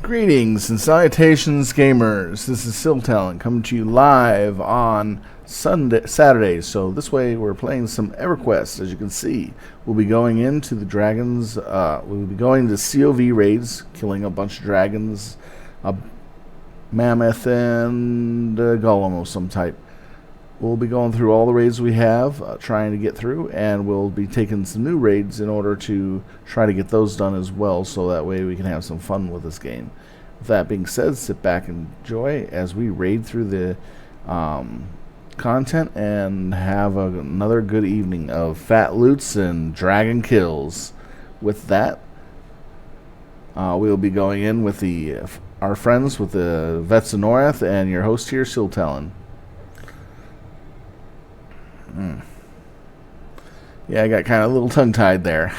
Greetings and salutations, gamers. This is Siltalent coming to you live on Saturdays. So this way we're playing some Everquest. As you can see, we'll be going into the dragons. We'll be going to CoV raids, killing a bunch of dragons, a mammoth, and a golem of some type. We'll be going through all the raids we have, trying to get through, and we'll be taking some new raids in order to try to get those done as well, so that way we can have some fun with this game. With that being said, sit back and enjoy as we raid through the content and have another good evening of fat loots and dragon kills. With that, we'll be going in with our friends with the Vets of North and your host here, Siltalent. Yeah, I got kind of a little tongue-tied there.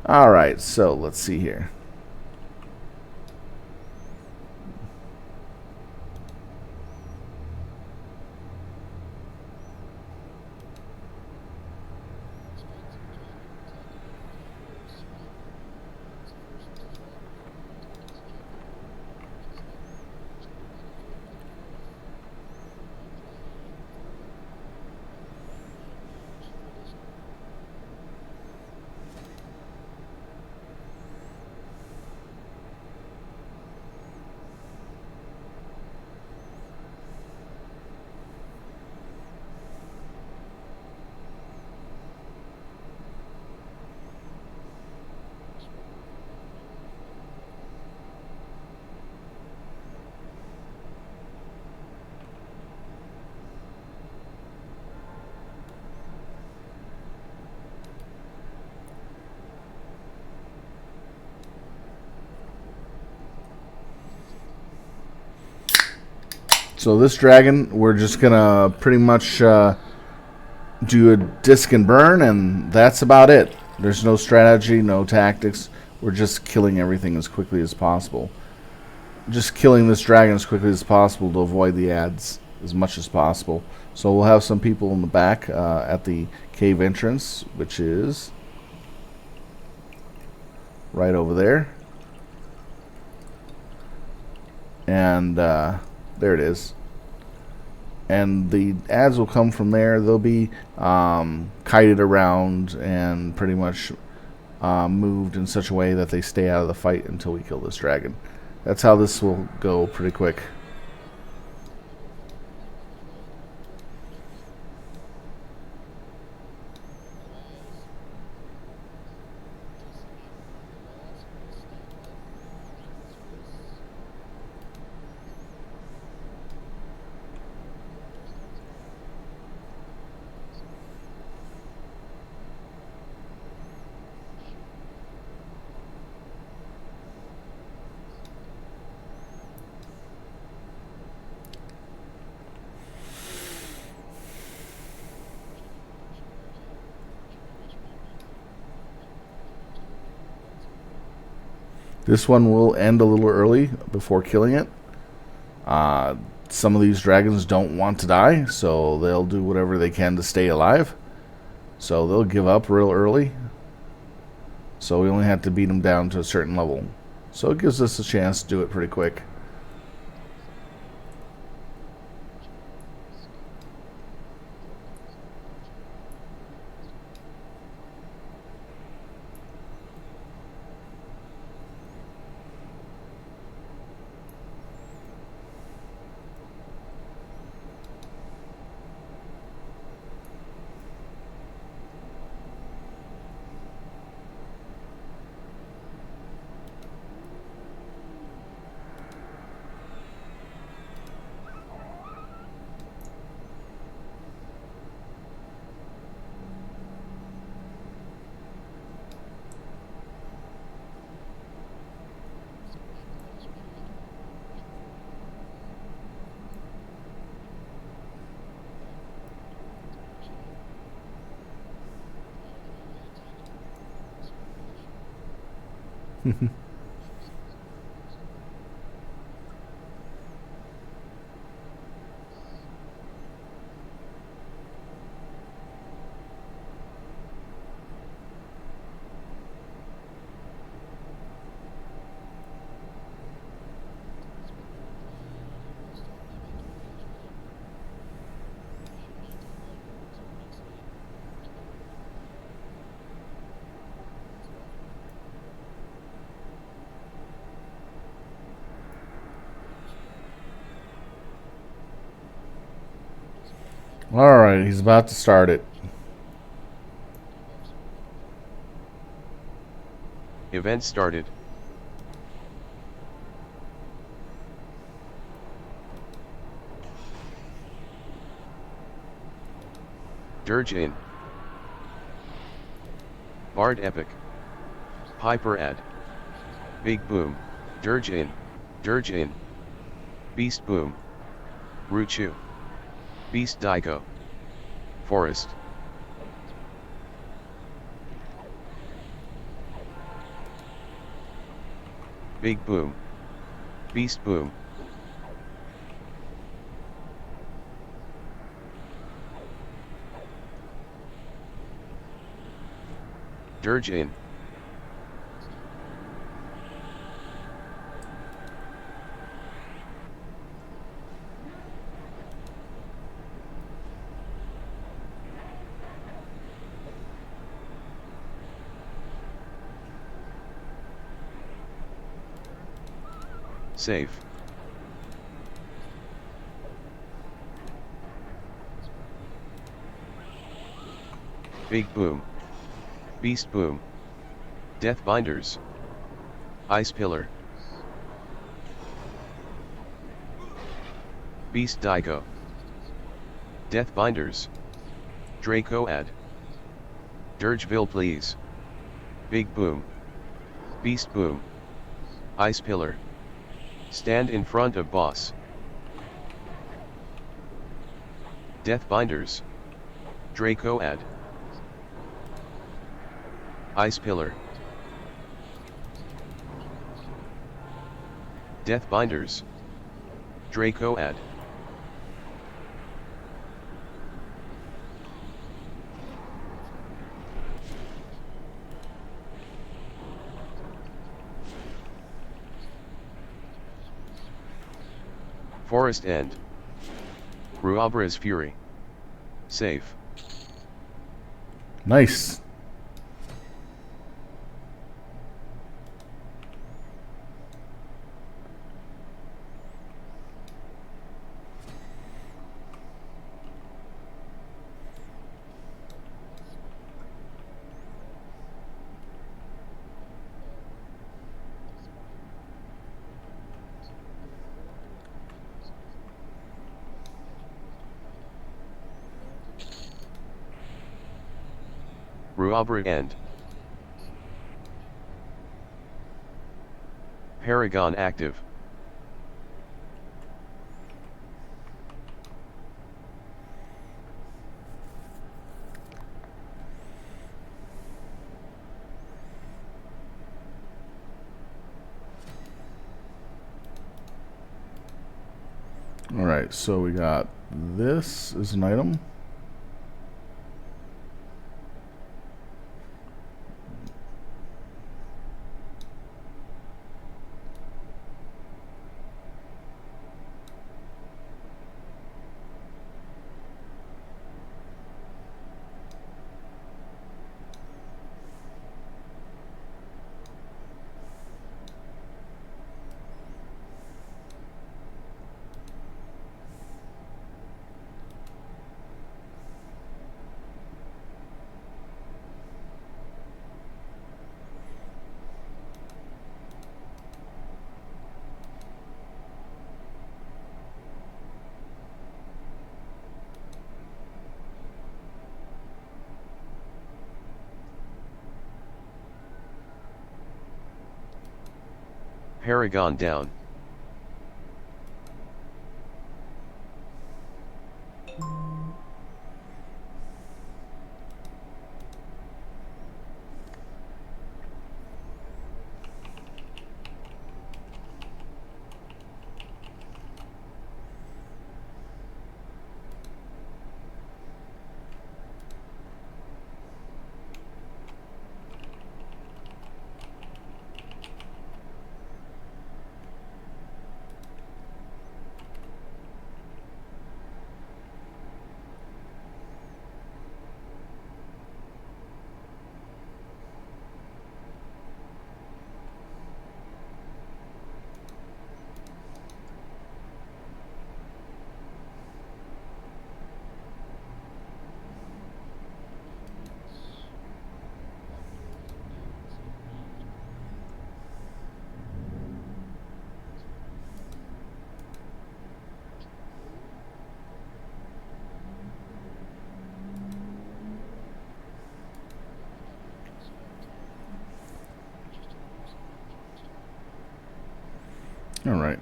Alright, so let's see here. So this dragon, we're just gonna pretty much do a disc and burn, and that's about it. There's no strategy, no tactics. We're just killing everything as quickly as possible. Just killing this dragon as quickly as possible to avoid the ads as much as possible. So we'll have some people in the back at the cave entrance, which is right over there. And there it is. And the ads will come from there. They'll be kited around and pretty much moved in such a way that they stay out of the fight until we kill this dragon. That's how this will go pretty quick. This one will end a little early before killing it. Some of these dragons don't want to die, so they'll do whatever they can to stay alive. So they'll give up real early. So we only have to beat them down to a certain level. So it gives us a chance to do it pretty quick. Alright, he's about to start it. Event started. Dirge in. Bard Epic. Piper Ad. Big Boom. Dirge in. Dirge in. Beast Boom. Ruchu. Beast Daiko. Forest. Big Boom. Beast Boom. Dirge in. Safe. Big Boom. Beast Boom. Death Binders. Ice Pillar. Beast Daiko. Death Binders. Draco Ad. Dirgeville please. Big Boom. Beast Boom. Ice Pillar. Stand in front of boss. Death Binders. Draco Ad. Ice Pillar. Death Binders. Draco Ad. Forest End. Ruabra's Fury. Safe. Nice. Ruabra End. Paragon active. Alright, so we got this as an item. Paragon down. Alright.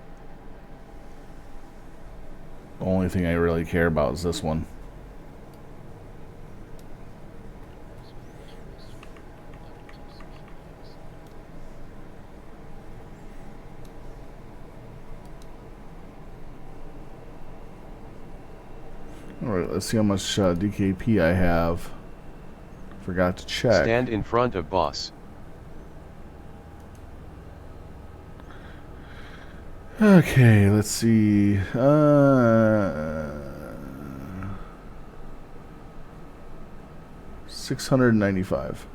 The only thing I really care about is this one. Alright, let's see how much DKP I have. Forgot to check. Stand in front of boss. Okay, let's see. 695.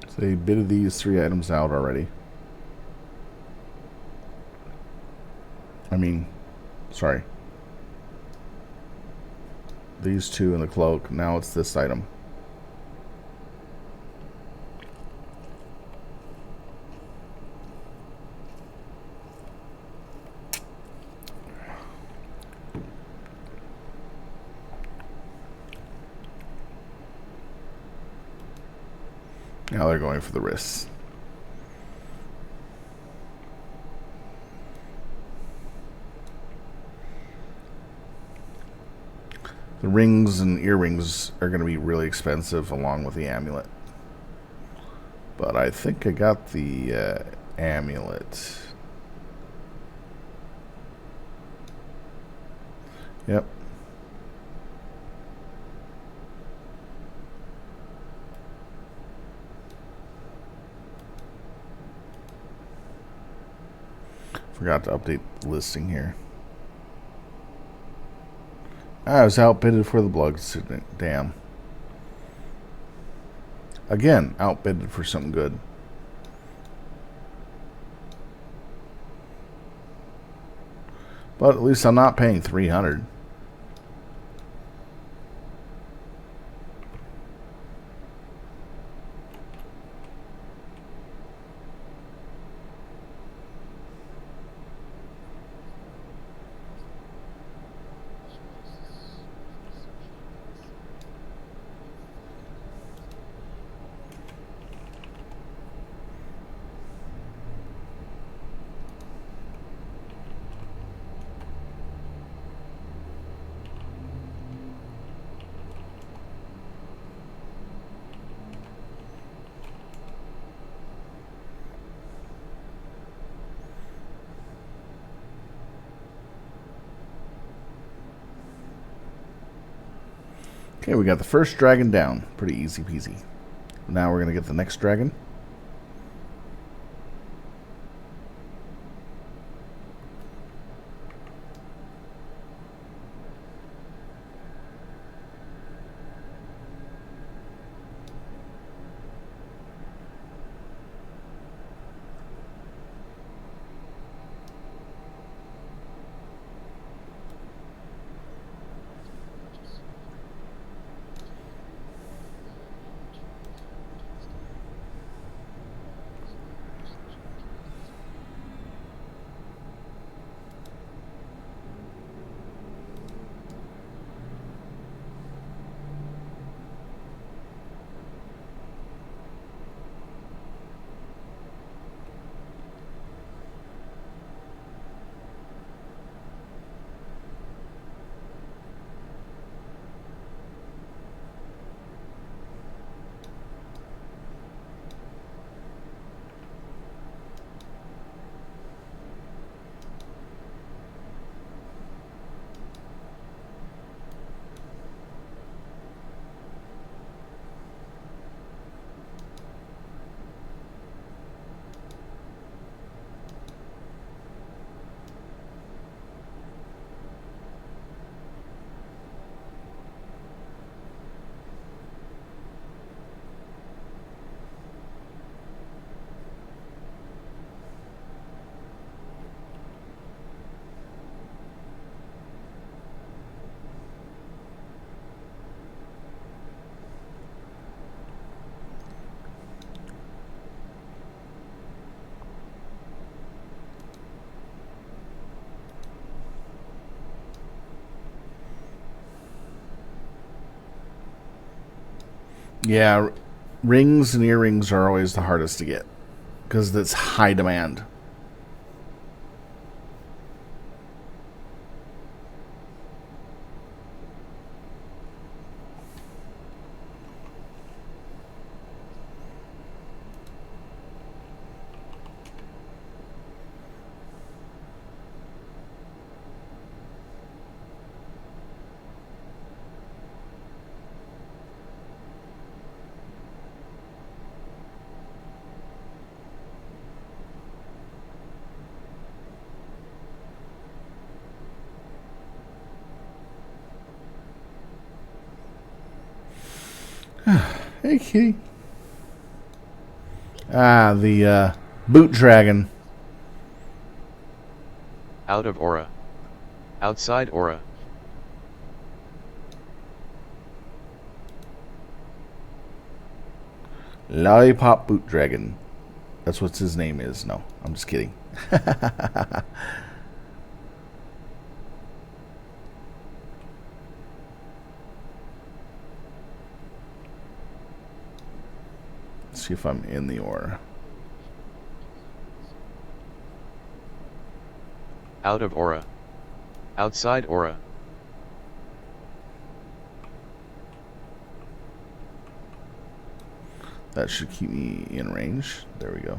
So they bidded these 3 items out already. I mean, sorry. These 2 in the cloak. Now it's this item. Now they're going for the wrists. The rings and earrings are going to be really expensive along with the amulet. But I think I got the amulet. Yep. Forgot to update the listing here. I was outbidded for the Bloods. Damn. Again, outbidded for something good. But at least I'm not paying 300. Okay, we got the first dragon down. Pretty easy peasy. Now we're going to get the next dragon. Yeah, rings and earrings are always the hardest to get because it's high demand. Hey, kitty. Ah, the boot dragon. Out of aura. Outside aura. Lollipop boot dragon. That's what his name is. No, I'm just kidding. Let's see if I'm in the aura. Out of aura. Outside aura. That should keep me in range. There we go.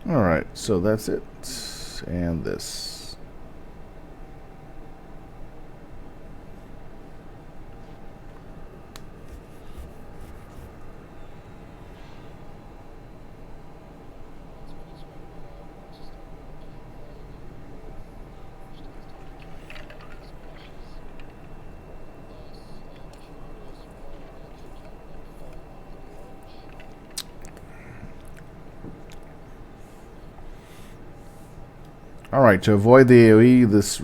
Alright, so that's it. And this. Alright, to avoid the AoE, this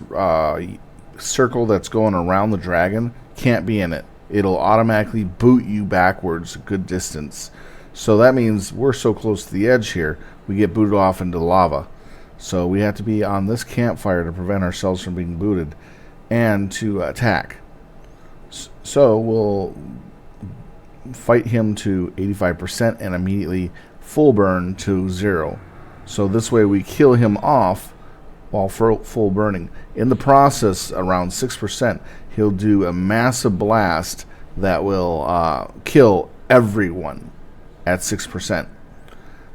circle that's going around the dragon can't be in it. It'll automatically boot you backwards a good distance. So that means we're so close to the edge here, we get booted off into lava. So we have to be on this campfire to prevent ourselves from being booted and to attack. So we'll fight him to 85% and immediately full burn to 0. So this way we kill him off while full burning. In the process, around 6%, he'll do a massive blast that will kill everyone at 6%.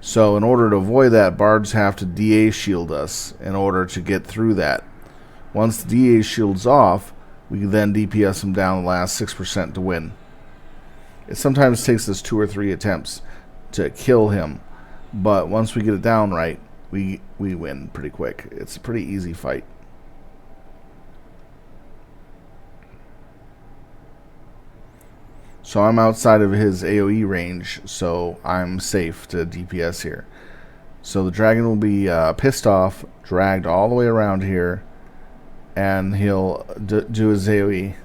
So in order to avoid that, bards have to DA shield us in order to get through that. Once the DA shield's off, we can then DPS him down the last 6% to win. It sometimes takes us 2 or 3 attempts to kill him, but once we get it down right, we win pretty quick. It's a pretty easy fight. So I'm outside of his AoE range, so I'm safe to DPS here. So the dragon will be pissed off, dragged all the way around here, and he'll do his AoE.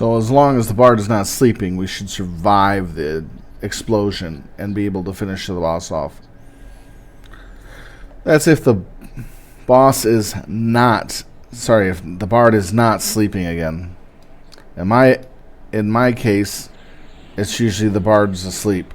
So as long as the bard is not sleeping, we should survive the explosion and be able to finish the boss off. That's if the boss is not... Sorry, if the bard is not sleeping again. In my case, it's usually the bard's asleep.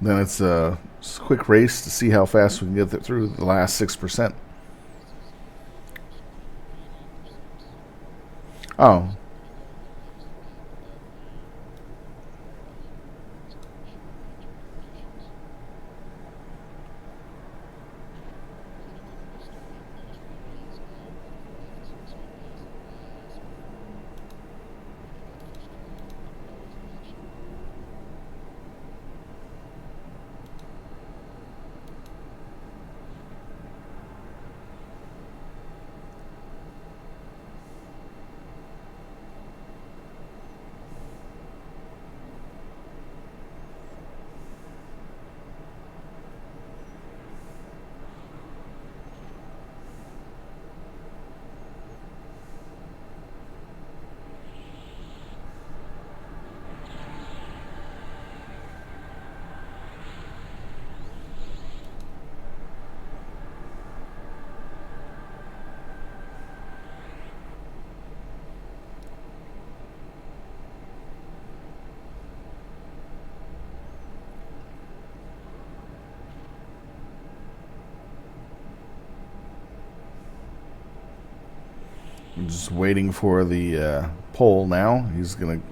Then it's a quick race to see how fast we can get through the last 6%. Oh. I'm just waiting for the pole now. He's going to...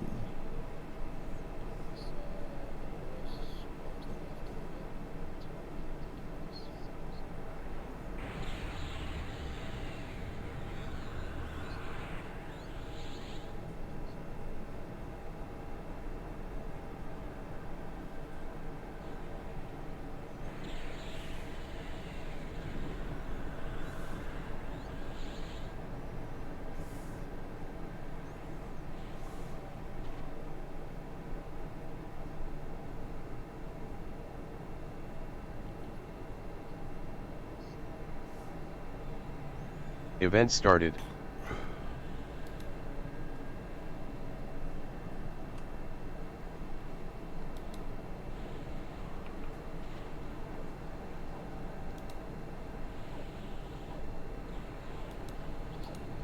Event started.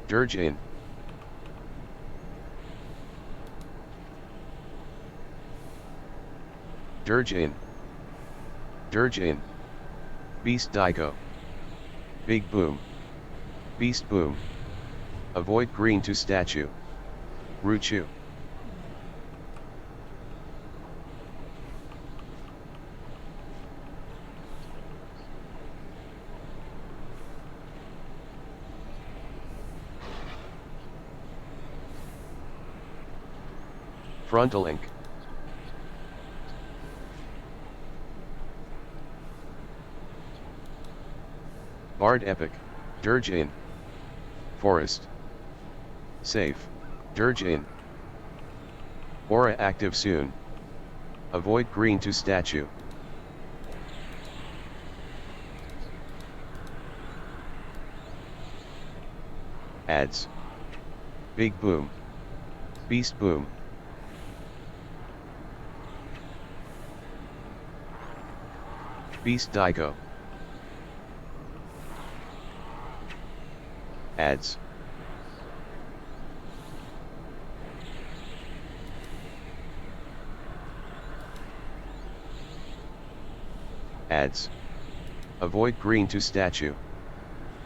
Dirge in. Dirge in. Dirge in. Beast Dico. Big boom. Beast boom. Avoid green to statue. Ruchu. Frontal link. Bard epic. Dirge in. Forest. Safe. Dirge in. Aura active soon. Avoid green to statue. Ads. Big boom. Beast boom. Beast Dico. Ads. Ads. Avoid green to statue.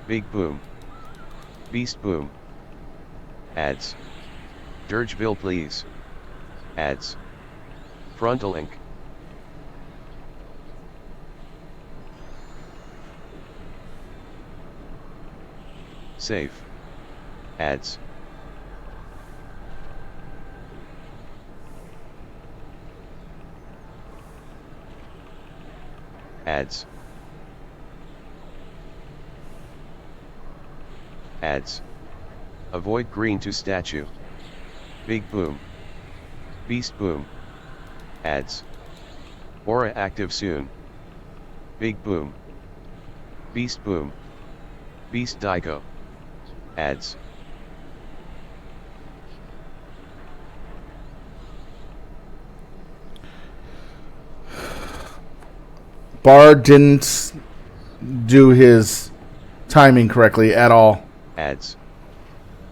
Big boom. Beast boom. Ads. Dirgeville please. Ads. Frontal link. Safe. Ads. Ads. Ads. Avoid green to statue. Big boom. Beast boom. Ads. Aura active soon. Big boom. Beast boom. Beast Daigo. Ads. Bard didn't do his timing correctly at all. Ads.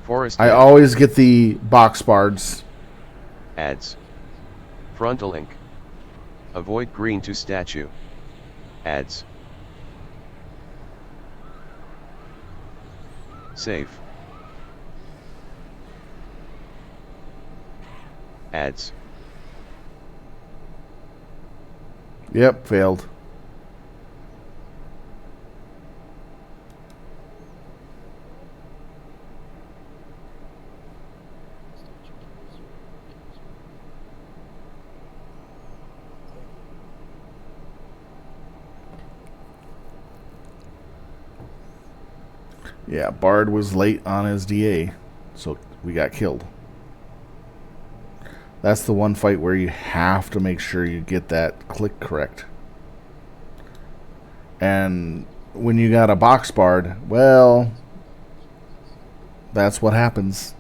Forest I Head. always get the box bards. Ads. Frontal ink. Avoid green to statue. Ads. Safe. Ads. Yep, failed. Yeah, Bard was late on his DA, so we got killed. That's the one fight where you have to make sure you get that click correct. And when you got a box Bard, well, that's what happens.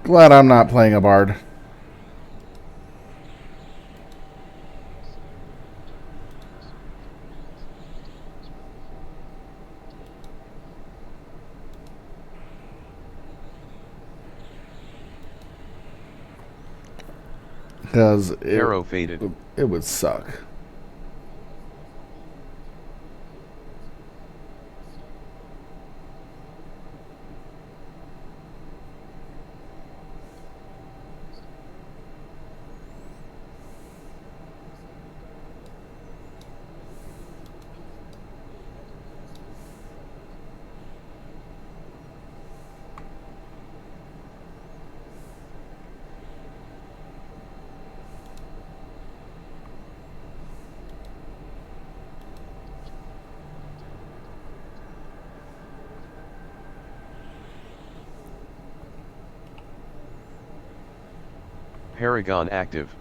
Glad I'm not playing a Bard. Because Arrow faded. it would suck. Paragon active.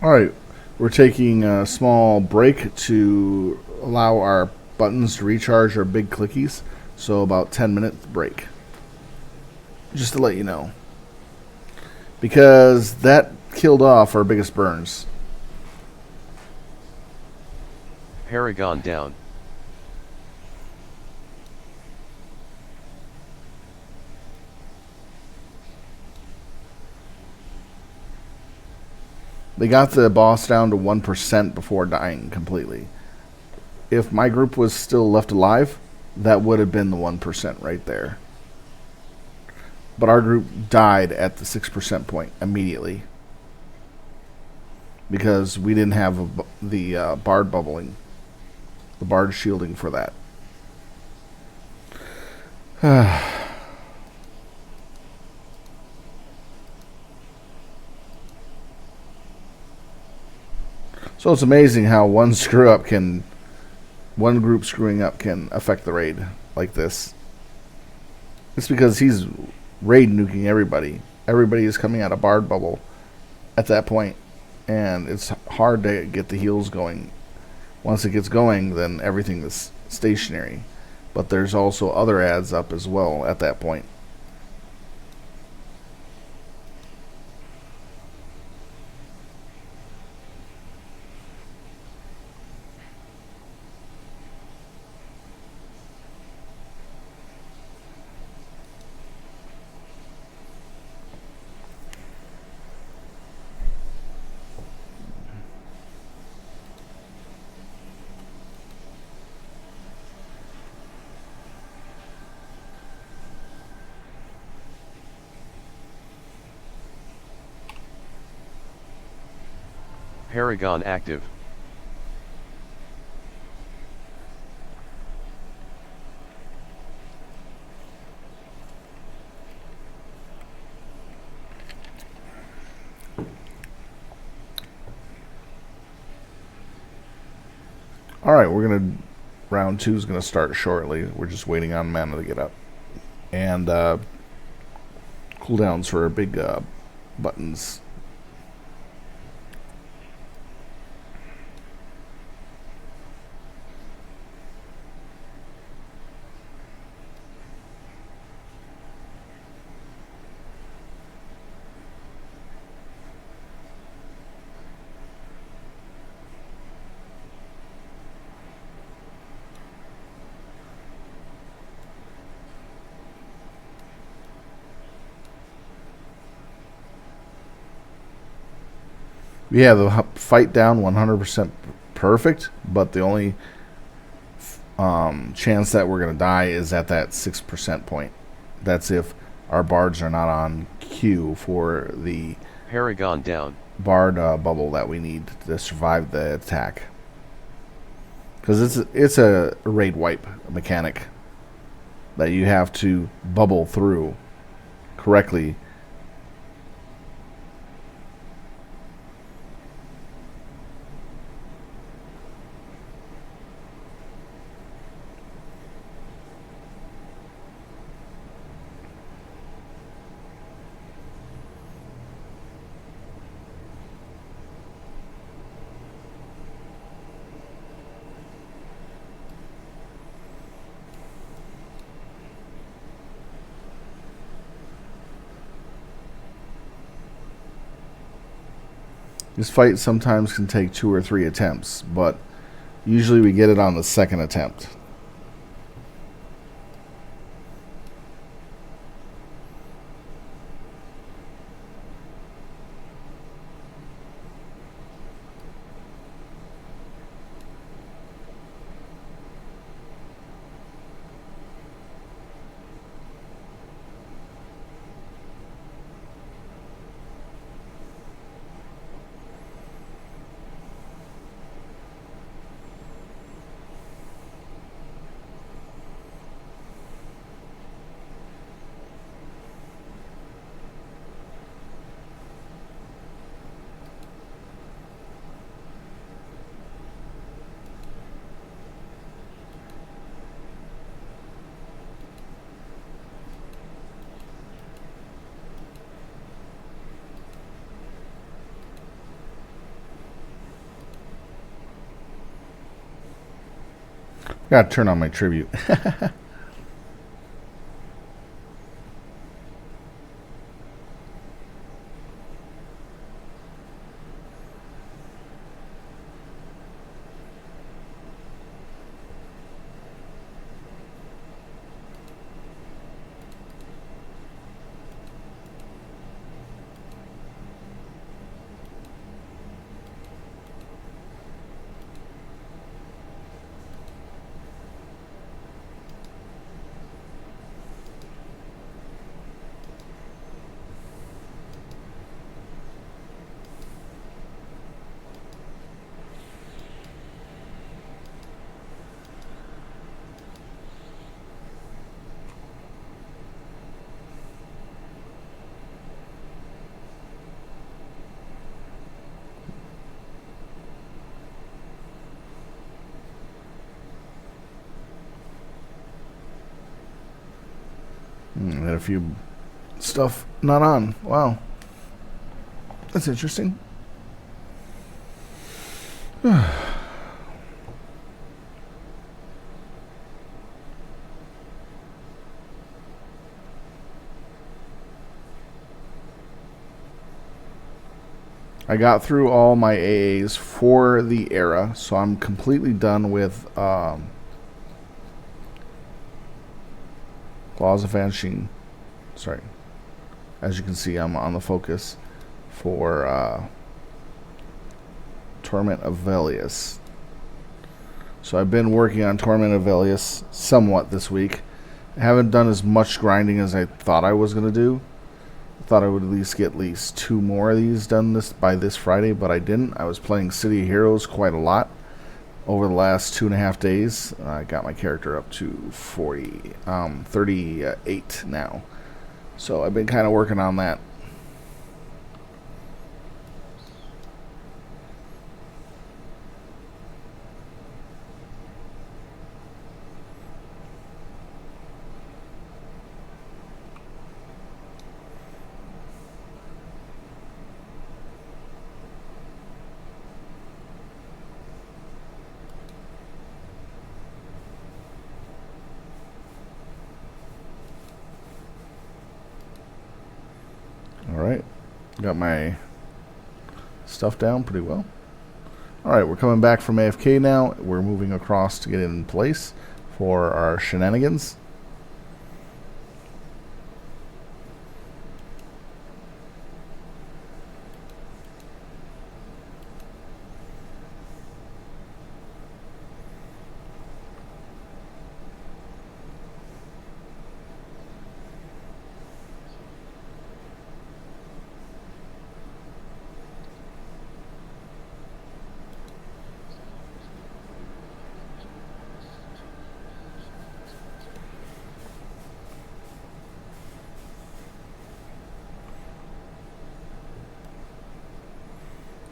All right, we're taking a small break to allow our buttons to recharge our big clickies. So about 10-minute break. Just to let you know. Because that killed off our biggest burns. Paragon down. They got the boss down to 1% before dying completely. If my group was still left alive, that would have been the 1% right there. But our group died at the 6% point immediately. Because we didn't have the bard bubbling. The bard shielding for that. So it's amazing how one group screwing up can affect the raid like this. It's because he's raid nuking everybody. Everybody is coming out of bard bubble at that point, and it's hard to get the heals going. Once it gets going, then everything is stationary. But there's also other ads up as well at that point. Paragon active. Alright, round 2 is gonna start shortly. We're just waiting on mana to get up. And cooldowns for big buttons. Yeah, the fight down 100% perfect, but the only chance that we're going to die is at that 6% point. That's if our bards are not on queue for the Paragon down. bard bubble that we need to survive the attack. Because it's a raid wipe mechanic that you have to bubble through correctly. This fight sometimes can take 2 or 3 attempts, but usually we get it on the second attempt. Gotta turn on my tribute. Had a few stuff not on. Wow. That's interesting. I got through all my AAs for the era, so I'm completely done with Claws of Vanishing. Sorry. As you can see, I'm on the focus for Torment of Velius. So I've been working on Torment of Velius somewhat this week. I haven't done as much grinding as I thought I was going to do. I thought I would at least 2 more of these done by this Friday, but I didn't. I was playing City of Heroes quite a lot over the last 2.5 days. I got my character up to 38 now. So I've been kind of working on that. Alright, got my stuff down pretty well. Alright, we're coming back from AFK now. We're moving across to get in place for our shenanigans.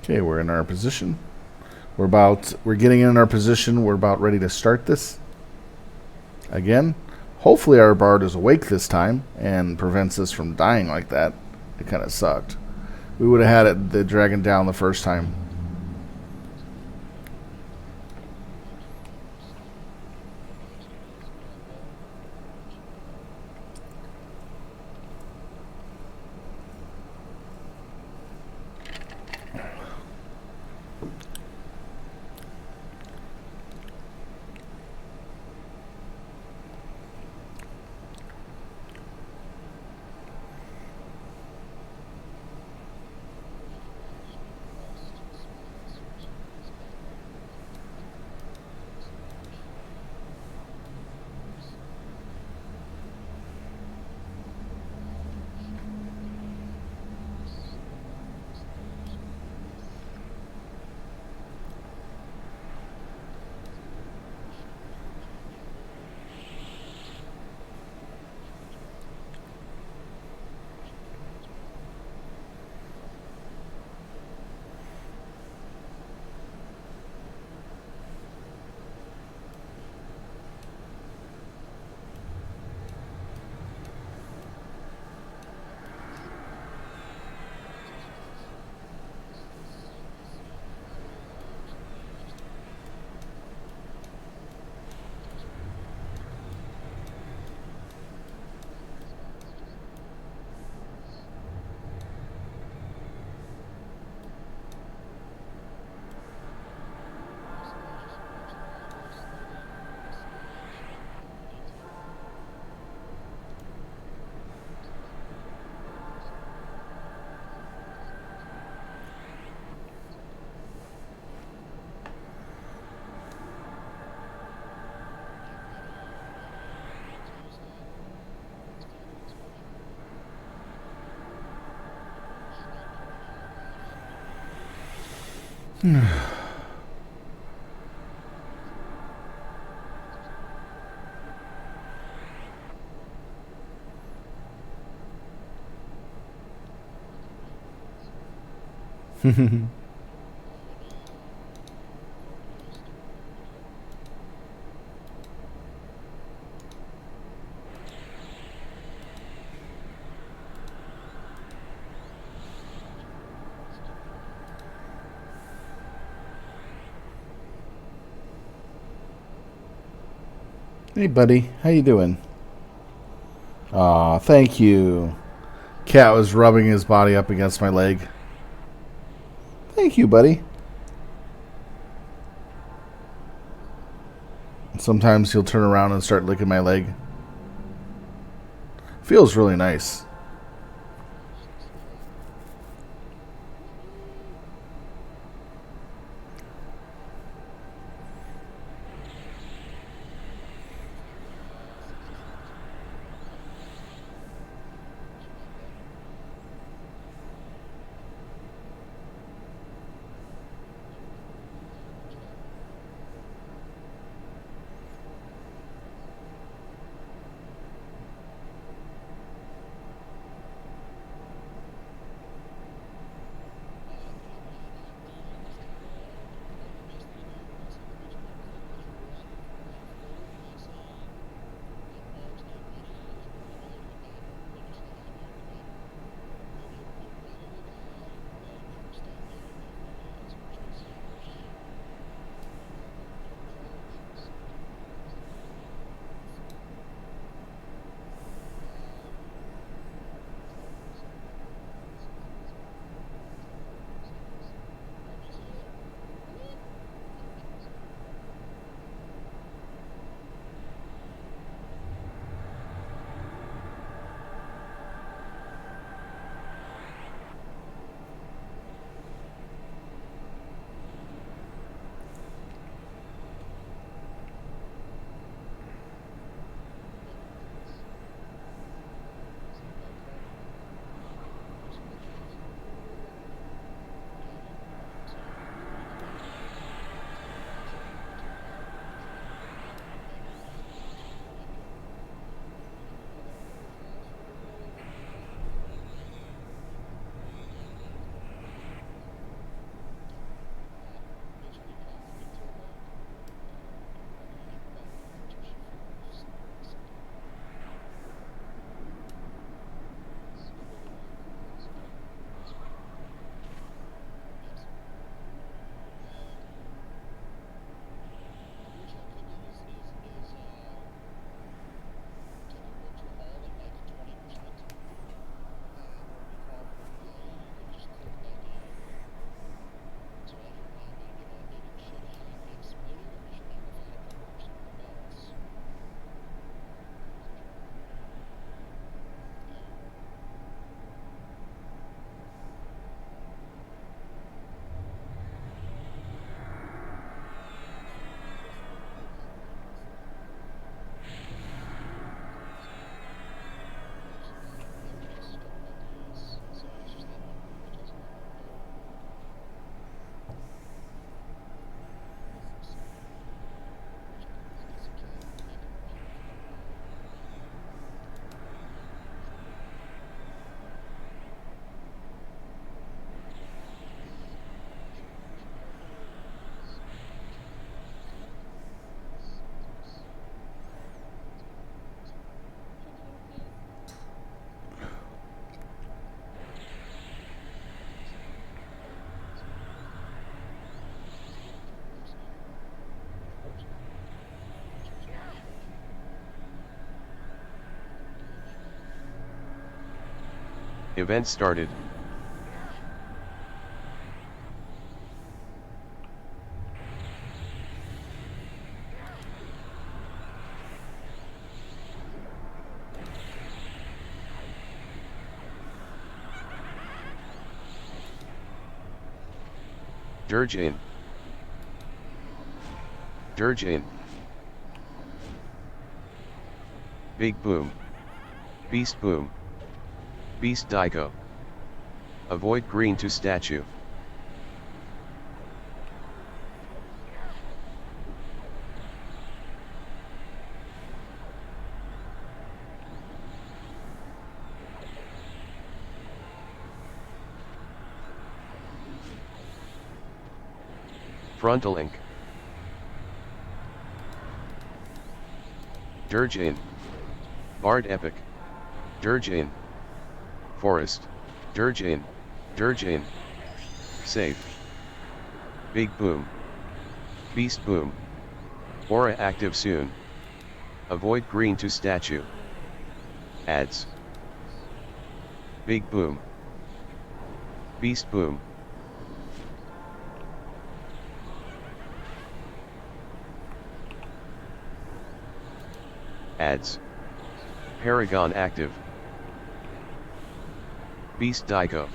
Okay, we're in our position. We're getting in our position. We're about ready to start this. Again, hopefully our bard is awake this time and prevents us from dying like that. It kind of sucked. We would have had the dragon down the first time. Hey, buddy. How you doing? Aw, thank you. Cat was rubbing his body up against my leg. Thank you, buddy. Sometimes he'll turn around and start licking my leg. Feels really nice. Event started. Dirge in. Dirge in. Big boom. Beast boom. Beast Dico. Avoid green to statue. Frontal Inc. Dirge in. Bard Epic. Dirge in. Forest. Dirge in. Dirge in. Safe. Big Boom. Beast Boom. Aura active soon. Avoid green to statue. Ads. Big Boom. Beast Boom. Ads. Paragon active. Beast Dico.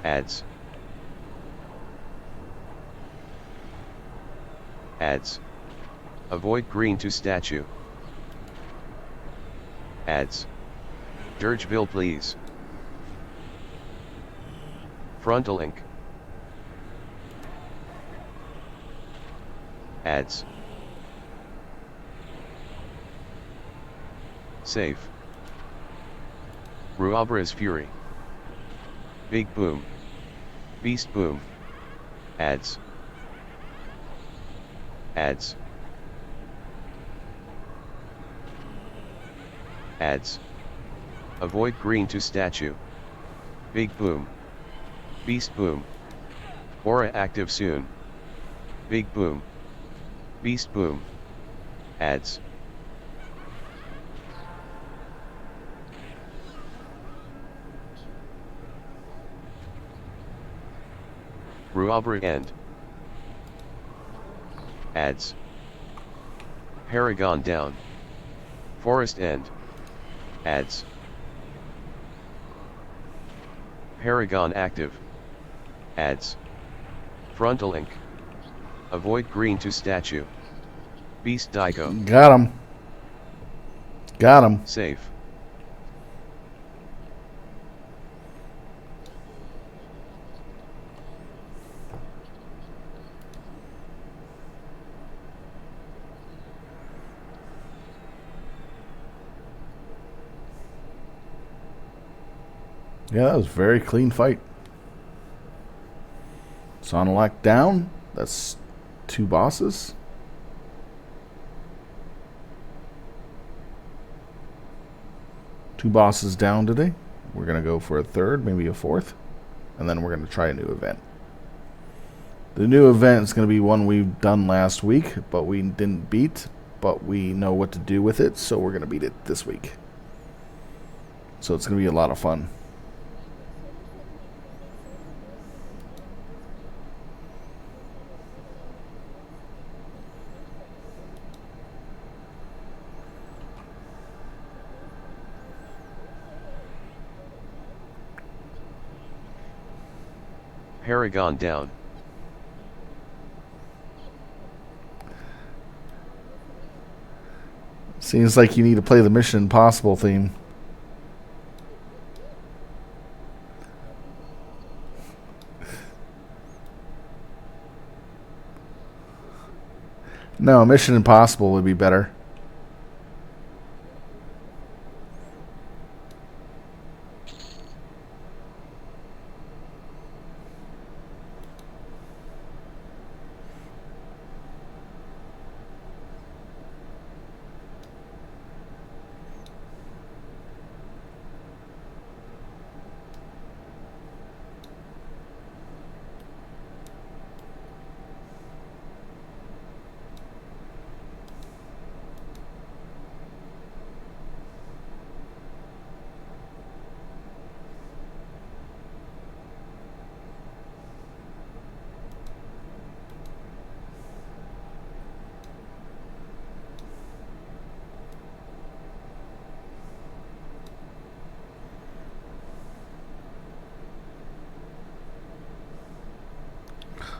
Ads. Ads. Avoid green to statue. Ads. Dirgeville please. Frontal Inc. Ads. Safe. Ruabra's Fury. Big Boom. Beast Boom. Ads. Ads. Ads. Avoid green to statue. Big Boom. Beast Boom. Aura active soon. Big Boom. Beast Boom. Ads. Ruabra End. Ads. Paragon down. Forest End. Ads. Paragon active. Ads. Frontal Inc. Avoid green to statue. Beast Dico. Got him. Got him. Safe. Yeah, that was a very clean fight. Sonalak down. That's 2 bosses. Two bosses down today. We're going to go for a third, maybe a fourth. And then we're going to try a new event. The new event is going to be one we've done last week, but we didn't beat. But we know what to do with it, so we're going to beat it this week. So it's going to be a lot of fun. Paragon down. Seems like you need to play the Mission Impossible theme. No, Mission Impossible would be better.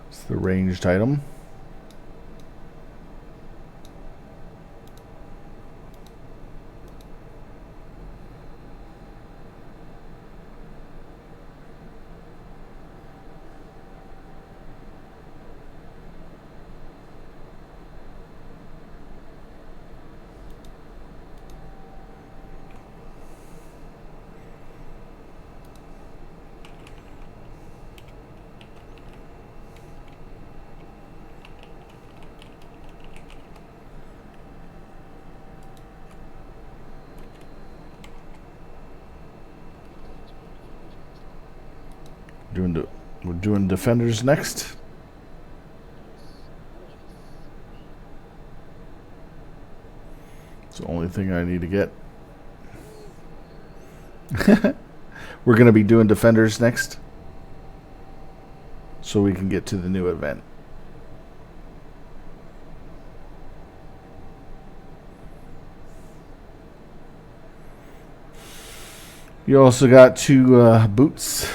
It's the ranged item. We're doing defenders next. It's the only thing I need to get. We're going to be doing defenders next, so we can get to the new event. You also got 2 boots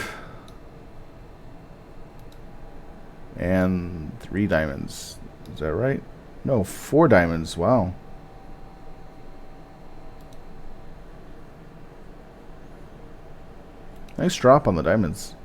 and 3 diamonds. Is that right? No, 4 diamonds. Wow. Nice drop on the diamonds.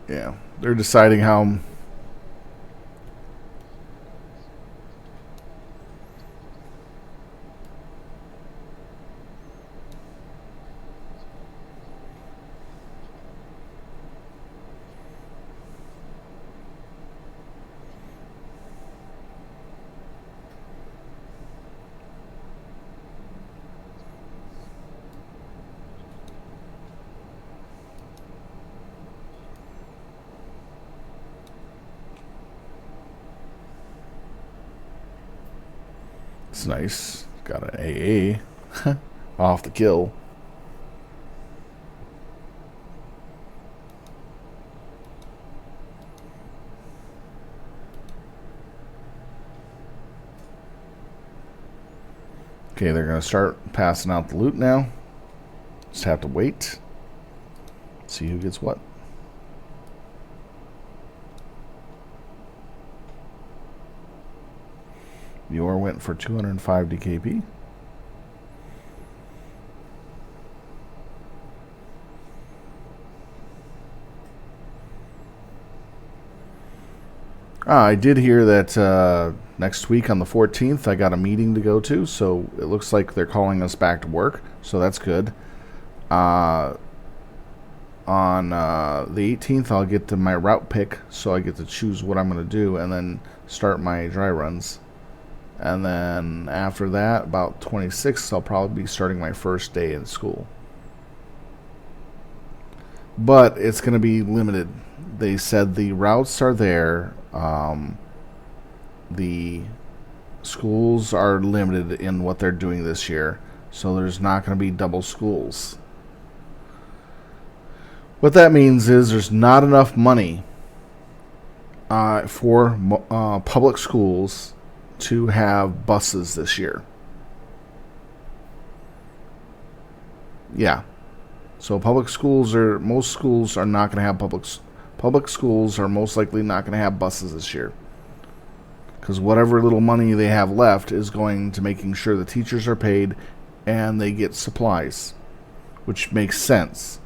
Yeah, they're deciding how. It's nice. Got an AA off the kill. Okay, they're going to start passing out the loot now. Just have to wait. See who gets what. Yor went for 205 DKP. I did hear that next week on the 14th I got a meeting to go to, so it looks like they're calling us back to work, so that's good. On the 18th I'll get to my route pick, so I get to choose what I'm going to do and then start my dry runs. And then after that, about 26th, I'll probably be starting my first day in school. But it's going to be limited. They said the routes are there. The schools are limited in what they're doing this year. So there's not going to be double schools. What that means is there's not enough money for public schools to have buses this year. Yeah. So most schools are not going to have public schools are most likely not going to have buses this year. Because whatever little money they have left is going to making sure the teachers are paid and they get supplies, which makes sense.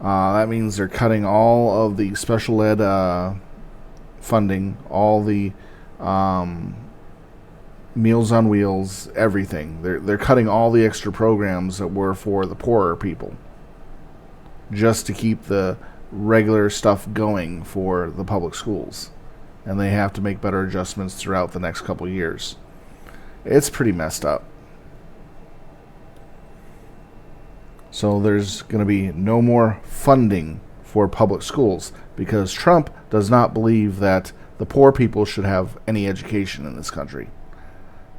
That means they're cutting all of the special ed funding, all the Meals on Wheels, everything. They're cutting all the extra programs that were for the poorer people, just to keep the regular stuff going for the public schools. And they have to make better adjustments throughout the next couple years. It's pretty messed up. So there's going to be no more funding for public schools because Trump does not believe that the poor people should have any education in this country.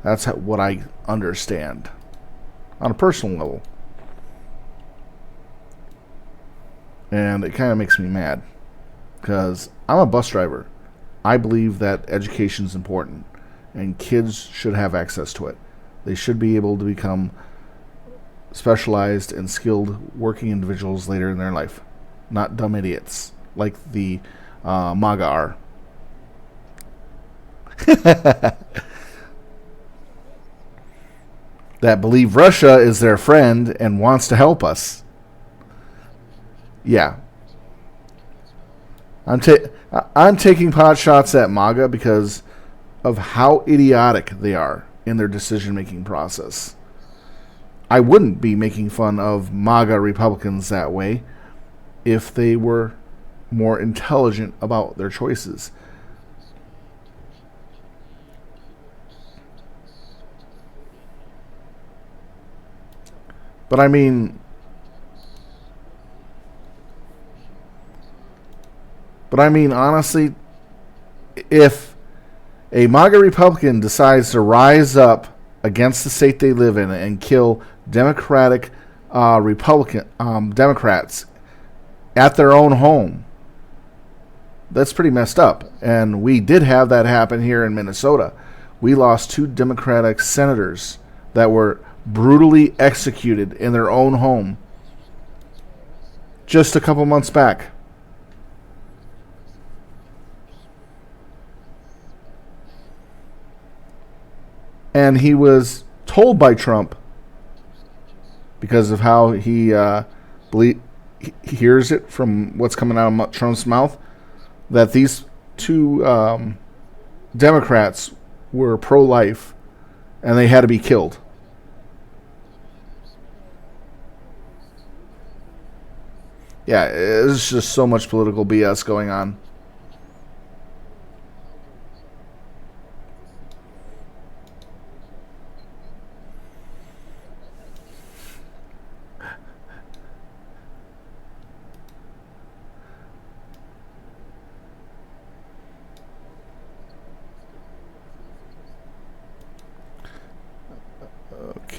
That's what I understand. on a personal level. And it kind of makes me mad because I'm a bus driver. I believe that education is important and kids should have access to it. They should be able to become specialized and skilled working individuals later in their life, not dumb idiots like the MAGA are. That believe Russia is their friend and wants to help us. Yeah. I'm taking pot shots at MAGA because of how idiotic they are in their decision-making process. I wouldn't be making fun of MAGA Republicans that way if they were more intelligent about their choices. But I mean, honestly, if a MAGA Republican decides to rise up against the state they live in and kill Democratic Democrats at their own home, that's pretty messed up. And we did have that happen here in Minnesota. We lost 2 Democratic senators that were brutally executed in their own home just a couple months back. And he was told by Trump, because of how he hears it from what's coming out of Trump's mouth, that these 2 Democrats were pro-life and they had to be killed. Yeah, it's just so much political BS going on.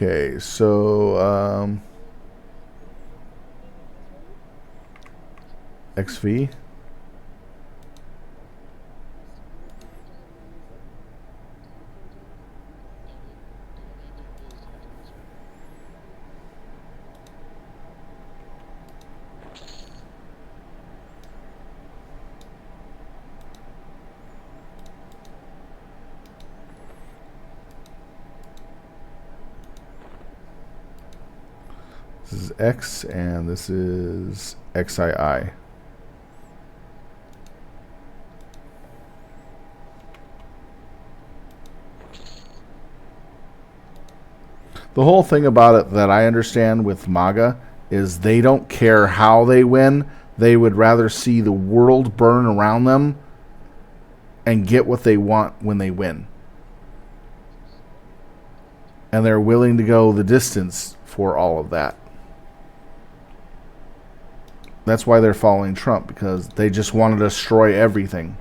Okay, so XV. This is X and this is XII. The whole thing about it that I understand with MAGA is they don't care how they win. They would rather see the world burn around them and get what they want when they win. And they're willing to go the distance for all of that. That's why they're following Trump, because they just want to destroy everything.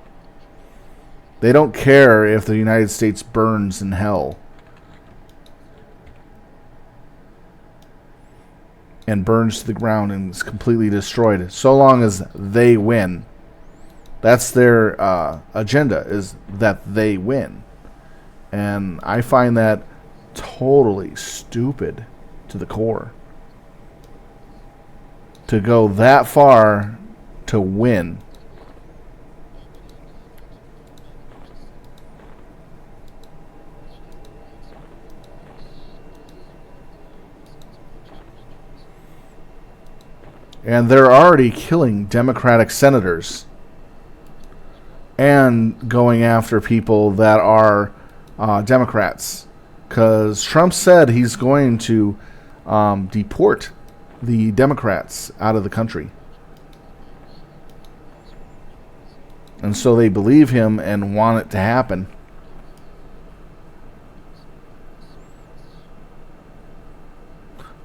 They don't care if the United States burns in hell and burns to the ground and is completely destroyed, so long as they win. That's their agenda, is that they win. And I find that totally stupid to the core. To go that far to win. And they're already killing Democratic senators and going after people that are Democrats. Because Trump said he's going to deport the Democrats out of the country. And so they believe him and want it to happen.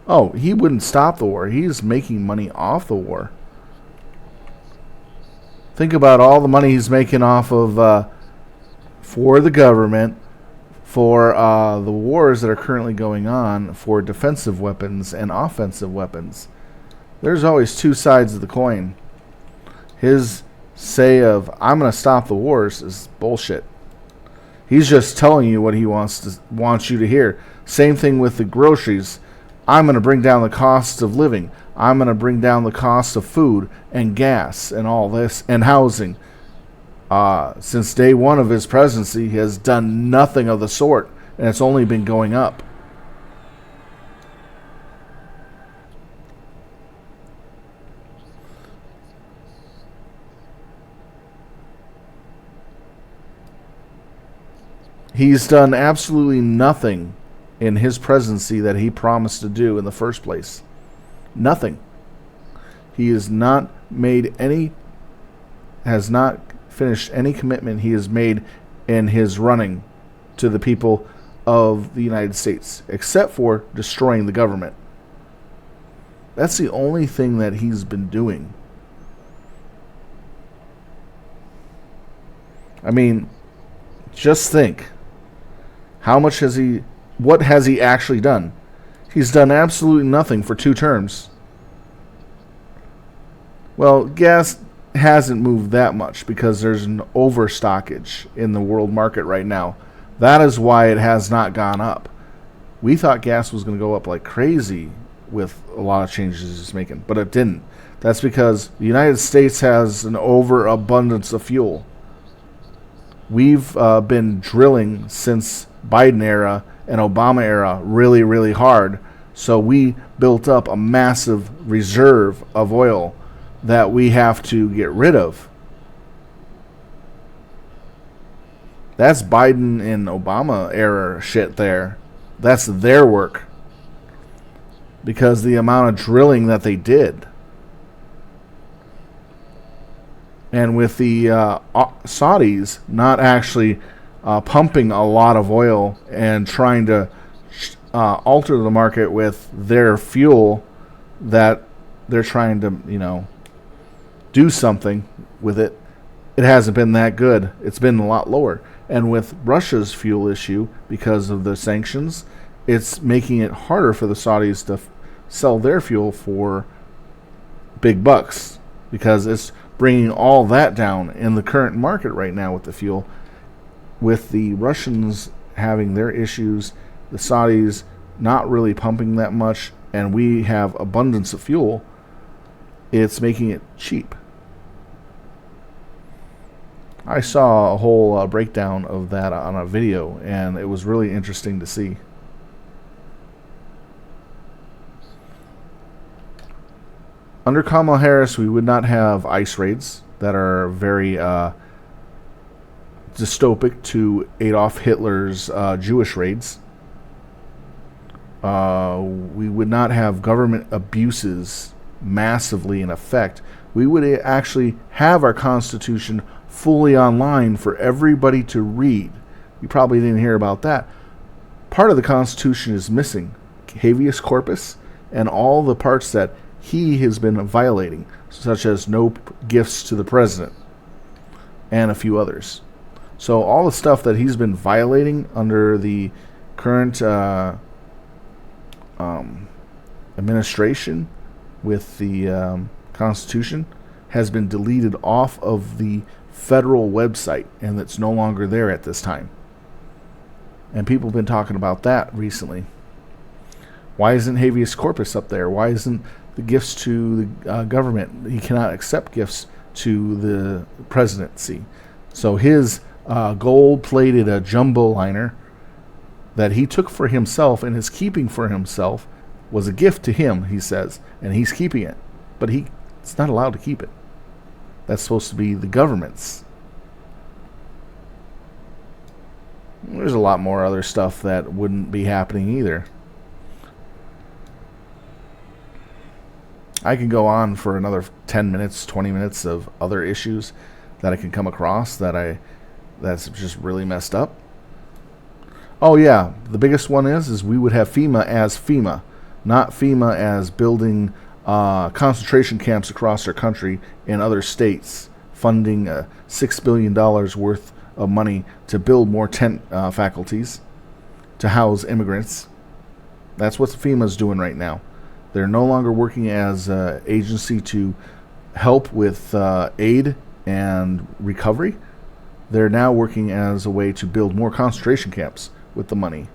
Oh, he wouldn't stop the war. He's making money off the war. Think about all the money he's making off of for the government, for the wars that are currently going on for defensive weapons and offensive weapons. There's always two sides of the coin. His say of, I'm going to stop the wars, is bullshit. He's just telling you what he wants you to hear. Same thing with the groceries. I'm going to bring down the cost of living. I'm going to bring down the cost of food and gas and all this and housing. Since day one of his presidency, he has done nothing of the sort, and it's only been going up. He's done absolutely nothing in his presidency that he promised to do in the first place. Nothing. He has not finished any commitment he has made in his running to the people of the United States, except for destroying the government. That's the only thing that he's been doing. I mean, just think. What has he actually done? He's done absolutely nothing for 2 terms. Well, gas hasn't moved that much because there's an overstockage in the world market right now. That is why it has not gone up. We thought gas was going to go up like crazy with a lot of changes he's making, but it didn't. That's because the United States has an overabundance of fuel. We've been drilling since Biden era and Obama era really, really hard. So we built up a massive reserve of oil that we have to get rid of. That's Biden and Obama era shit there. That's their work. Because the amount of drilling that they did. And with the Saudis not actually pumping a lot of oil and trying to alter the market with their fuel, that they're trying to, do something with it. It hasn't been that good. It's been a lot lower. And with Russia's fuel issue, because of the sanctions, it's making it harder for the Saudis to sell their fuel for big bucks, because it's bringing all that down in the current market right now with the fuel. With the Russians having their issues, the Saudis not really pumping that much, and we have abundance of fuel, it's making it cheap. I saw a whole breakdown of that on a video, and it was really interesting to see. Under Kamala Harris, we would not have ICE raids that are very dystopic to Adolf Hitler's Jewish raids. We would not have government abuses massively in effect. We would actually have our Constitution fully online for everybody to read. You probably didn't hear about that. Part of the Constitution is missing. Habeas corpus and all the parts that he has been violating, such as no gifts to the president and a few others. So all the stuff that he's been violating under the current administration with the Constitution has been deleted off of the federal website, and it's no longer there at this time. And people have been talking about that recently. Why isn't habeas corpus up there? Why isn't the gifts to the government? He cannot accept gifts to the presidency. So his gold-plated jumbo liner that he took for himself and is keeping for himself was a gift to him, he says, and he's keeping it. But he's not allowed to keep it. That's supposed to be the government's. There's a lot more other stuff that wouldn't be happening either. I can go on for another 10 minutes, 20 minutes of other issues that I can come across that's just really messed up. Oh yeah, the biggest one is we would have FEMA as FEMA, not FEMA as building concentration camps across our country in other states, funding $6 billion worth of money to build more tent faculties. to house immigrants. That's what FEMA's doing right now. They're no longer working as an agency to help with aid and recovery. They're now working as a way to build more concentration camps with the money.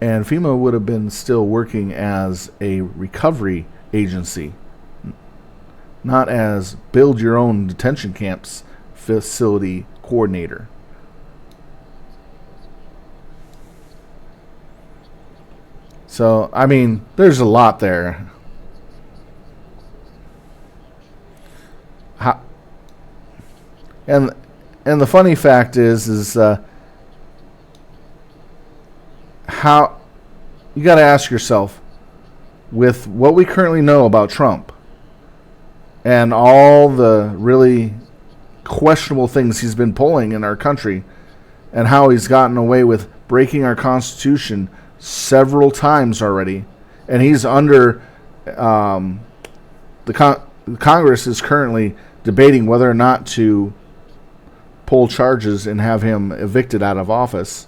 And FEMA would have been still working as a recovery agency, not as build your own detention camps facility coordinator. So, I mean, there's a lot there. And the funny fact is how you got to ask yourself, with what we currently know about Trump and all the really questionable things he's been pulling in our country, and how he's gotten away with breaking our Constitution several times already, and he's under Congress is currently debating whether or not to pull charges and have him evicted out of office.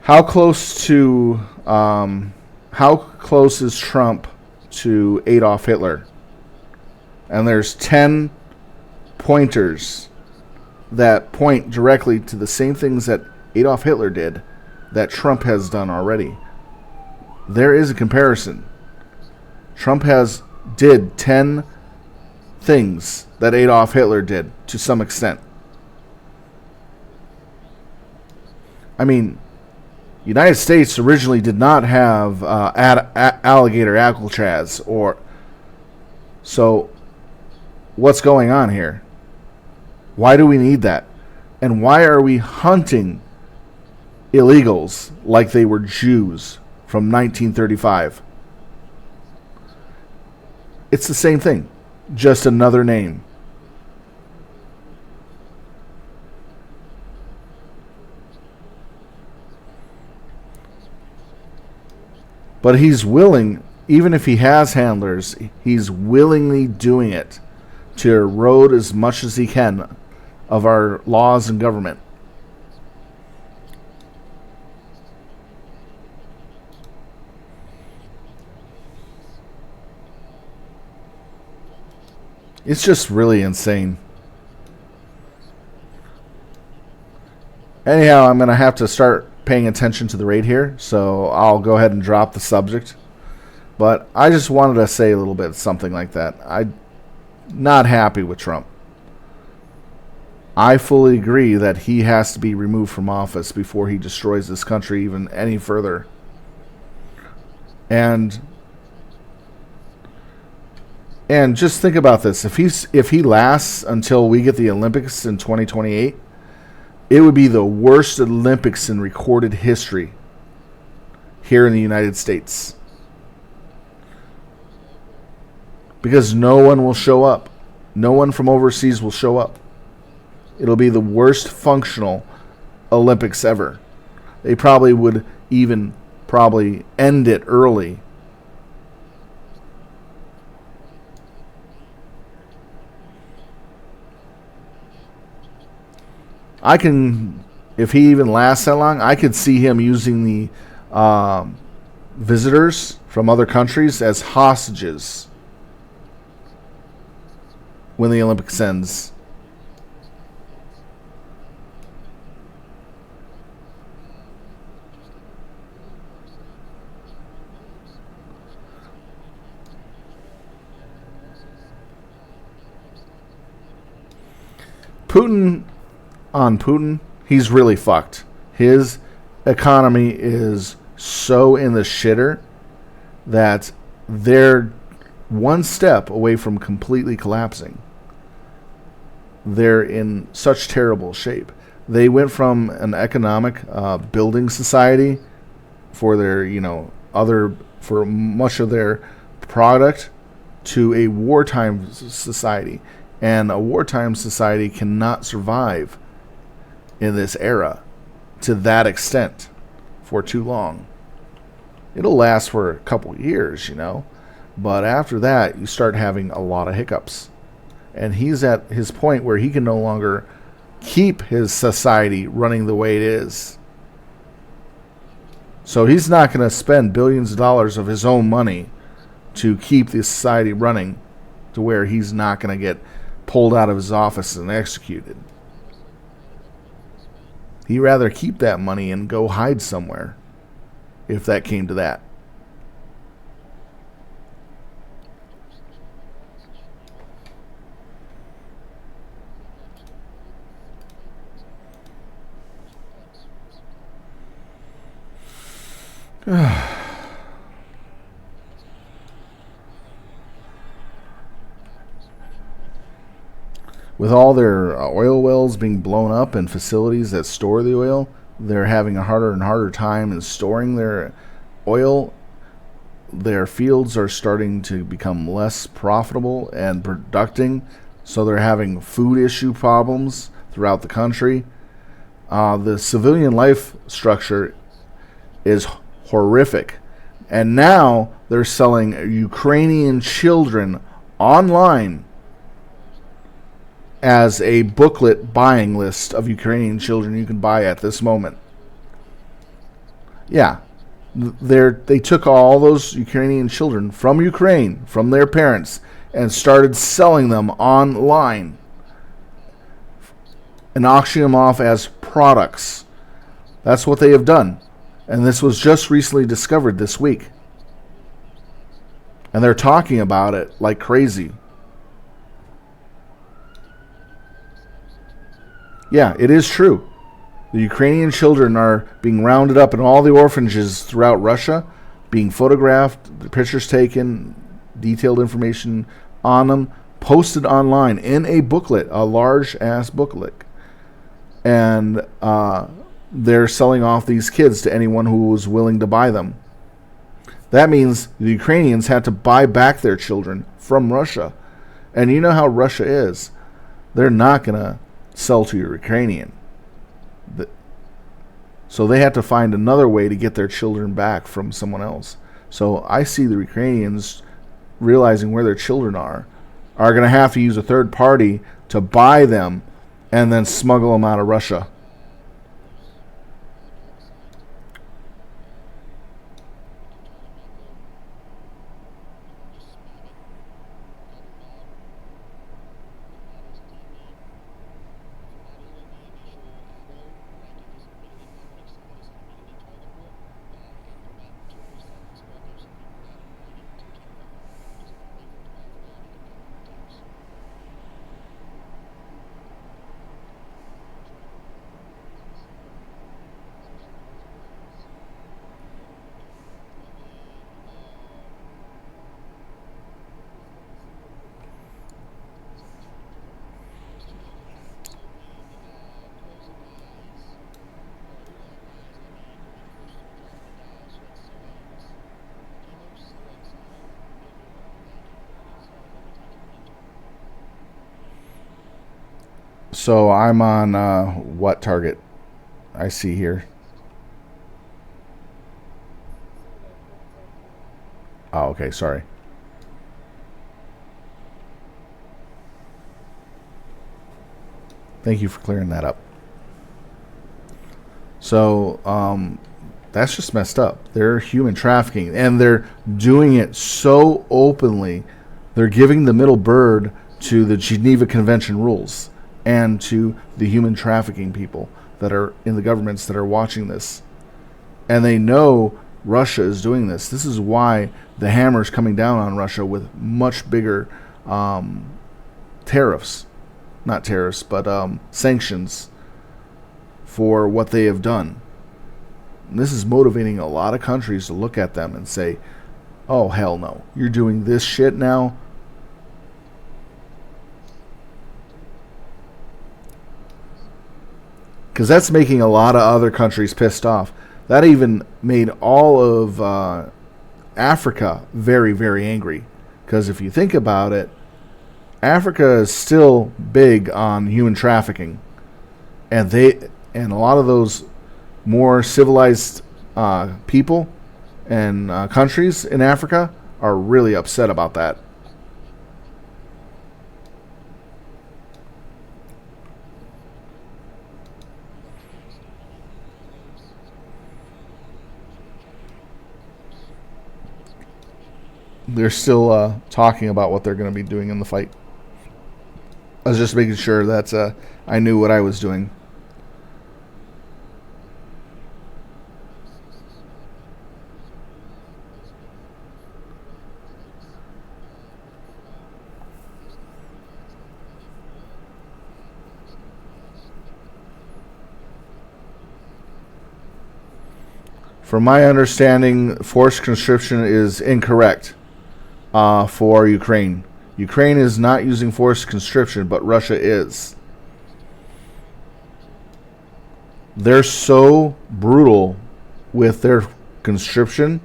How close is Trump to Adolf Hitler? And there's 10 pointers that point directly to the same things that Adolf Hitler did that Trump has done already. There is a comparison. Trump did 10 things that Adolf Hitler did to some extent. I mean, United States originally did not have alligator Alcatraz, so what's going on here? Why do we need that? And why are we hunting illegals like they were Jews from 1935? It's the same thing, just another name. But he's willing, even if he has handlers, he's willingly doing it to erode as much as he can of our laws and government. It's just really insane. Anyhow, I'm going to have to start paying attention to the raid here, so I'll go ahead and drop the subject. But I just wanted to say a little bit something like that. I'm not happy with Trump. I fully agree that he has to be removed from office before he destroys this country even any further. And just think about this. If he lasts until we get the Olympics in 2028, it would be the worst Olympics in recorded history here in the United States. Because no one will show up. No one from overseas will show up. It'll be the worst functional Olympics ever. They probably would even end it early. If he even lasts that long, I could see him using the visitors from other countries as hostages when the Olympics ends. Putin, he's really fucked. His economy is so in the shitter that they're one step away from completely collapsing. They're in such terrible shape. They went from an economic building society for their, for much of their product to a wartime society. And a wartime society cannot survive in this era to that extent for too long. It'll last for a couple years, but after that, you start having a lot of hiccups. and he's at his point where he can no longer keep his society running the way it is. So he's not going to spend billions of dollars of his own money to keep the society running to where he's not going to get pulled out of his office and executed. He'd rather keep that money and go hide somewhere, if that came to that. With all their oil wells being blown up and facilities that store the oil, they're having a harder and harder time in storing their oil. Their fields are starting to become less profitable and producing, so they're having food issue problems throughout the country. The civilian life structure is horrific. And now they're selling Ukrainian children online as a booklet buying list of Ukrainian children you can buy at this moment. Yeah, they took all those Ukrainian children from Ukraine, from their parents, and started selling them online and auctioning them off as products. That's what they have done. And this was just recently discovered this week. And they're talking about it like crazy. Yeah, it is true. The Ukrainian children are being rounded up in all the orphanages throughout Russia, being photographed, the pictures taken, detailed information on them, posted online in a booklet, a large-ass booklet. And they're selling off these kids to anyone who was willing to buy them. That means the Ukrainians had to buy back their children from Russia. And you know how Russia is. They're not going to sell to your Ukrainian. So they had to find another way to get their children back from someone else. So I see the Ukrainians realizing where their children are going to have to use a third party to buy them and then smuggle them out of Russia. So I'm on what target I see here? Oh, okay, sorry. Thank you for clearing that up. So that's just messed up. They're human trafficking, and they're doing it so openly. They're giving the middle bird to the Geneva Convention rules and to the human trafficking people that are in the governments that are watching this. And they know Russia is doing this. This is why the hammer's coming down on Russia with much bigger tariffs. Not tariffs, but sanctions for what they have done. And this is motivating a lot of countries to look at them and say, oh, hell no. You're doing this shit now? Because that's making a lot of other countries pissed off. That even made all of Africa very, very angry. Because if you think about it, Africa is still big on human trafficking. And a lot of those more civilized people and countries in Africa are really upset about that. they're still talking about what they're going to be doing in the fight. I was just making sure that I knew what I was doing. From my understanding, forced conscription is incorrect for Ukraine. Ukraine is not using forced conscription, but Russia is. They're so brutal with their conscription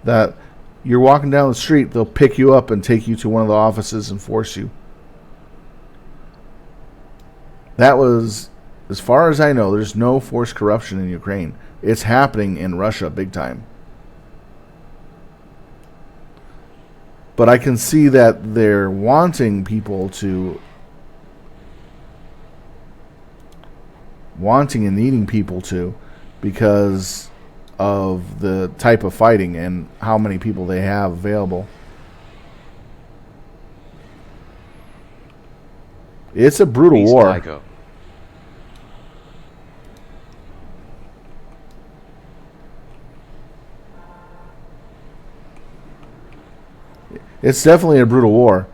that you're walking down the street, they'll pick you up and take you to one of the offices and force you. That was, as far as I know, there's no forced corruption in Ukraine. It's happening in Russia big time. But I can see that they're wanting and needing people to, because of the type of fighting and how many people they have available. It's a brutal war. It's definitely a brutal war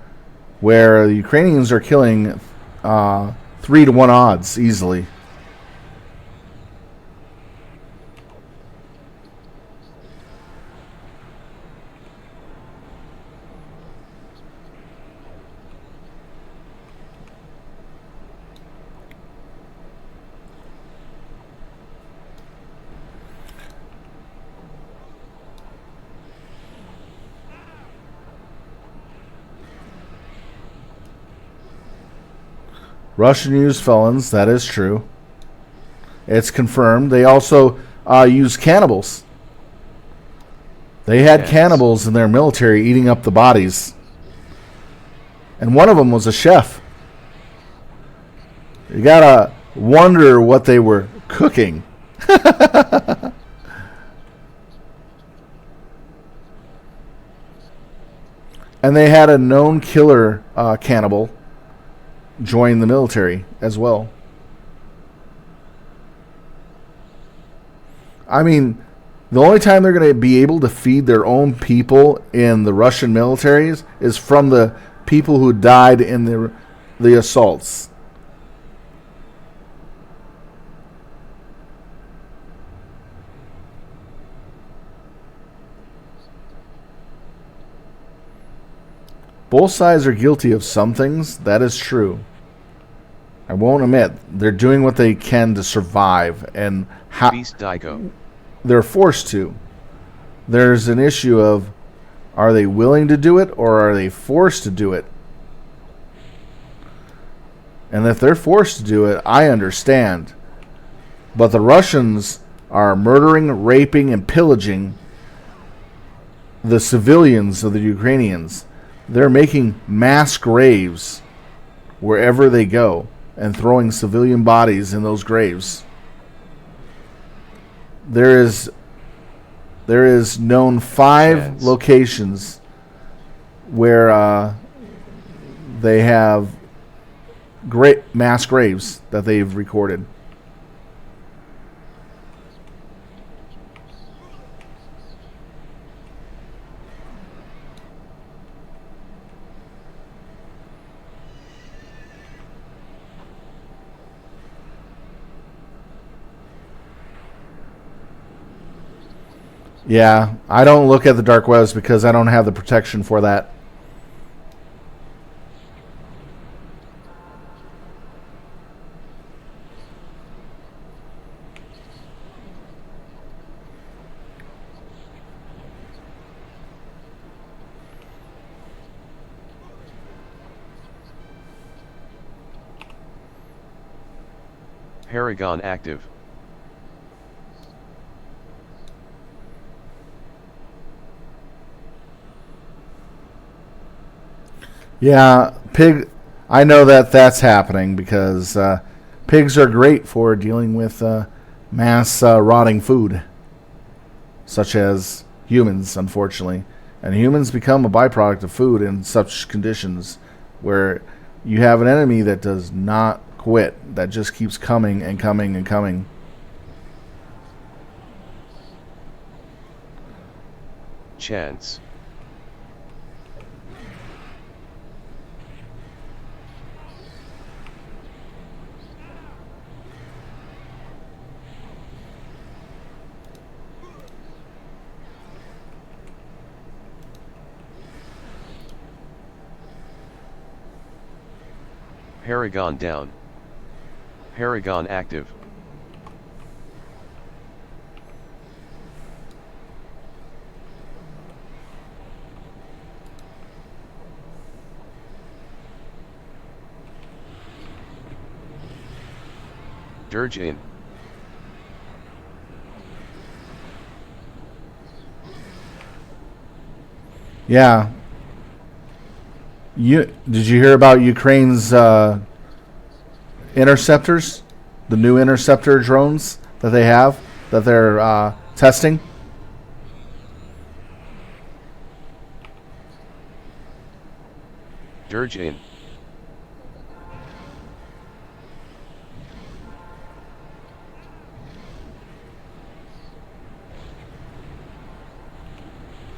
where the Ukrainians are killing 3-to-1 odds easily. Russian use felons, that is true. It's confirmed. They also use cannibals. They had cannibals in their military eating up the bodies. And one of them was a chef. You gotta wonder what they were cooking. And they had a known killer cannibal join the military as well. I mean, the only time they're going to be able to feed their own people in the Russian militaries is from the people who died in the assaults. Both sides are guilty of some things. That is true. I won't admit they're doing what they can to survive, and they're forced to. There's an issue of, are they willing to do it or are they forced to do it? And if they're forced to do it, I understand. But the Russians are murdering, raping, and pillaging the civilians of the Ukrainians. They're making mass graves wherever they go and throwing civilian bodies in those graves. There is known 5 locations where they have great mass graves that they've recorded. Yeah, I don't look at the dark webs because I don't have the protection for that. Paragon active. Yeah, pig. I know that that's happening because pigs are great for dealing with mass rotting food, such as humans, unfortunately. And humans become a byproduct of food in such conditions where you have an enemy that does not quit, that just keeps coming and coming and coming. Chance. Paragon down. Paragon active. Dirge in. Yeah. Did you hear about Ukraine's interceptors? The new interceptor drones that they have, that they're testing? Dirge in.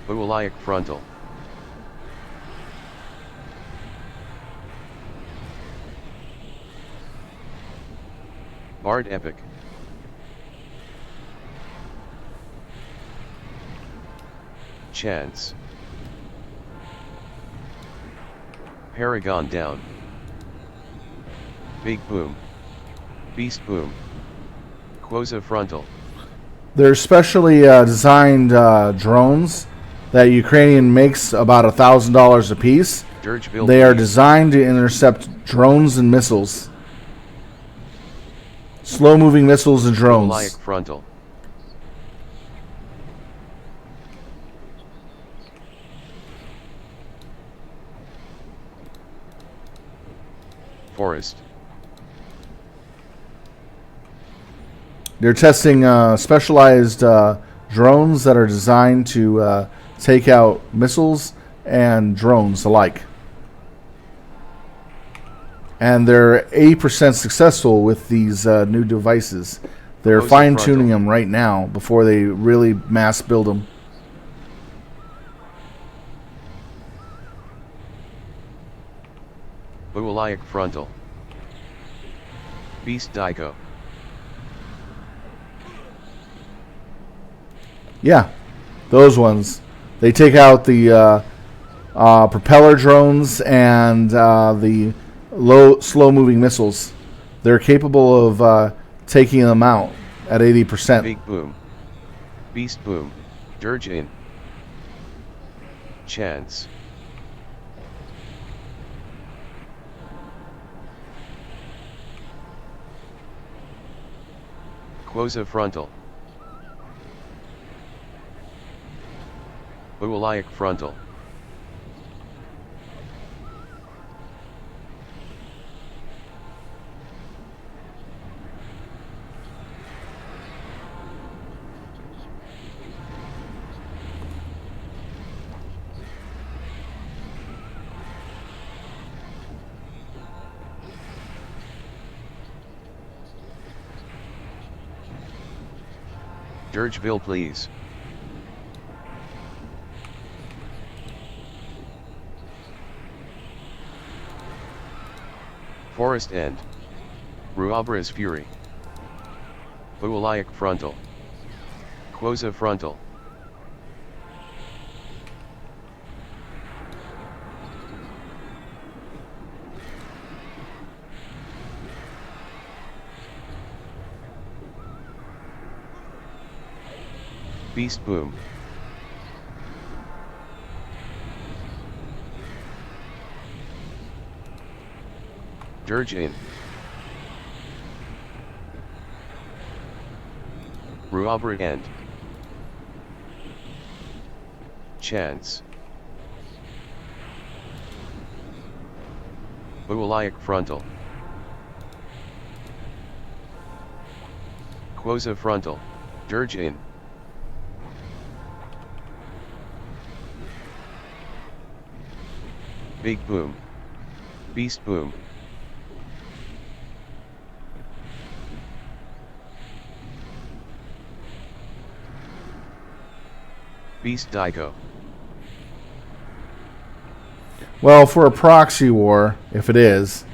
Ualiac frontal. Bard epic. Chance. Paragon down. Big boom. Beast boom. Quoza frontal. They're specially designed drones that Ukrainian makes about $1,000 a piece. They are designed to intercept drones and missiles. Slow-moving missiles and drones. Ualiac frontal. Forest. They're testing specialized drones that are designed to take out missiles and drones alike. And they're 80% successful with these new devices. They're fine-tuning them right now before they really mass build them. Ualiac frontal. Beast Dico. Yeah, those ones. They take out the propeller drones and the slow-moving missiles. They're capable of taking them out at 80%. Big boom. Beast boom. Dirge in. Chance. Quoza frontal. Ualiac frontal. Dirgeville please. Forest end. Ruabra's fury. Ualiac frontal. Quoza frontal. Beast boom. Dirge in. Ruabra end. Chance. Ualiac frontal. Quoza frontal. Dirge in. Big boom. Beast boom. Beast Daigo. Well, for a proxy war, if it is,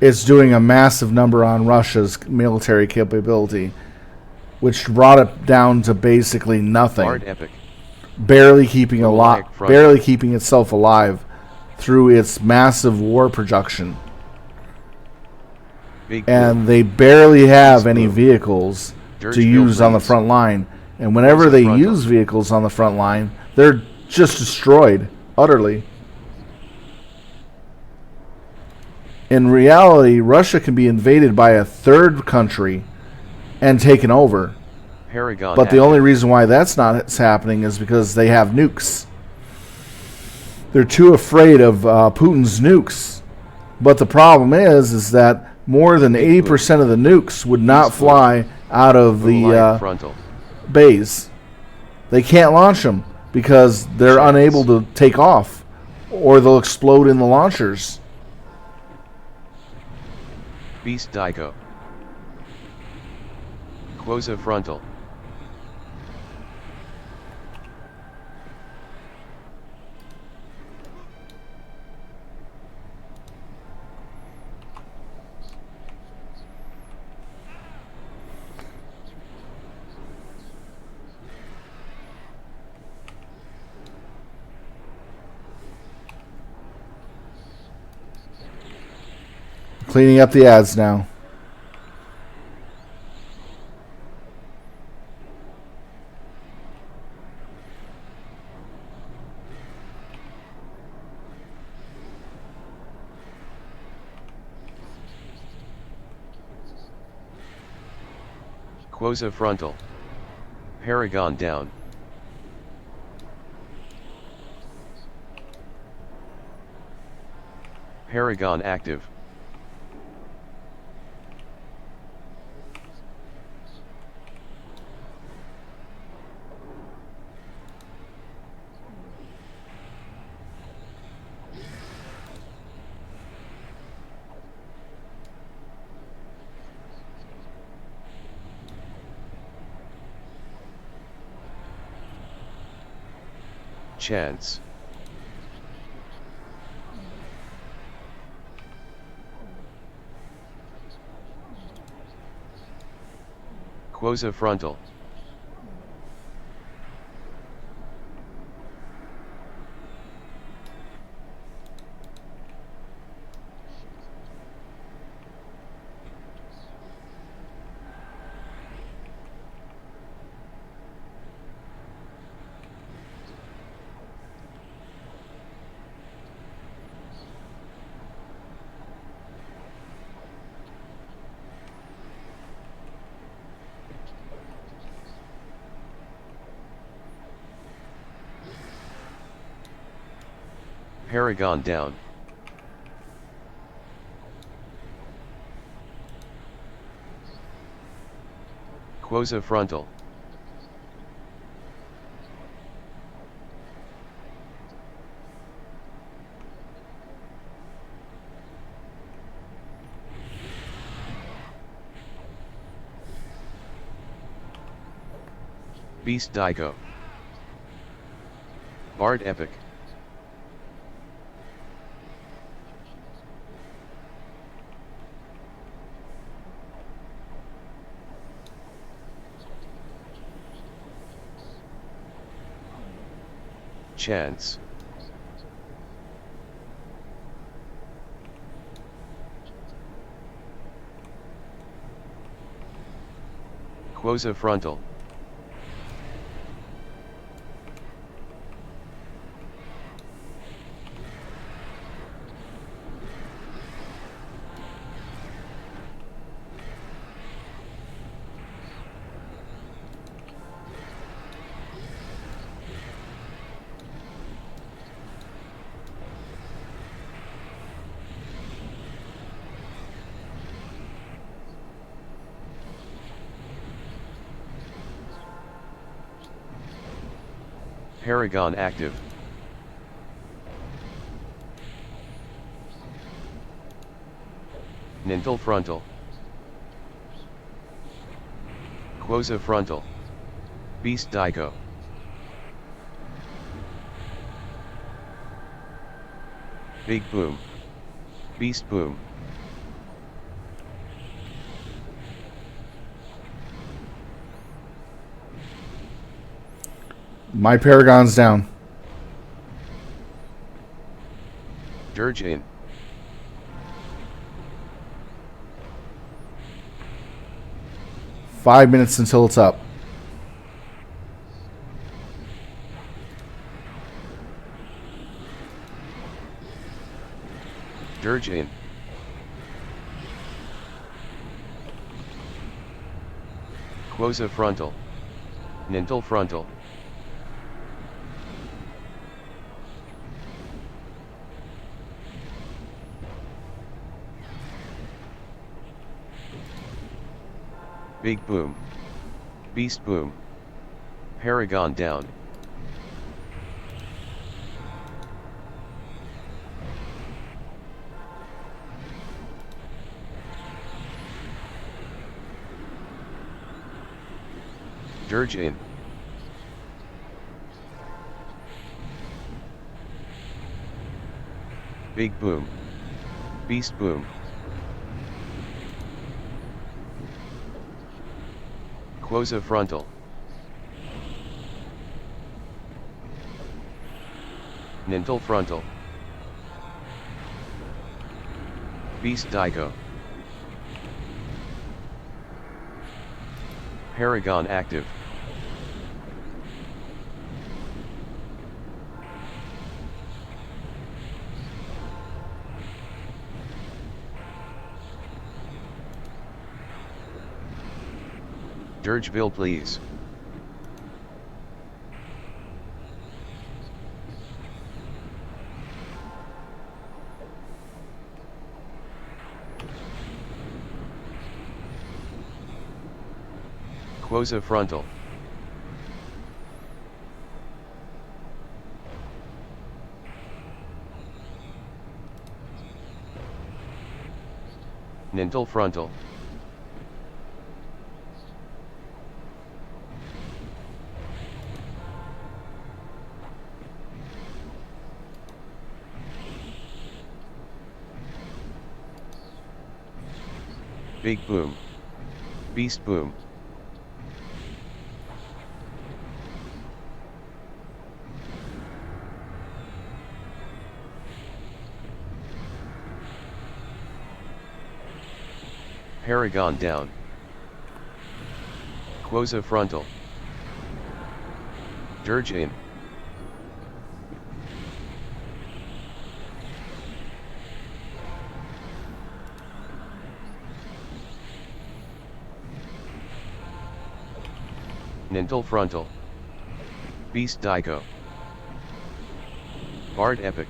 it's doing a massive number on Russia's military capability, which brought it down to basically nothing. Bard Epic. Barely keeping Reliant front. barely keeping itself alive through its massive war production. Big And boom. they barely have Beast any boom. vehicles Dirge to use on the breeze. front line. And whenever Close they frontal. use vehicles on the front line, they're just destroyed utterly. In reality, Russia can be invaded by a third country and taken over. Paragon But the active. only reason why that's not happening is because they have nukes. They're too afraid of Putin's nukes. But the problem is that more than 80% of the nukes would not Beast boom. fly out of Reliant the frontal. bays. They can't launch them because they're Chance. unable to take off, or they'll explode in the launchers. Beast Daigo. Quoza frontal. Cleaning up the ads now. Quoza frontal. Paragon down. Paragon active. Chance. Quoza frontal. Paragon down. Quoza frontal. Beast Daigo. Bard Epic. Chance. Quoza frontal. Paragon active. Nintal frontal. Quasi frontal. Beast digo. Big boom. Beast boom. My Paragon's down. Dirge in. Five minutes until it's up. Dirge in. Quasi frontal. Nintal frontal. Big boom. Beast boom. Paragon down. Dirge in. Big boom. Beast boom. Quasi frontal. Nintal frontal. Beast digo. Paragon active. Dirgeville please. Quasi frontal. Nintal frontal. Big boom. Beast boom. Paragon down. Quasi frontal. Dirge in. Nintal frontal. Beast digo. Bard epic.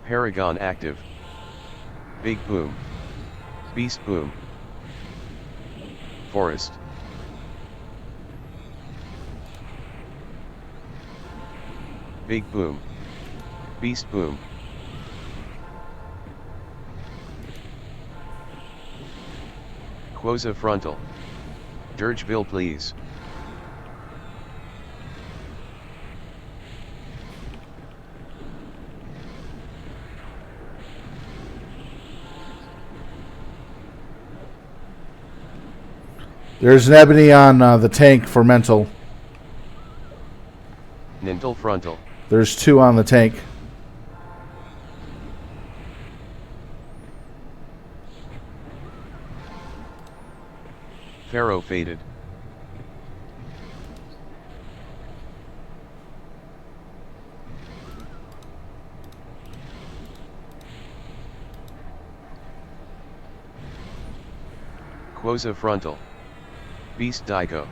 Paragon active. Big boom. Beast boom. Forest. Big boom. Beast boom. Quasi frontal. Dirgeville please. There's an ebony on the tank for mental. Nintal frontal. There's two on the tank. Pharaoh faded. Quasi frontal. Beast digo.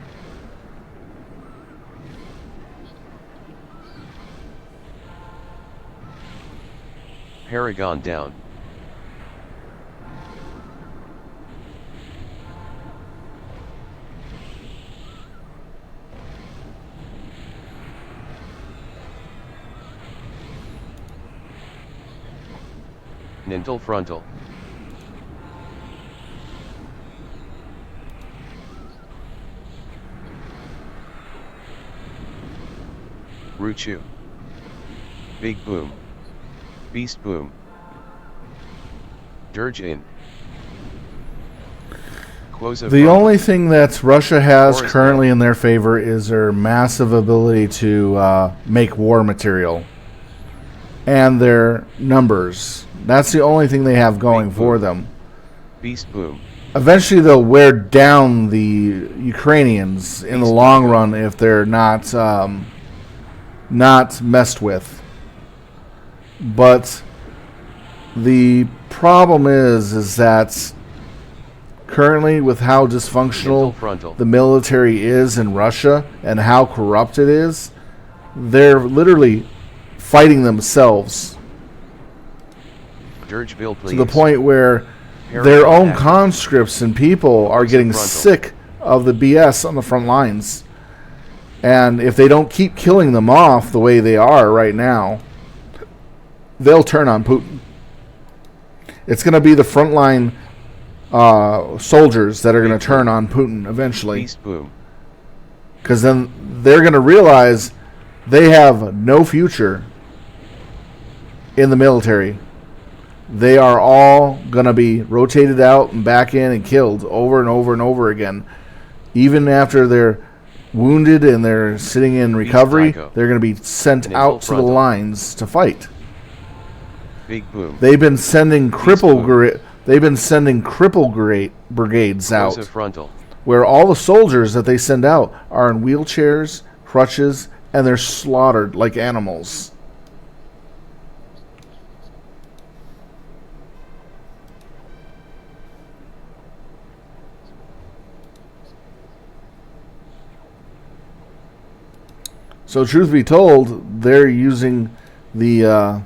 Paragon down. Nintal frontal. Ruchu. Big boom. Beast boom. Dirge in. The only thing that Russia has currently in their favor is their massive ability to make war material and their numbers. That's the only thing they have going for them. Beast boom. Eventually, they'll wear down the Ukrainians in the long run if they're not messed with. But the problem is that currently, with how dysfunctional the military is in Russia and how corrupt it is, they're literally fighting themselves to the point where their own conscripts and people are getting sick of the BS on the front lines. And if they don't keep killing them off the way they are right now, they'll turn on Putin. It's going to be the frontline soldiers that are going to turn on Putin eventually. Because then they're going to realize they have no future in the military. They are all going to be rotated out and back in and killed over and over and over again. Even after they're wounded and they're sitting in recovery, they're going to be sent out to the lines to fight. They've been sending cripple brigades out, where all the soldiers that they send out are in wheelchairs, crutches, and they're slaughtered like animals. So, truth be told, they're using the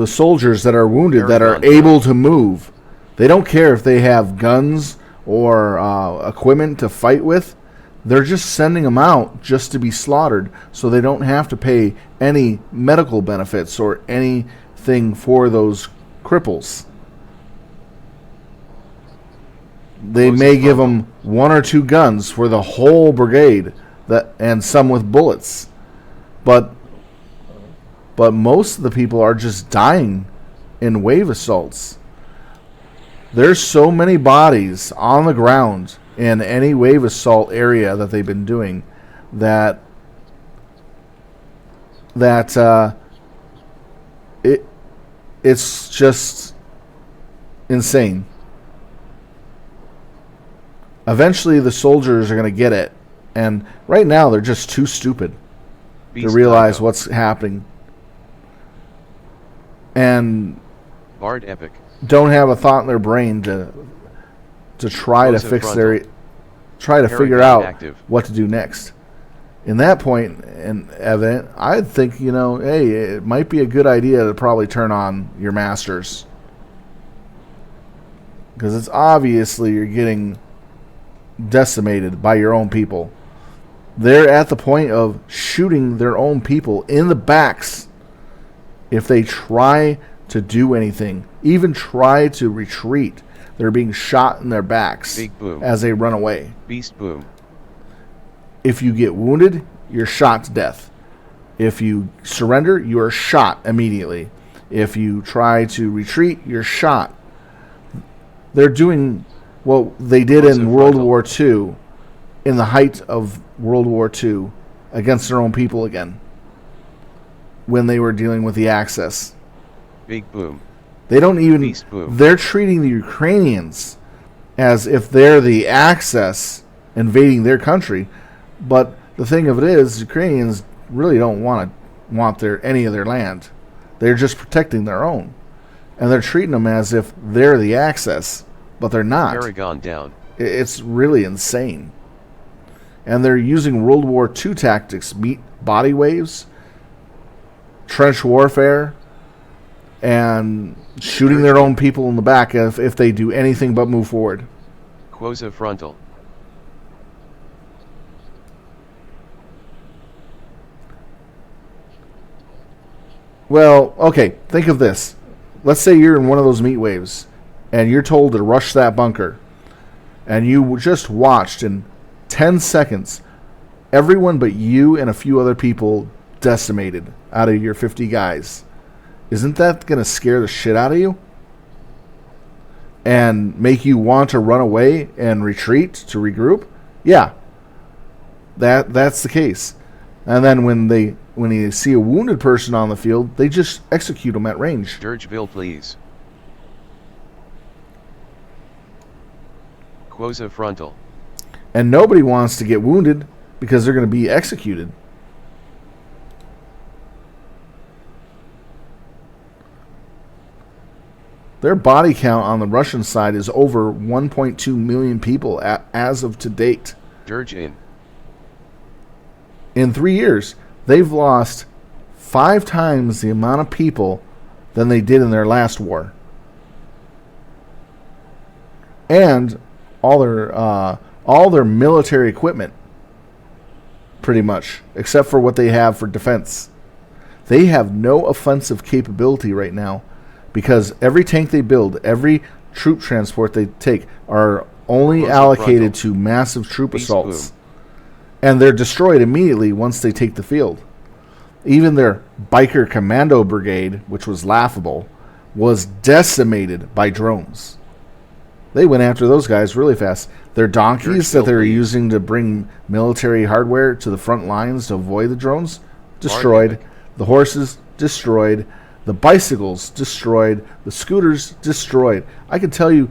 soldiers that are wounded, that are able to move. They don't care if they have guns or equipment to fight with. They're just sending them out just to be slaughtered, so they don't have to pay any medical benefits or anything for those cripples. They may give them 1 or 2 guns for the whole brigade, and some with bullets. But most of the people are just dying in wave assaults. There's so many bodies on the ground in any wave assault area that they've been doing that it's just insane. Eventually the soldiers are going to get it, and right now they're just too stupid to realize what's happening. And Bard Epic don't have a thought in their brain to try to fix figure out what to do next. In that point and evident, I'd think, hey, it might be a good idea to probably turn on your masters, because it's obviously you're getting decimated by your own people. They're at the point of shooting their own people in the backs if they try to do anything, even try to retreat. They're being shot in their backs as they run away. Beast boom. If you get wounded, you're shot to death. If you surrender, you are shot immediately. If you try to retreat, you're shot. They're doing what they did in World War II, in the height of World War II, against their own people again, when they were dealing with the Axis. Big boom. They don't even... They're treating the Ukrainians as if they're the Axis invading their country. But the thing of it is, Ukrainians really don't want any of their land. They're just protecting their own. And they're treating them as if they're the Axis, but they're not. Paragon down. It's really insane. And they're using World War II tactics, body waves, trench warfare, and shooting their own people in the back if they do anything but move forward. Quosa frontal. Well, okay, think of this. let's say you're in one of those meat waves, and you're told to rush that bunker, and you just watched in 10 seconds, everyone but you and a few other people decimated out of your 50 guys. Isn't that going to scare the shit out of you? And make you want to run away and retreat to regroup? Yeah, that's the case. And then when they see a wounded person on the field, they just execute them at range. Dirgeville, please. Quoza frontal. And nobody wants to get wounded because they're going to be executed. Their body count on the Russian side is over 1.2 million people as of to date. Dirge in. In 3 years, they've lost 5 times the amount of people than they did in their last war. And all their military equipment, pretty much, except for what they have for defense. They have no offensive capability right now because every tank they build, every troop transport they take are only allocated to massive troop assaults. And they're destroyed immediately once they take the field. Even their biker commando brigade, which was laughable, was decimated by drones. They went after those guys really fast. Their donkeys that they were using to bring military hardware to the front lines to avoid the drones, destroyed. The horses, destroyed. The bicycles, destroyed. The scooters, destroyed. I can tell you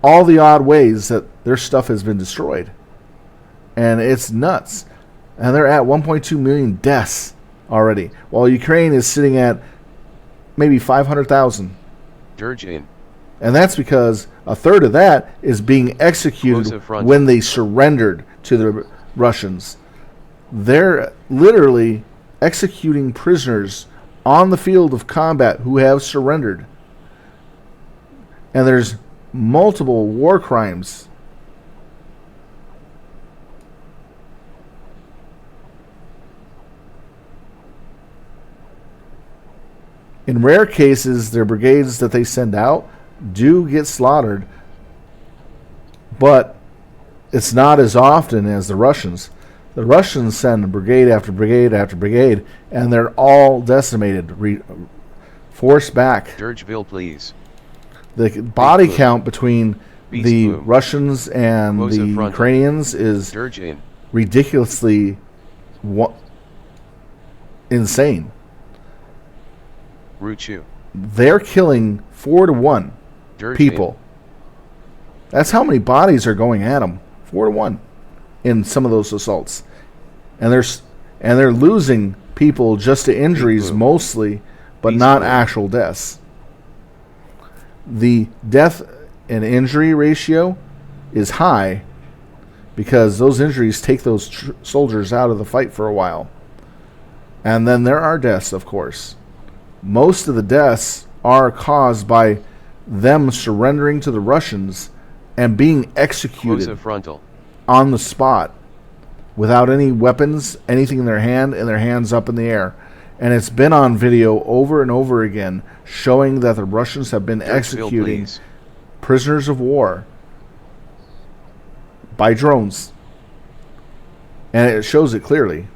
all the odd ways that their stuff has been destroyed. And it's nuts. And they're at 1.2 million deaths already, while Ukraine is sitting at maybe 500,000. Dirge in. And that's because a third of that is being executed when they surrendered to the Russians. They're literally executing prisoners on the field of combat who have surrendered. And there's multiple war crimes. In rare cases, their brigades that they send out do get slaughtered, but it's not as often as the Russians. The Russians send brigade after brigade after brigade, and they're all decimated, forced back. Dirgeville, please. The body count between the Russians and the Ukrainians is ridiculously insane. Ruchu. They're killing 4 to 1 people. That's how many bodies are going at them. 4 to 1 in some of those assaults, and they're losing people just to injuries mostly, but not actual deaths. The death and injury ratio is high because those injuries take those soldiers out of the fight for a while, and then there are deaths, of course. Most of the deaths are caused by them surrendering to the Russians and being executed on the spot without any weapons, anything in their hand, and their hands up in the air. And it's been on video over and over again showing that the Russians have been executing prisoners of war by drones. And it shows it clearly.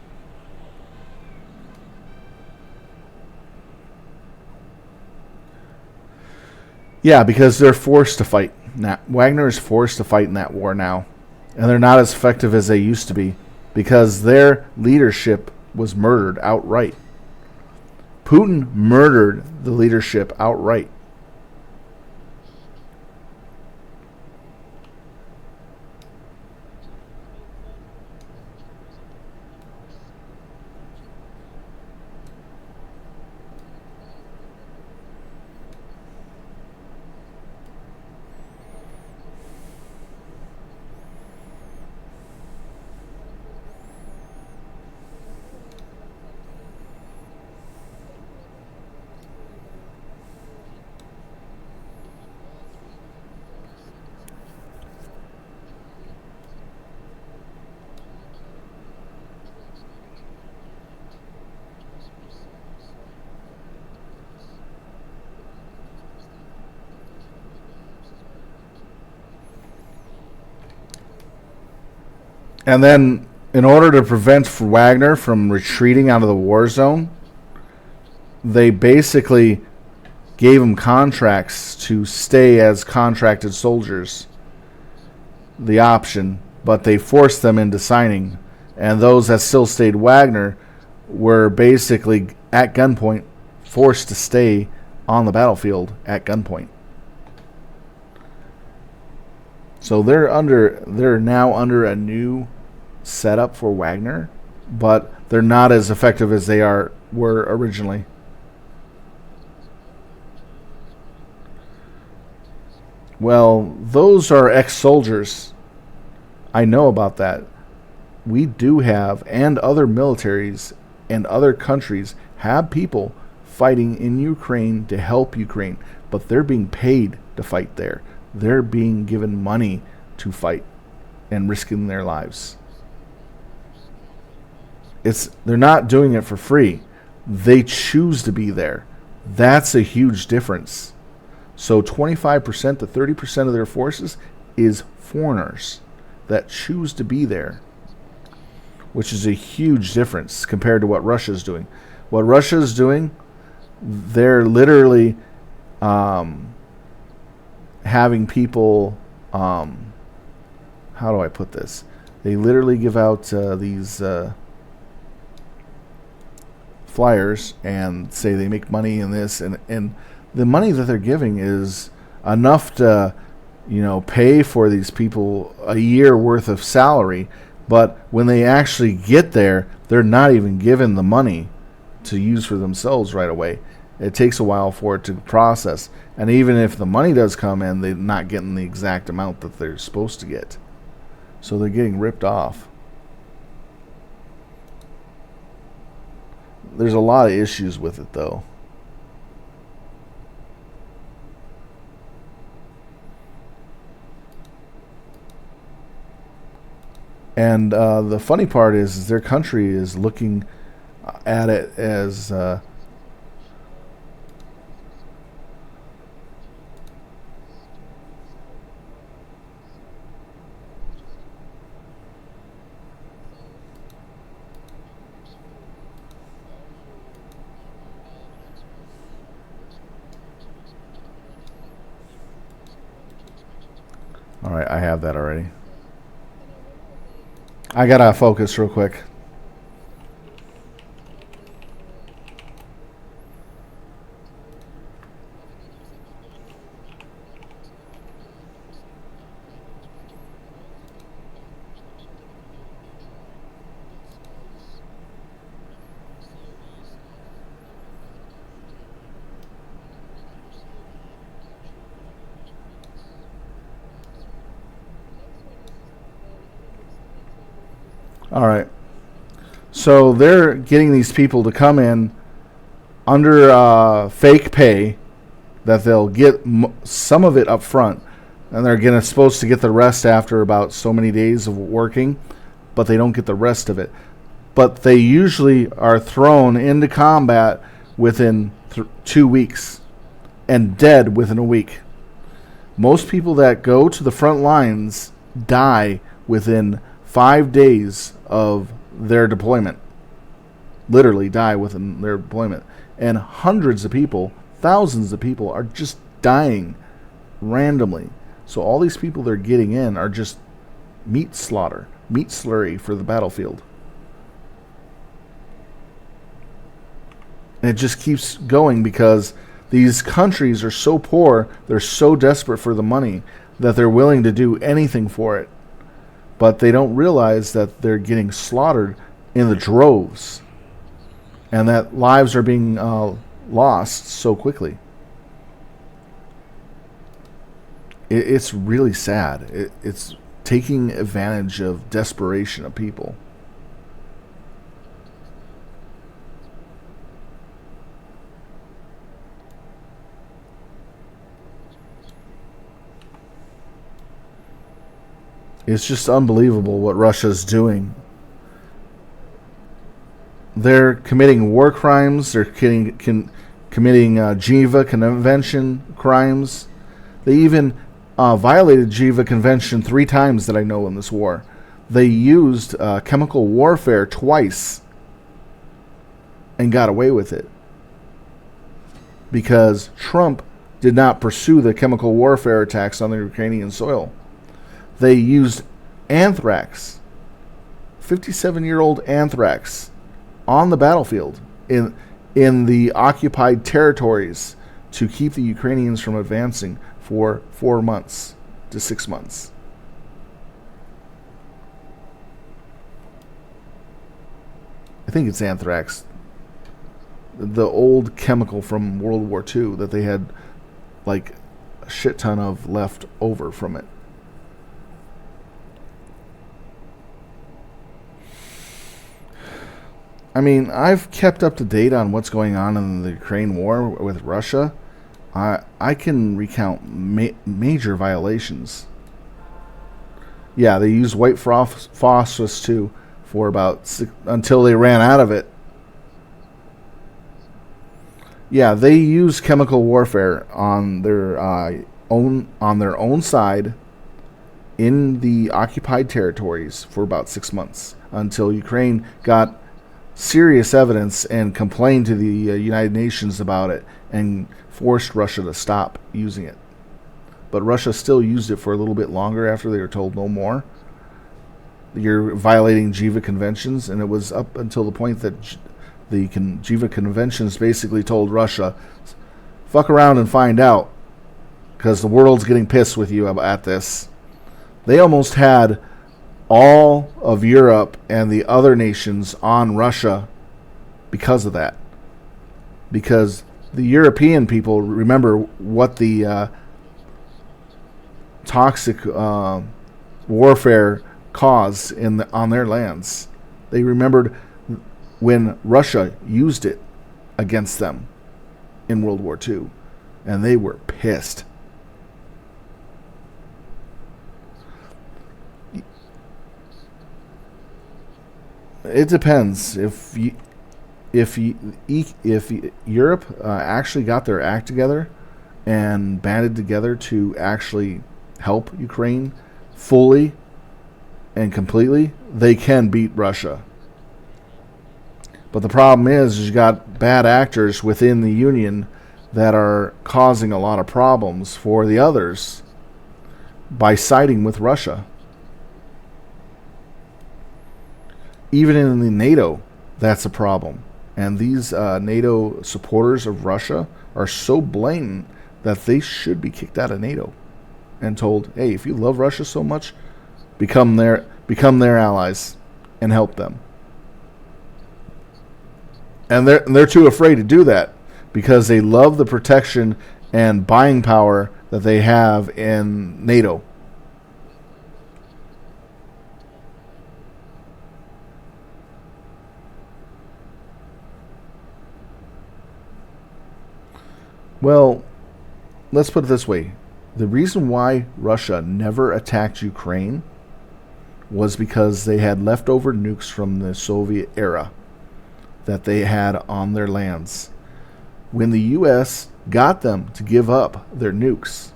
Yeah, because they're forced to fight. Now, Wagner is forced to fight in that war now. And they're not as effective as they used to be because their leadership was murdered outright. Putin murdered the leadership outright. And then, in order to prevent Wagner from retreating out of the war zone, they basically gave them contracts to stay as contracted soldiers, the option, but they forced them into signing. And those that still stayed Wagner were basically at gunpoint forced to stay on the battlefield at gunpoint. So they're now under a new setup for Wagner, but they're not as effective as they were originally. Well, those are ex-soldiers. I know about that. We do have, and other militaries and other countries have people fighting in Ukraine to help Ukraine, but they're being paid to fight there. They're being given money to fight and risking their lives. They're not doing it for free. They choose to be there. That's a huge difference. So 25% to 30% of their forces is foreigners that choose to be there, which is a huge difference compared to what Russia's doing. What Russia's doing, they're literally having people, how do I put this? They literally give out these flyers and say they make money in this, and the money that they're giving is enough to, pay for these people a year worth of salary. But when they actually get there, they're not even given the money to use for themselves right away. It takes a while for it to process. And even if the money does come in, they're not getting the exact amount that they're supposed to get. So they're getting ripped off. There's a lot of issues with it, though. And the funny part is their country is looking at it as all right, I have that already. I gotta focus real quick. All right. So they're getting these people to come in under fake pay that they'll get some of it up front, and they're supposed to get the rest after about so many days of working, but they don't get the rest of it. But they usually are thrown into combat within 2 weeks and dead within a week. Most people that go to the front lines die within 5 days of their deployment. Literally die within their deployment. And hundreds of people, thousands of people are just dying randomly. So all these people they're getting in are just meat slaughter, meat slurry for the battlefield. And it just keeps going because these countries are so poor, they're so desperate for the money that they're willing to do anything for it. But they don't realize that they're getting slaughtered in the droves and that lives are being lost so quickly. It's really sad. It's taking advantage of desperation of people. It's just unbelievable what Russia's doing. They're committing war crimes. They're committing Geneva Convention crimes. They even violated Geneva Convention 3 times that I know in this war. They used chemical warfare twice and got away with it because Trump did not pursue the chemical warfare attacks on the Ukrainian soil. They used anthrax, 57-year-old anthrax, on the battlefield in the occupied territories to keep the Ukrainians from advancing for 4 months to 6 months. I think it's anthrax, the old chemical from World War II that they had like a shit ton of left over from it. I mean, I've kept up to date on what's going on in the Ukraine war with Russia. I can recount major violations. Yeah, they used white phosphorus too for about until they ran out of it. Yeah, they use chemical warfare on their own side in the occupied territories for about 6 months until Ukraine got serious evidence and complained to the United Nations about it and forced Russia to stop using it. But Russia still used it for a little bit longer after they were told no more. You're violating Geneva Conventions, and it was up until the point that the Geneva Conventions basically told Russia, fuck around and find out, because the world's getting pissed with you at this. They almost had all of Europe and the other nations on Russia because of that. Because the European people remember what the toxic warfare caused on their lands. They remembered when Russia used it against them in World War II, and they were pissed. It depends. If Europe actually got their act together and banded together to actually help Ukraine fully and completely, they can beat Russia. But the problem is you got bad actors within the Union that are causing a lot of problems for the others by siding with Russia. Even in the NATO, that's a problem. And these NATO supporters of Russia are so blatant that they should be kicked out of NATO and told, hey, if you love Russia so much, become their allies and help them. And they're too afraid to do that because they love the protection and buying power that they have in NATO. Well, let's put it this way. The reason why Russia never attacked Ukraine was because they had leftover nukes from the Soviet era that they had on their lands. When the U.S. got them to give up their nukes,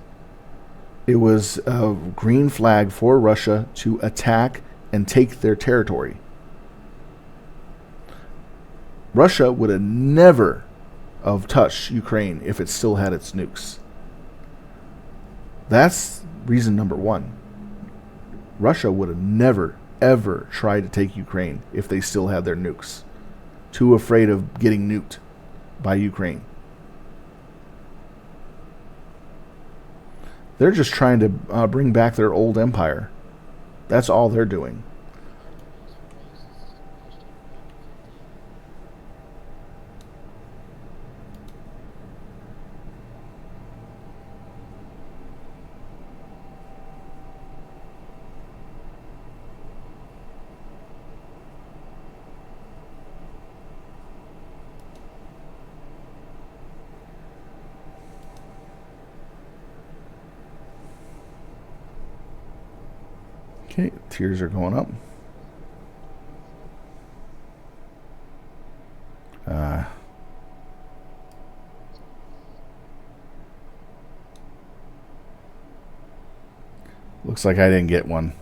it was a green flag for Russia to attack and take their territory. Russia would have never have touched Ukraine if it still had its nukes. That's reason number one. Russia would have never, ever tried to take Ukraine if they still had their nukes. Too afraid of getting nuked by Ukraine. They're just trying to bring back their old empire. That's all they're doing. Okay, tears are going up. Looks like I didn't get one.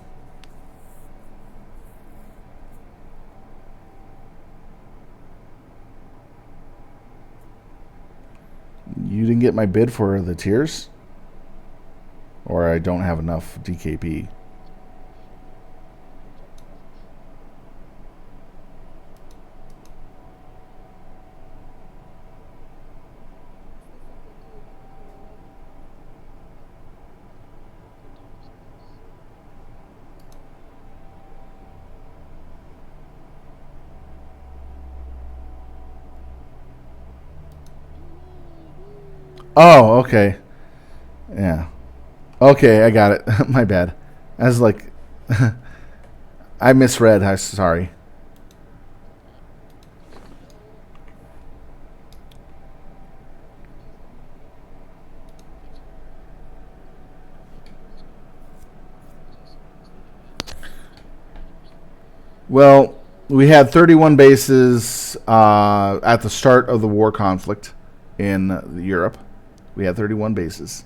get my bid for the tiers? Or I don't have enough DKP. Oh, okay. Yeah. Okay, I got it. My bad. I was like, I misread. I'm sorry. Well, we had 31 bases at the start of the war conflict in Europe. We had 31 bases.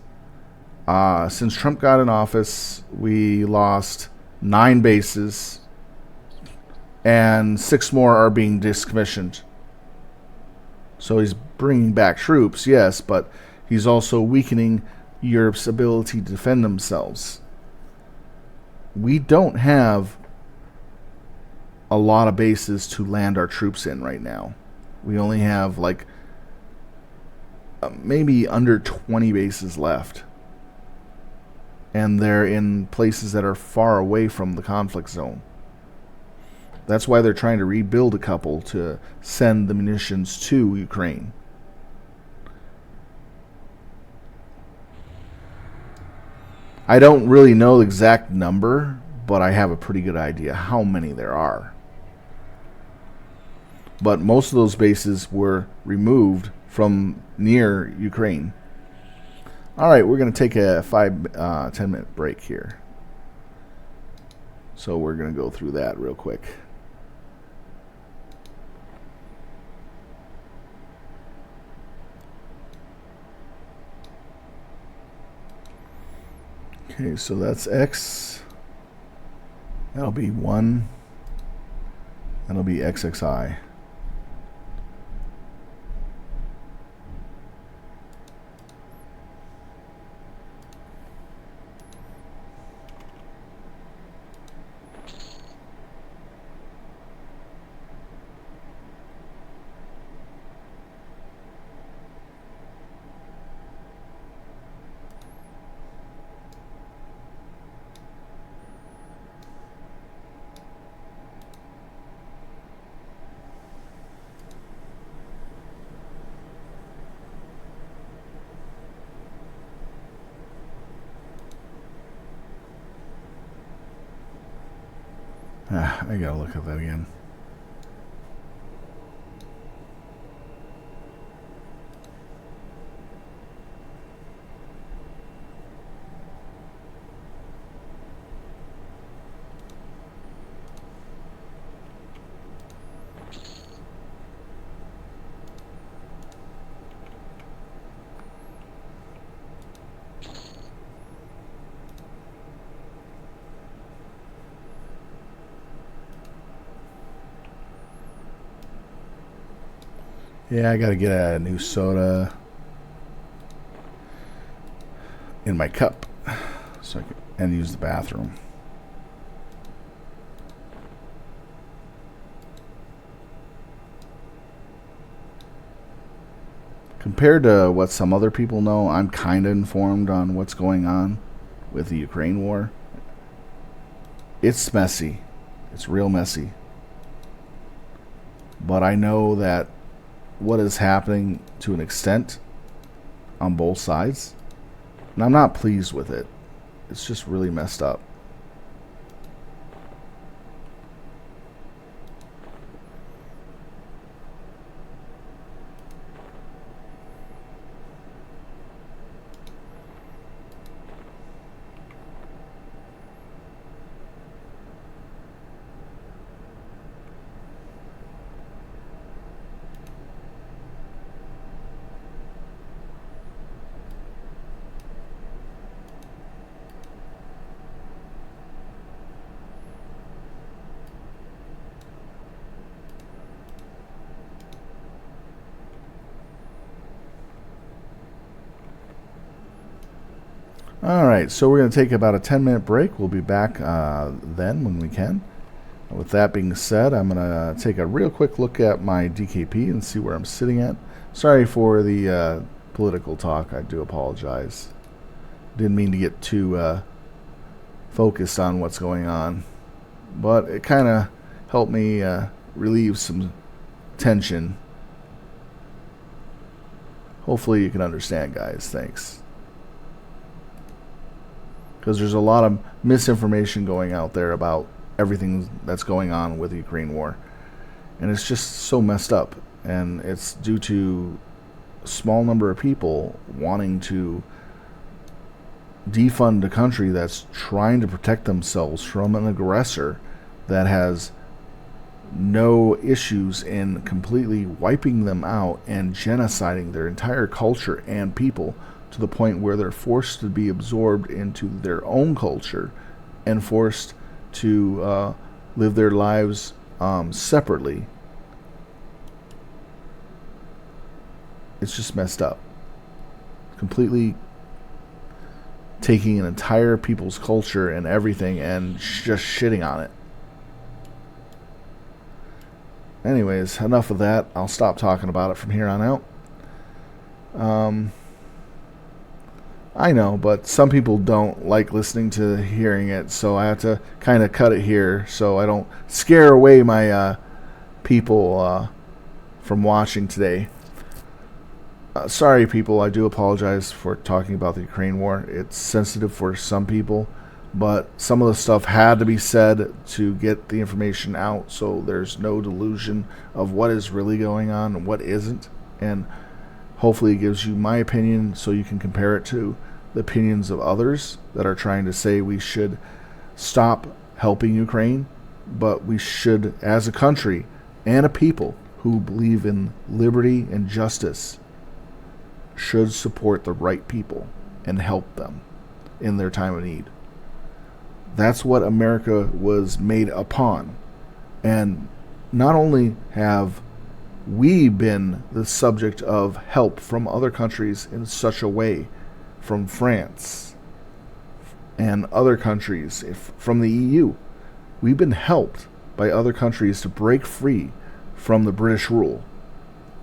Since Trump got in office, we lost 9 bases, and 6 more are being decommissioned. So he's bringing back troops, yes, but he's also weakening Europe's ability to defend themselves. We don't have a lot of bases to land our troops in right now. We only have like maybe under 20 bases left. And they're in places that are far away from the conflict zone. That's why they're trying to rebuild a couple to send the munitions to Ukraine. I don't really know the exact number, but I have a pretty good idea how many there are. But most of those bases were removed from near Ukraine. Alright, we're going to take a 10 minute break here. So we're going to go through that real quick. Okay, so that's X. That'll be 1. That'll be XXI. I gotta look at that again. Yeah, I gotta get a new soda in my cup so I can use the bathroom. Compared to what some other people know, I'm kind of informed on what's going on with the Ukraine war. It's messy. It's real messy. But I know that what is happening to an extent on both sides, and I'm not pleased with it. It's just really messed up. All right, so we're going to take about a 10-minute break. We'll be back then when we can. With that being said, I'm going to take a real quick look at my DKP and see where I'm sitting at. Sorry for the political talk. I do apologize. Didn't mean to get too focused on what's going on, but it kind of helped me relieve some tension. Hopefully you can understand, guys. Thanks. Because there's a lot of misinformation going out there about everything that's going on with the Ukraine war. And it's just so messed up. And it's due to a small number of people wanting to defund a country that's trying to protect themselves from an aggressor that has no issues in completely wiping them out and genociding their entire culture and people to the point where they're forced to be absorbed into their own culture and forced to live their lives separately. It's just messed up. Completely taking an entire people's culture and everything and just shitting on it. Anyways, enough of that. I'll stop talking about it from here on out. I know, but some people don't like listening to hearing it, so I have to kind of cut it here so I don't scare away my people from watching today. Sorry, people. I do apologize for talking about the Ukraine war. It's sensitive for some people, but some of the stuff had to be said to get the information out so there's no delusion of what is really going on and what isn't. And hopefully it gives you my opinion so you can compare it to the opinions of others that are trying to say we should stop helping Ukraine, but we should, as a country and a people who believe in liberty and justice, should support the right people and help them in their time of need. That's what America was made upon. And not only have we been the subject of help from other countries in such a way, from France and other countries, from the EU, we've been helped by other countries to break free from the British rule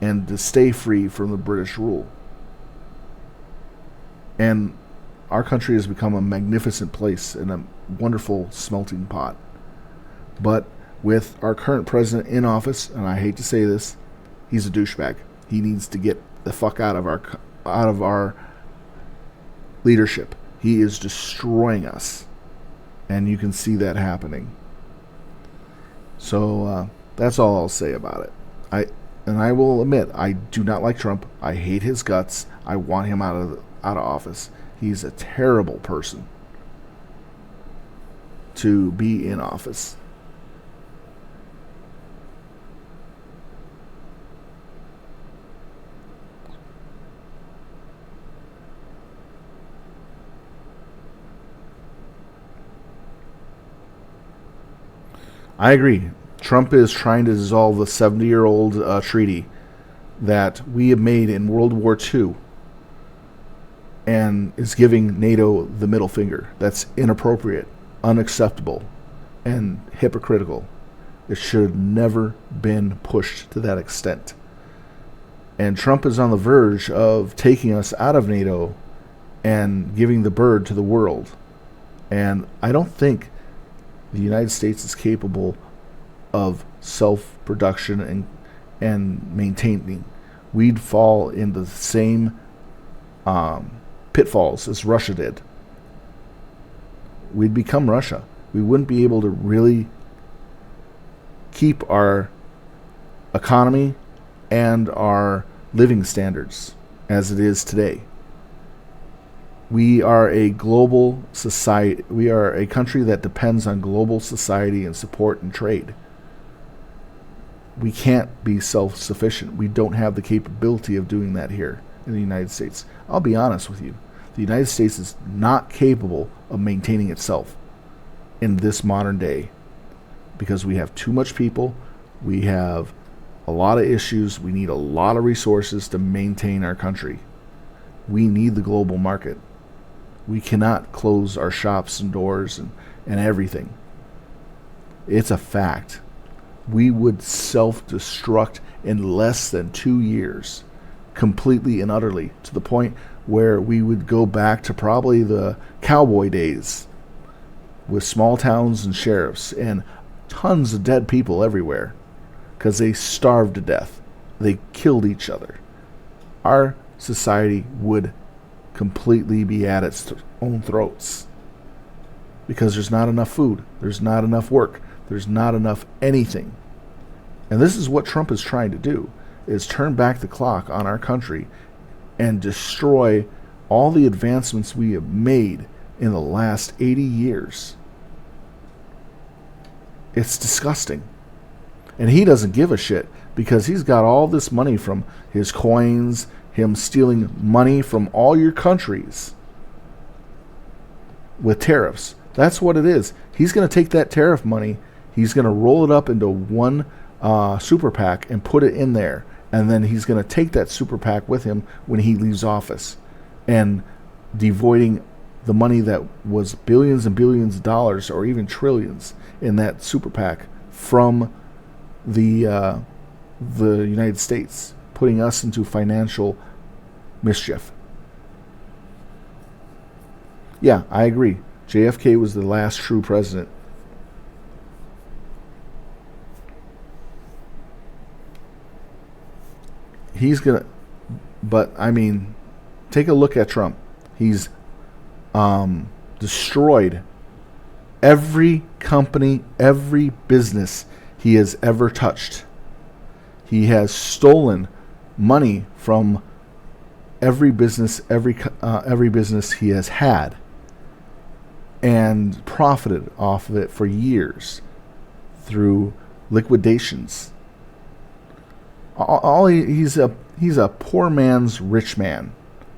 and to stay free from the British rule. And our country has become a magnificent place and a wonderful smelting pot. But with our current president in office, and I hate to say this, he's a douchebag. He needs to get the fuck out of our leadership. He is destroying us, and you can see that happening. So that's all I'll say about it. I will admit, I do not like Trump. I hate his guts. I want him out of office. He's a terrible person to be in office. I agree. Trump is trying to dissolve the 70-year-old treaty that we have made in World War II and is giving NATO the middle finger. That's inappropriate, unacceptable, and hypocritical. It should have never been pushed to that extent. And Trump is on the verge of taking us out of NATO and giving the bird to the world. And I don't think the United States is capable of self-production and maintaining. We'd fall into the same pitfalls as Russia did. We'd become Russia. We wouldn't be able to really keep our economy and our living standards as it is today. We are a global society. We are a country that depends on global society and support and trade. We can't be self-sufficient. We don't have the capability of doing that here in the United States. I'll be honest with you. The United States is not capable of maintaining itself in this modern day because we have too much people. We have a lot of issues. We need a lot of resources to maintain our country. We need the global market. We cannot close our shops and doors and everything. It's a fact. We would self-destruct in less than 2 years, completely and utterly, to the point where we would go back to probably the cowboy days with small towns and sheriffs and tons of dead people everywhere because they starved to death. They killed each other. Our society would completely be at its own throats because there's not enough food, there's not enough work, there's not enough anything. And this is what Trump is trying to do, is turn back the clock on our country and destroy all the advancements we have made in the last 80 years. It's disgusting. And he doesn't give a shit because he's got all this money from his coins, him stealing money from all your countries with tariffs. That's what it is. He's going to take that tariff money, he's going to roll it up into one super PAC and put it in there. And then he's going to take that super PAC with him when he leaves office and devoiding the money that was billions and billions of dollars or even trillions in that super PAC from the United States, putting us into financial mischief. Yeah, I agree. JFK was the last true president. He's gonna, but I mean, take a look at Trump. He's destroyed every company, every business he has ever touched. He has stolen money from every business, every business he has had, and profited off of it for years through liquidations. He's a poor man's rich man,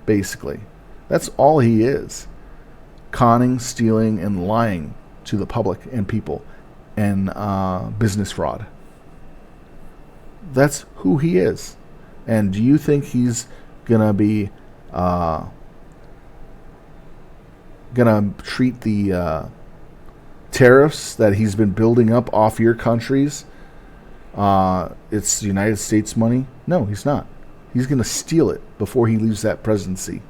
basically. That's all he is. Conning, stealing, and lying to the public and people, and business fraud. That's who he is. And do you think he's gonna be gonna treat the tariffs that he's been building up off your countries? It's the United States money? No, he's not. He's gonna steal it before he leaves that presidency.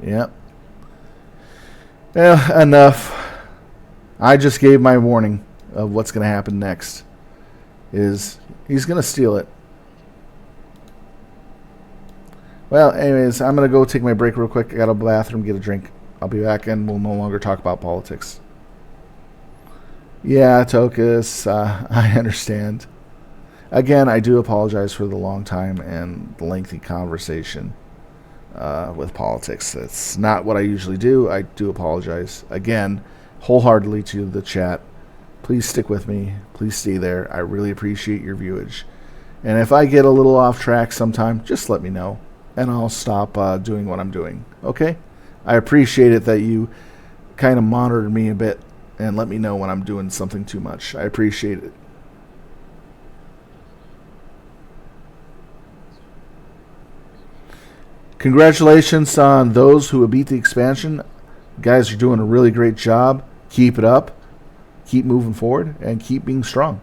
Yep. Yeah, enough. I just gave my warning of what's going to happen next. He's going to steal it. Well, anyways, I'm going to go take my break real quick. I got to go to the bathroom, get a drink. I'll be back and we'll no longer talk about politics. Yeah, Tokus, I understand. Again, I do apologize for the long time and the lengthy conversation with politics. It's not what I usually do. I do apologize. Again, wholeheartedly to the chat. Please stick with me. Please stay there. I really appreciate your viewage. And if I get a little off track sometime, just let me know. And I'll stop doing what I'm doing. Okay? I appreciate it that you kind of monitored me a bit and let me know when I'm doing something too much. I appreciate it. Congratulations on those who have beat the expansion. You guys are doing a really great job. Keep it up. Keep moving forward and keep being strong.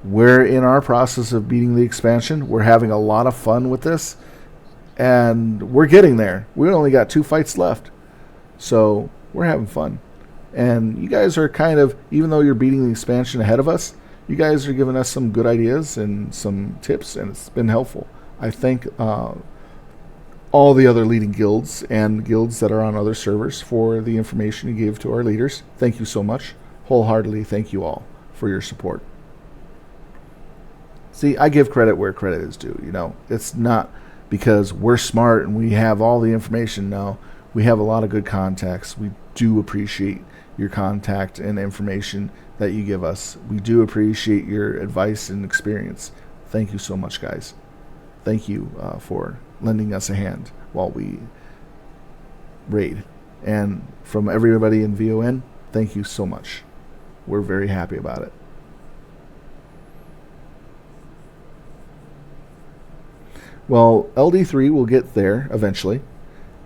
We're in our process of beating the expansion. We're having a lot of fun with this. And we're getting there. We only got 2 fights left. So we're having fun. And you guys are kind of, even though you're beating the expansion ahead of us, you guys are giving us some good ideas and some tips, and it's been helpful. I thank all the other leading guilds and guilds that are on other servers for the information you gave to our leaders. Thank you so much. Wholeheartedly thank you all for your support. See, I give credit where credit is due. You know, it's not because we're smart and we have all the information. No, we have a lot of good contacts. We do appreciate your contact and information that you give us. We do appreciate your advice and experience. Thank you so much, guys. Thank you for lending us a hand while we raid. And from everybody in VON, thank you so much. We're very happy about it. Well, LD3 will get there eventually.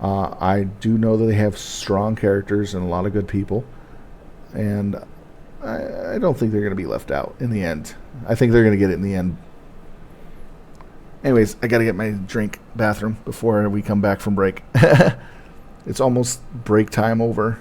I do know that they have strong characters and a lot of good people, and I don't think they're going to be left out in the end. I think they're going to get it in the end. Anyways, I got to get my drink bathroom before we come back from break. It's almost break time over.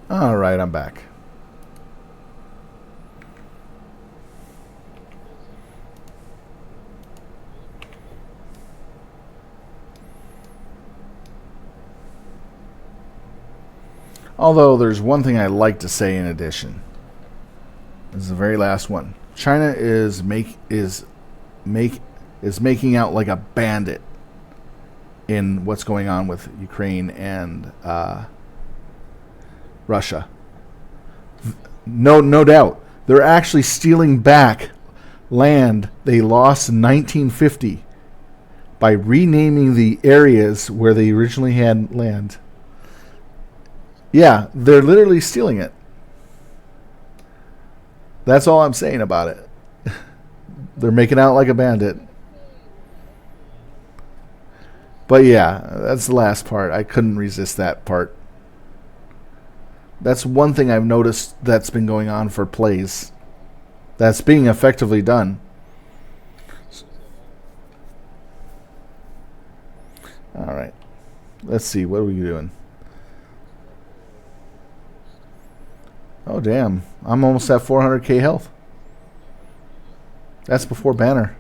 All right, I'm back. Although there's one thing I like to say in addition. This is the very last one. China is making out like a bandit in what's going on with Ukraine and Russia. No doubt, they're actually stealing back land they lost in 1950 by renaming the areas where they originally had land. Yeah, they're literally stealing it. That's all I'm saying about it. They're making out like a bandit. But yeah, that's the last part. I couldn't resist that part. That's one thing I've noticed that's been going on for plays. That's being effectively done. Alright. Let's see. What are we doing? Oh, damn. I'm almost at 400k health. That's before banner.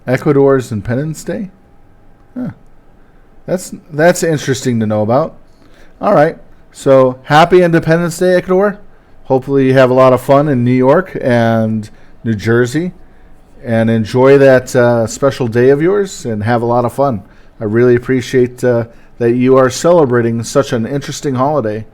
Ecuador's Independence Day? Huh. That's interesting to know about. All right. So happy Independence Day, Ecuador. Hopefully you have a lot of fun in New York and New Jersey. And enjoy that special day of yours and have a lot of fun. I really appreciate that you are celebrating such an interesting holiday.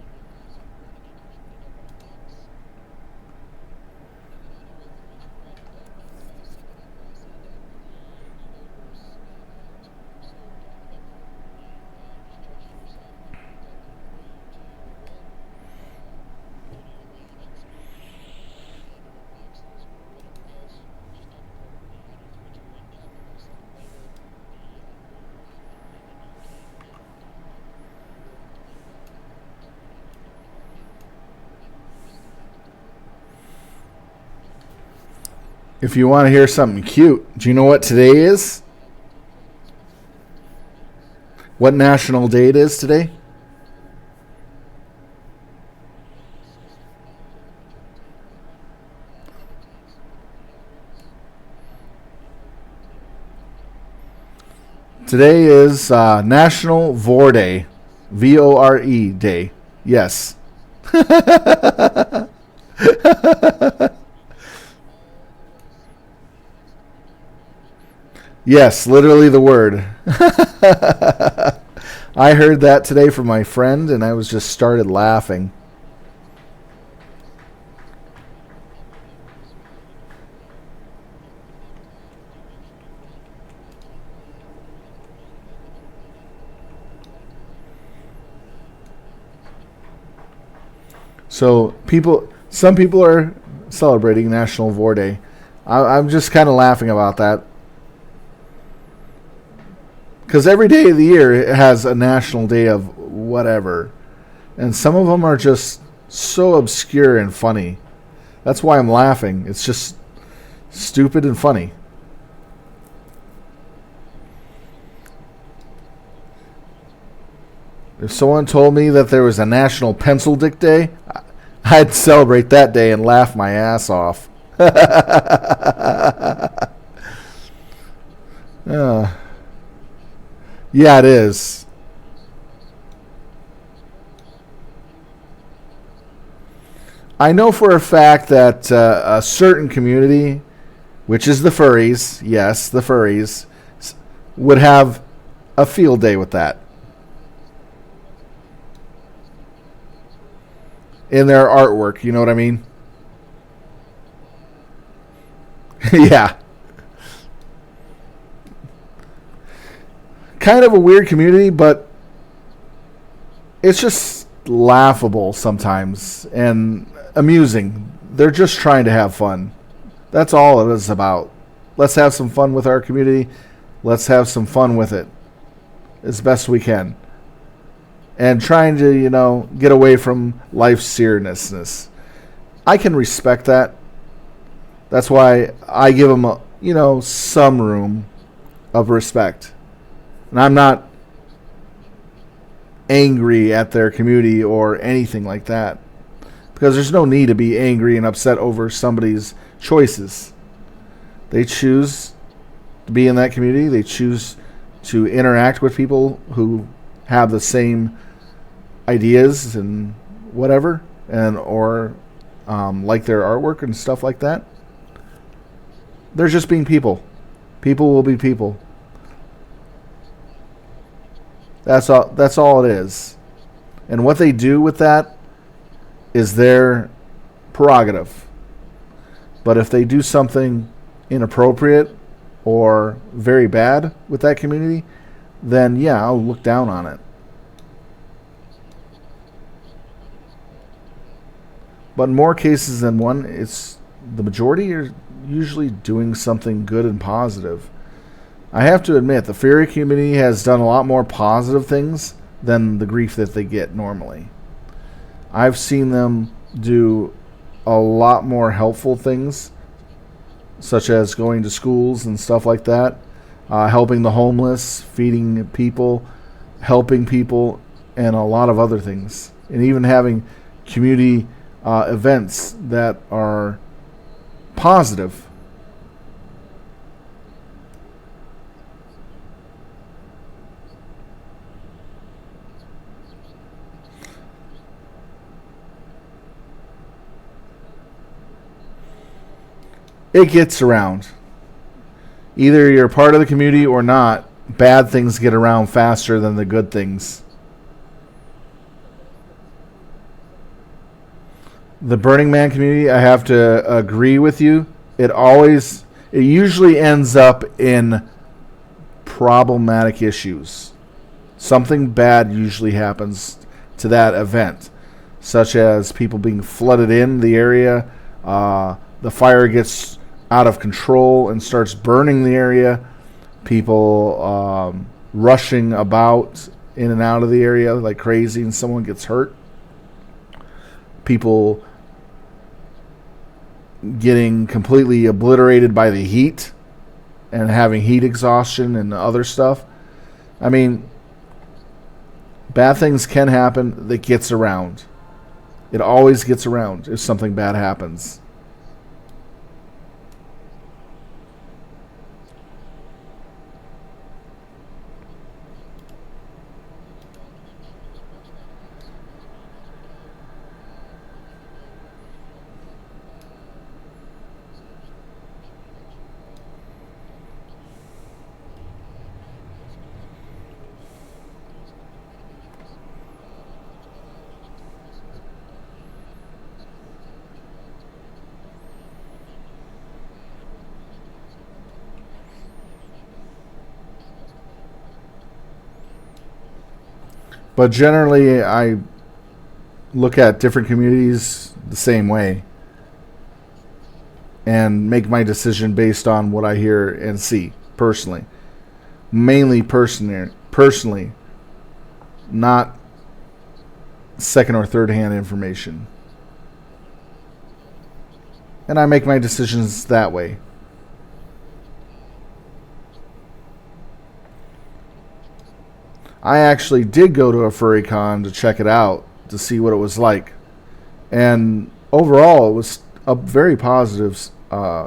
If you want to hear something cute, do you know what today is? What national day it is today? Today is National Vor Day. VORE Day. Yes. Yes, literally the word. I heard that today from my friend, and I was just started laughing. So some people are celebrating National Vor Day. I'm just kind of laughing about that. Because every day of the year it has a national day of whatever. And some of them are just so obscure and funny. That's why I'm laughing. It's just stupid and funny. If someone told me that there was a National Pencil Dick Day, I'd celebrate that day and laugh my ass off. Yeah, it is. I know for a fact that a certain community, which is the furries, yes, the furries, would have a field day with that. In their artwork, you know what I mean? Yeah. Kind of a weird community, but it's just laughable sometimes and amusing. They're just trying to have fun. That's all it is about. Let's have some fun with our community. Let's have some fun with it as best we can. And trying to, get away from life's seriousness. I can respect that. That's why I give them, some room of respect. And I'm not angry at their community or anything like that. Because there's no need to be angry and upset over somebody's choices. They choose to be in that community. They choose to interact with people who have the same ideas and whatever, or like their artwork and stuff like that. They're just being people. People will be people. That's all it is. And what they do with that is their prerogative. But if they do something inappropriate or very bad with that community, then yeah, I'll look down on it. But in more cases than one, it's the majority are usually doing something good and positive. I have to admit, the fairy community has done a lot more positive things than the grief that they get normally. I've seen them do a lot more helpful things, such as going to schools and stuff like that, helping the homeless, feeding people, helping people, and a lot of other things. And even having community events that are positive. it gets around. Either you're part of the community or not, bad things get around faster than the good things. The Burning Man community, I have to agree with you. It usually ends up in problematic issues. Something bad usually happens to that event, such as people being flooded in the area, the fire gets out of control and starts burning the area, people rushing about in and out of the area like crazy and someone gets hurt, people getting completely obliterated by the heat and having heat exhaustion and other stuff. I mean, bad things can happen. That gets around. It always gets around if something bad happens. But generally, I look at different communities the same way and make my decision based on what I hear and see personally. Mainly personally, not second or third hand information. And I make my decisions that way. I actually did go to a furry con to check it out to see what it was like. And overall, it was a very positive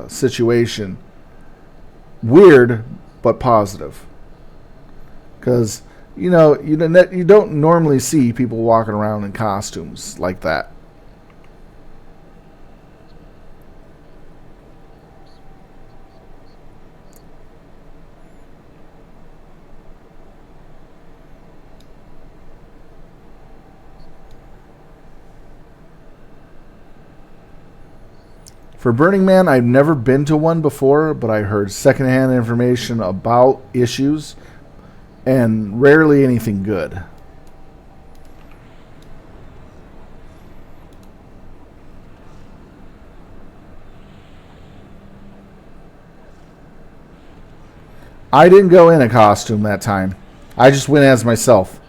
situation. Weird, but positive. Because, you don't normally see people walking around in costumes like that. For Burning Man, I've never been to one before, but I heard secondhand information about issues and rarely anything good. I didn't go in a costume that time. I just went as myself.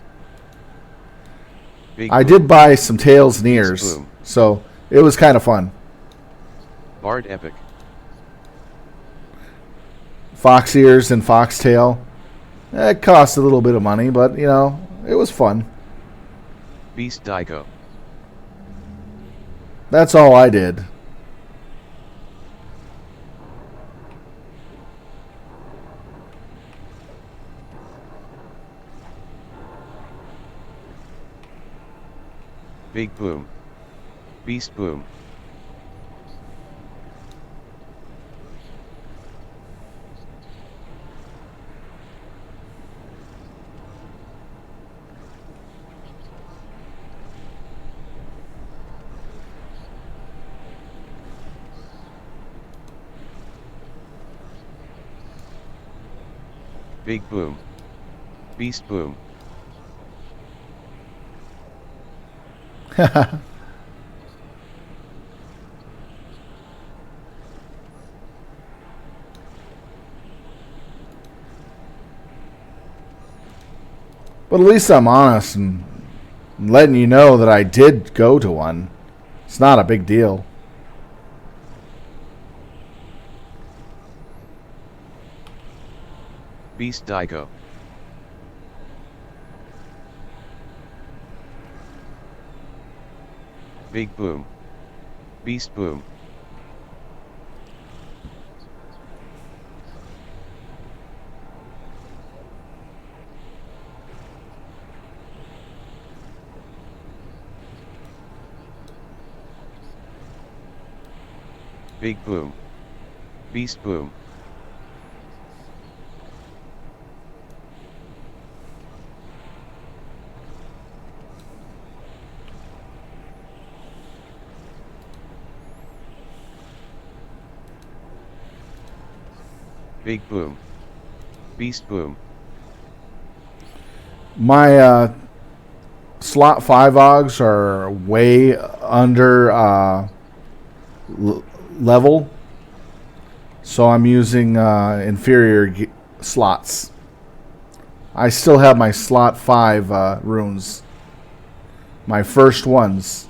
I did buy some tails and ears, so it was kind of fun. Bard Epic. Fox ears and foxtail. It cost a little bit of money, but, it was fun. Beast Dico. That's all I did. Big Boom. Beast Boom. Big Boom. Beast Boom. But at least I'm honest and letting you know that I did go to one. It's not a big deal. Beast Dico. Big Boom. Beast Boom. Big Boom. Beast Boom. Big Boom. Beast Boom. My slot 5 OGs are way under level, so I'm using inferior slots. I still have my slot 5 runes, my first ones.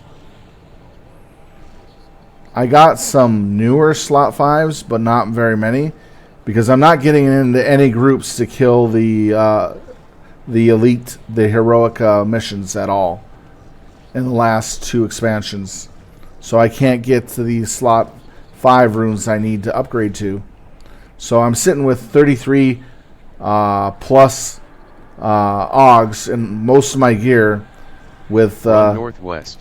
I got some newer slot 5s, but not very many, because I'm not getting into any groups to kill the elite, the heroic missions at all in the last 2 expansions. So I can't get to the slot 5 runes I need to upgrade to. So I'm sitting with 33 plus OGs in most of my gear with northwest.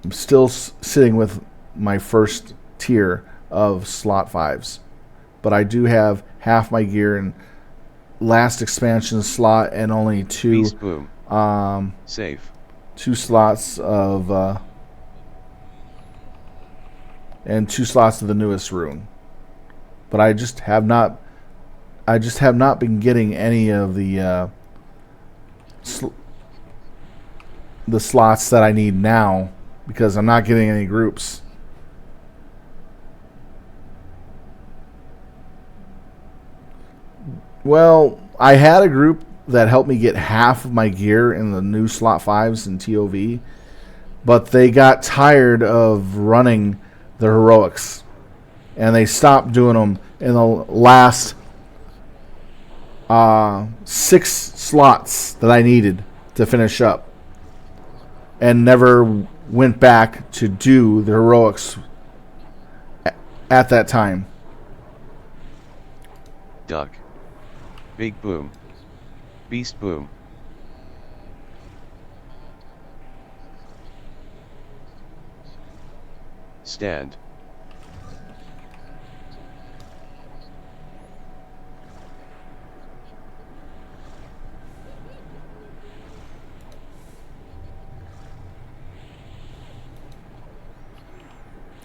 I'm still sitting with my first tier of slot 5s, but I do have half my gear in last expansion slot and only 2 Beast Boom. Safe. 2 slots of and 2 slots of the newest rune. But I just have not been getting any of the slots that I need now, because I'm not getting any groups. Well, I had a group that helped me get half of my gear in the new slot 5s in TOV, but they got tired of running the heroics, and they stopped doing them in the last 6 slots that I needed to finish up, and never went back to do the heroics at that time. Duck. Big Boom. Beast Boom. Stand.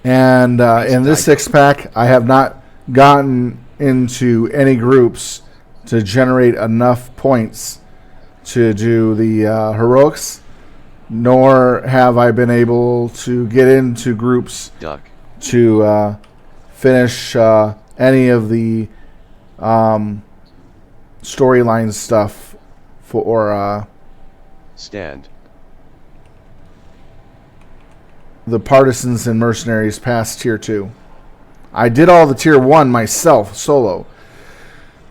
And in this 6-pack, I have not gotten into any groups to generate enough points to do the heroics, nor have I been able to get into groups to finish any of the storyline stuff for Stand. the partisans and mercenaries past tier 2. I did all the tier 1 myself solo,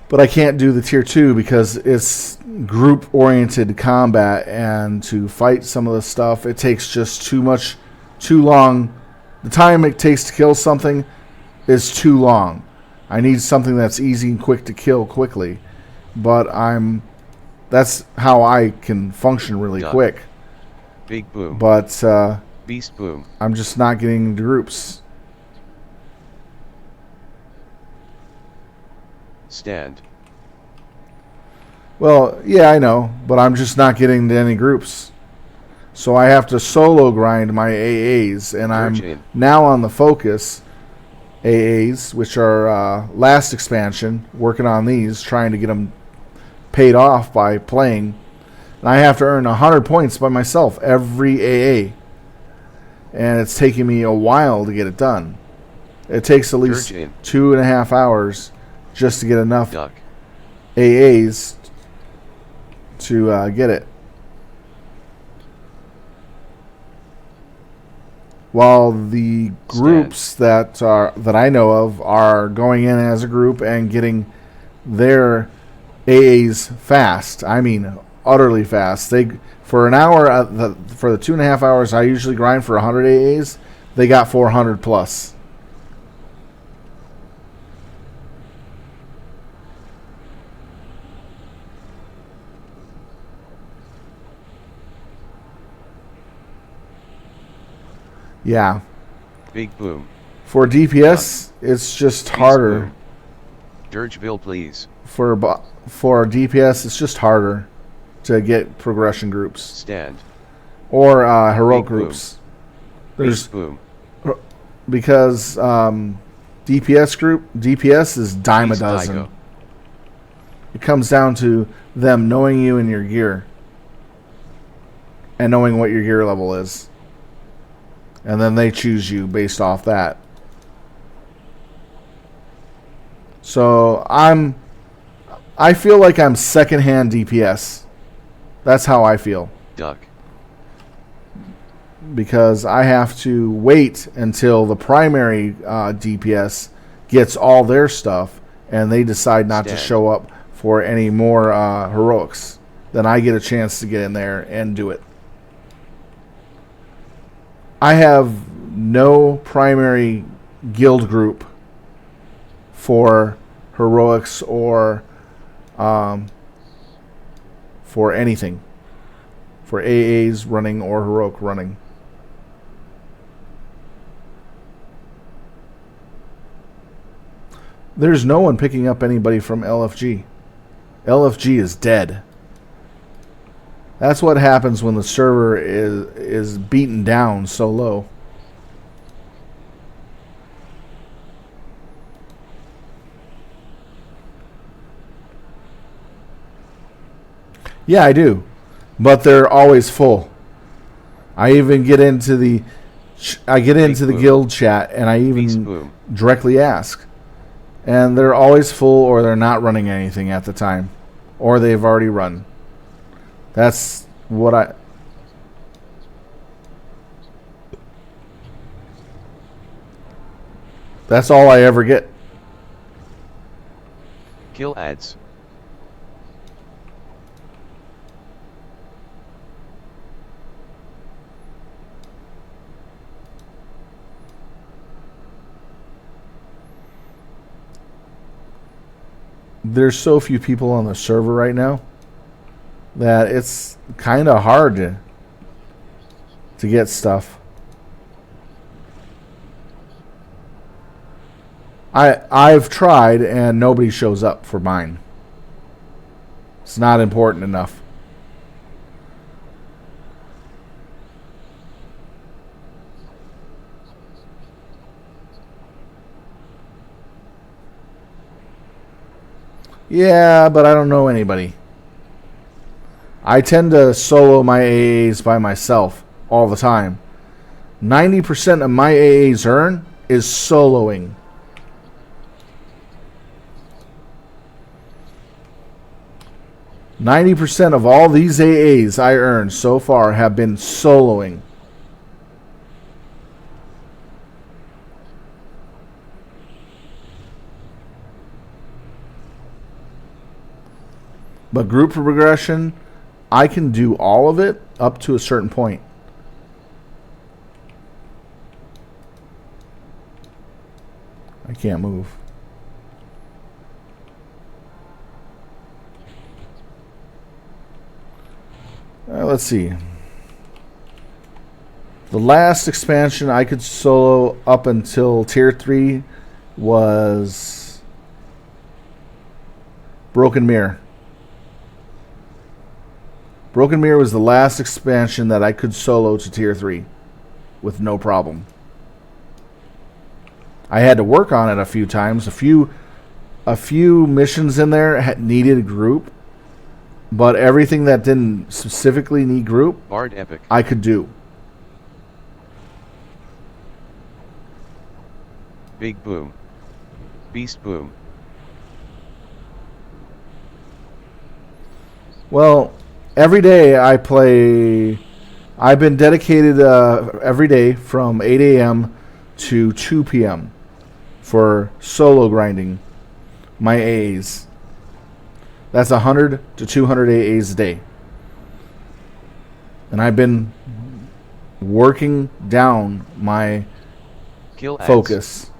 but I can't do the tier 2 because it's group oriented combat, and to fight some of the stuff, it takes just too long. The time it takes to kill something is too long. I need something that's easy and quick to kill quickly, but that's how I can function really quick. Big Boom. But Beast Boom. I'm just not getting into groups. Stand. Well, yeah, I know, but I'm just not getting into any groups. So I have to solo grind my AAs, and I'm now on the focus AAs, which are last expansion, working on these, trying to get them paid off by playing. And I have to earn 100 points by myself every AA. And it's taking me a while to get it done. It takes at least 2.5 hours just to get enough AAs to get it. While the groups that I know of are going in as a group and getting their AAs fast. I mean, utterly fast. For an hour, for the 2.5 hours I usually grind for 100 AAs, they got 400 plus. Yeah. Big boom. For DPS, it's just Beast harder. boom. Dirgeville, please. For DPS, it's just harder to get progression groups Stand. or heroic Big boom. groups. There's Beast boom. because DPS is dime a Beast dozen. Daigo. It comes down to them knowing you and your gear, and knowing what your gear level is, and then they choose you based off that. So I feel like I'm secondhand DPS. That's how I feel. Duck. Because I have to wait until the primary DPS gets all their stuff and they decide not to Stand. show up for any more heroics. Then I get a chance to get in there and do it. I have no primary guild group for heroics or for anything. For AAs running or heroic running. There's no one picking up anybody from LFG. LFG is dead. That's what happens when the server is beaten down so low. Yeah, I do. But they're always full. I even get into the guild chat and I even directly ask. And they're always full or they're not running anything at the time. Or they've already run. That's what that's all I ever get. Kill ads. There's so few people on the server right now that it's kind of hard to get stuff. I've tried and nobody shows up for mine. It's not important enough. Yeah, but I don't know anybody. I tend to solo my AAs by myself all the time. 90% of my AAs earn is soloing. %90 of all these AAs I earned so far have been soloing. But group progression, I can do all of it up to a certain point. I can't move. Let's see. The last expansion I could solo up until tier 3 was Broken Mirror. Broken Mirror was the last expansion that I could solo to tier 3 with no problem. I had to work on it a few times. A few missions in there needed a group, but everything that didn't specifically need group, Bard Epic. I could do. Big boom. Beast boom. Well, every day I play. I've been dedicated every day from 8 a.m. to 2 p.m. for solo grinding my AAs. That's 100 to 200 AAs a day. And I've been working down my Kill ads. focus.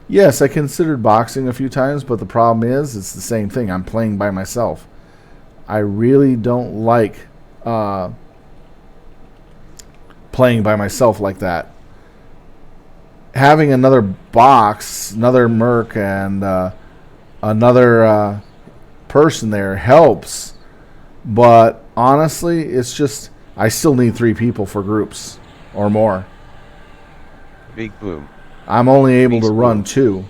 Yes, I considered boxing a few times, but the problem is it's the same thing. I'm playing by myself. I really don't like playing by myself like that. Having another box, another merc, and another person there helps, but honestly, it's just I still need 3 people for groups or more. Big boom. I'm only able to Beast run boom. 2.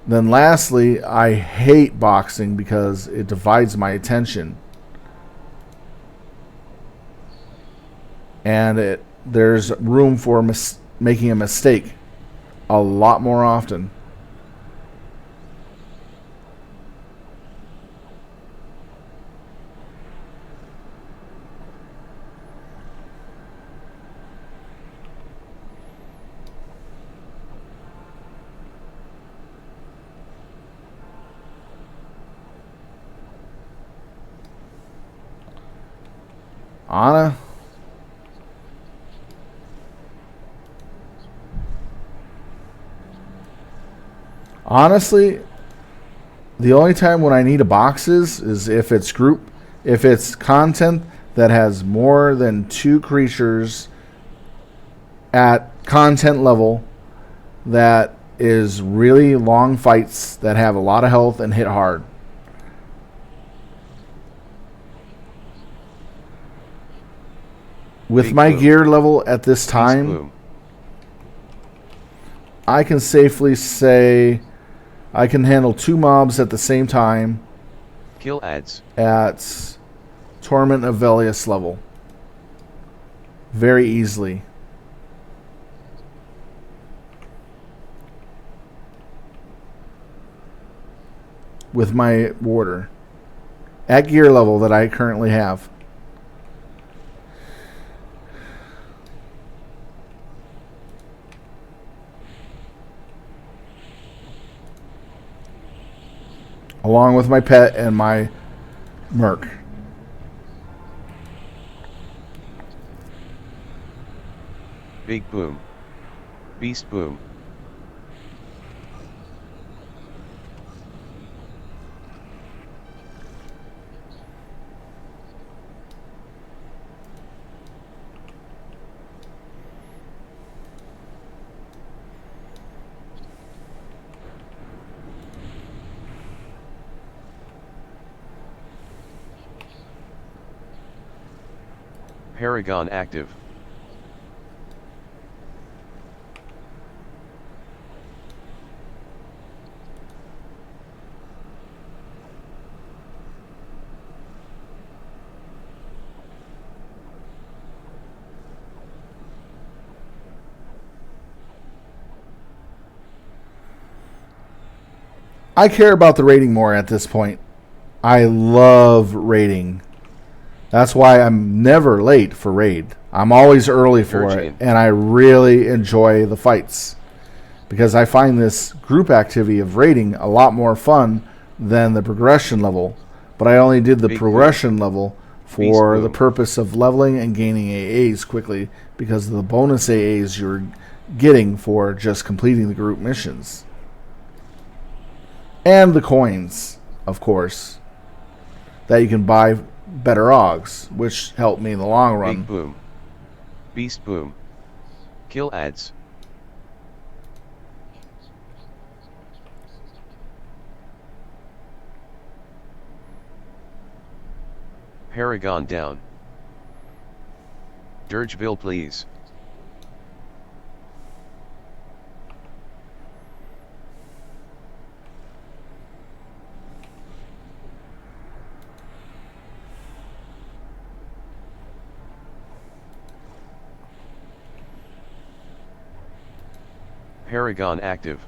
Then lastly, I hate boxing because it divides my attention. And there's room for making a mistake a lot more often. Anna? Honestly, the only time when I need a box is if it's if it's content that has more than 2 creatures at content level that is really long fights that have a lot of health and hit hard. With Big my boom. gear level at this Beast time, boom. I can safely say I can handle 2 mobs at the same time Kill ads. at Torment of Velius level. Very easily. With my warder. At gear level that I currently have. Along with my pet and my merc. Big boom. Beast boom. Paragon active. I care about the rating more at this point. I love raiding. That's why I'm never late for raid. I'm always early for it, and I really enjoy the fights. Because I find this group activity of raiding a lot more fun than the progression level. But I only did the progression level for the purpose of leveling and gaining AAs quickly because of the bonus AAs you're getting for just completing the group missions. And the coins, of course, that you can buy better OGs, which help me in the long run. Big boom. Beast boom. Kill ads. Paragon down. Dirgeville please. Paragon active.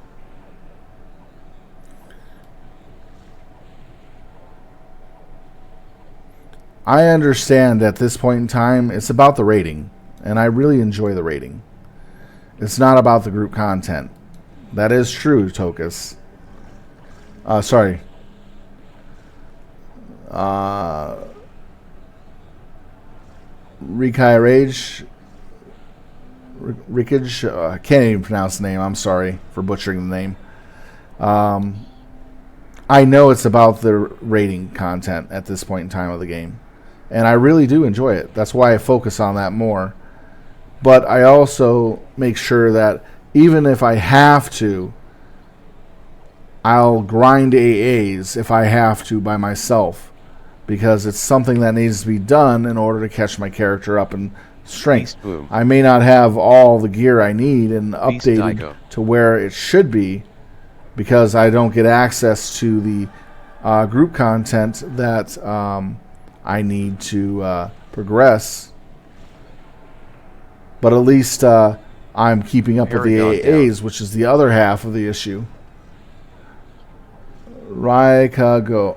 I understand at this point in time it's about the rating, and I really enjoy the rating. It's not about the group content. That is true, Tokus. Sorry. Rikai Rage. Rickage. I can't even pronounce the name. I'm sorry for butchering the name. I know it's about the raiding content at this point in time of the game, and I really do enjoy it. That's why I focus on that more. But I also make sure that even if I have to, I'll grind AAs if I have to by myself, because it's something that needs to be done in order to catch my character up in strength. I may not have all the gear I need and updated to where it should be, because I don't get access to the group content that I need to progress. But at least I'm keeping up with the AAs, which is the other half of the issue. Raikagi.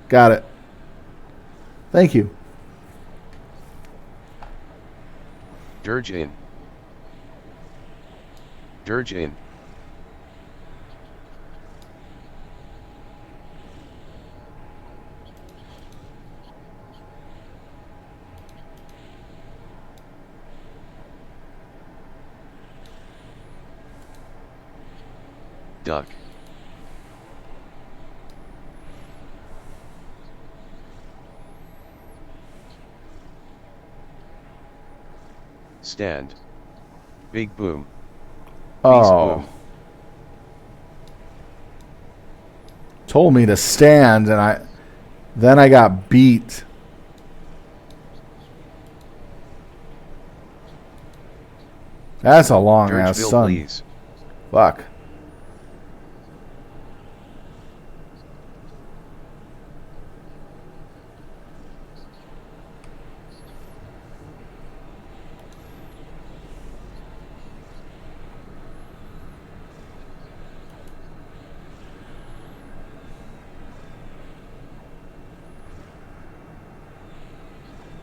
Got it. Thank you. Dirge in. Dirge in. Duck. Stand. Big boom. Oh. Boom. Told me to stand, and then I got beat. That's a long ass sun. Please. Fuck.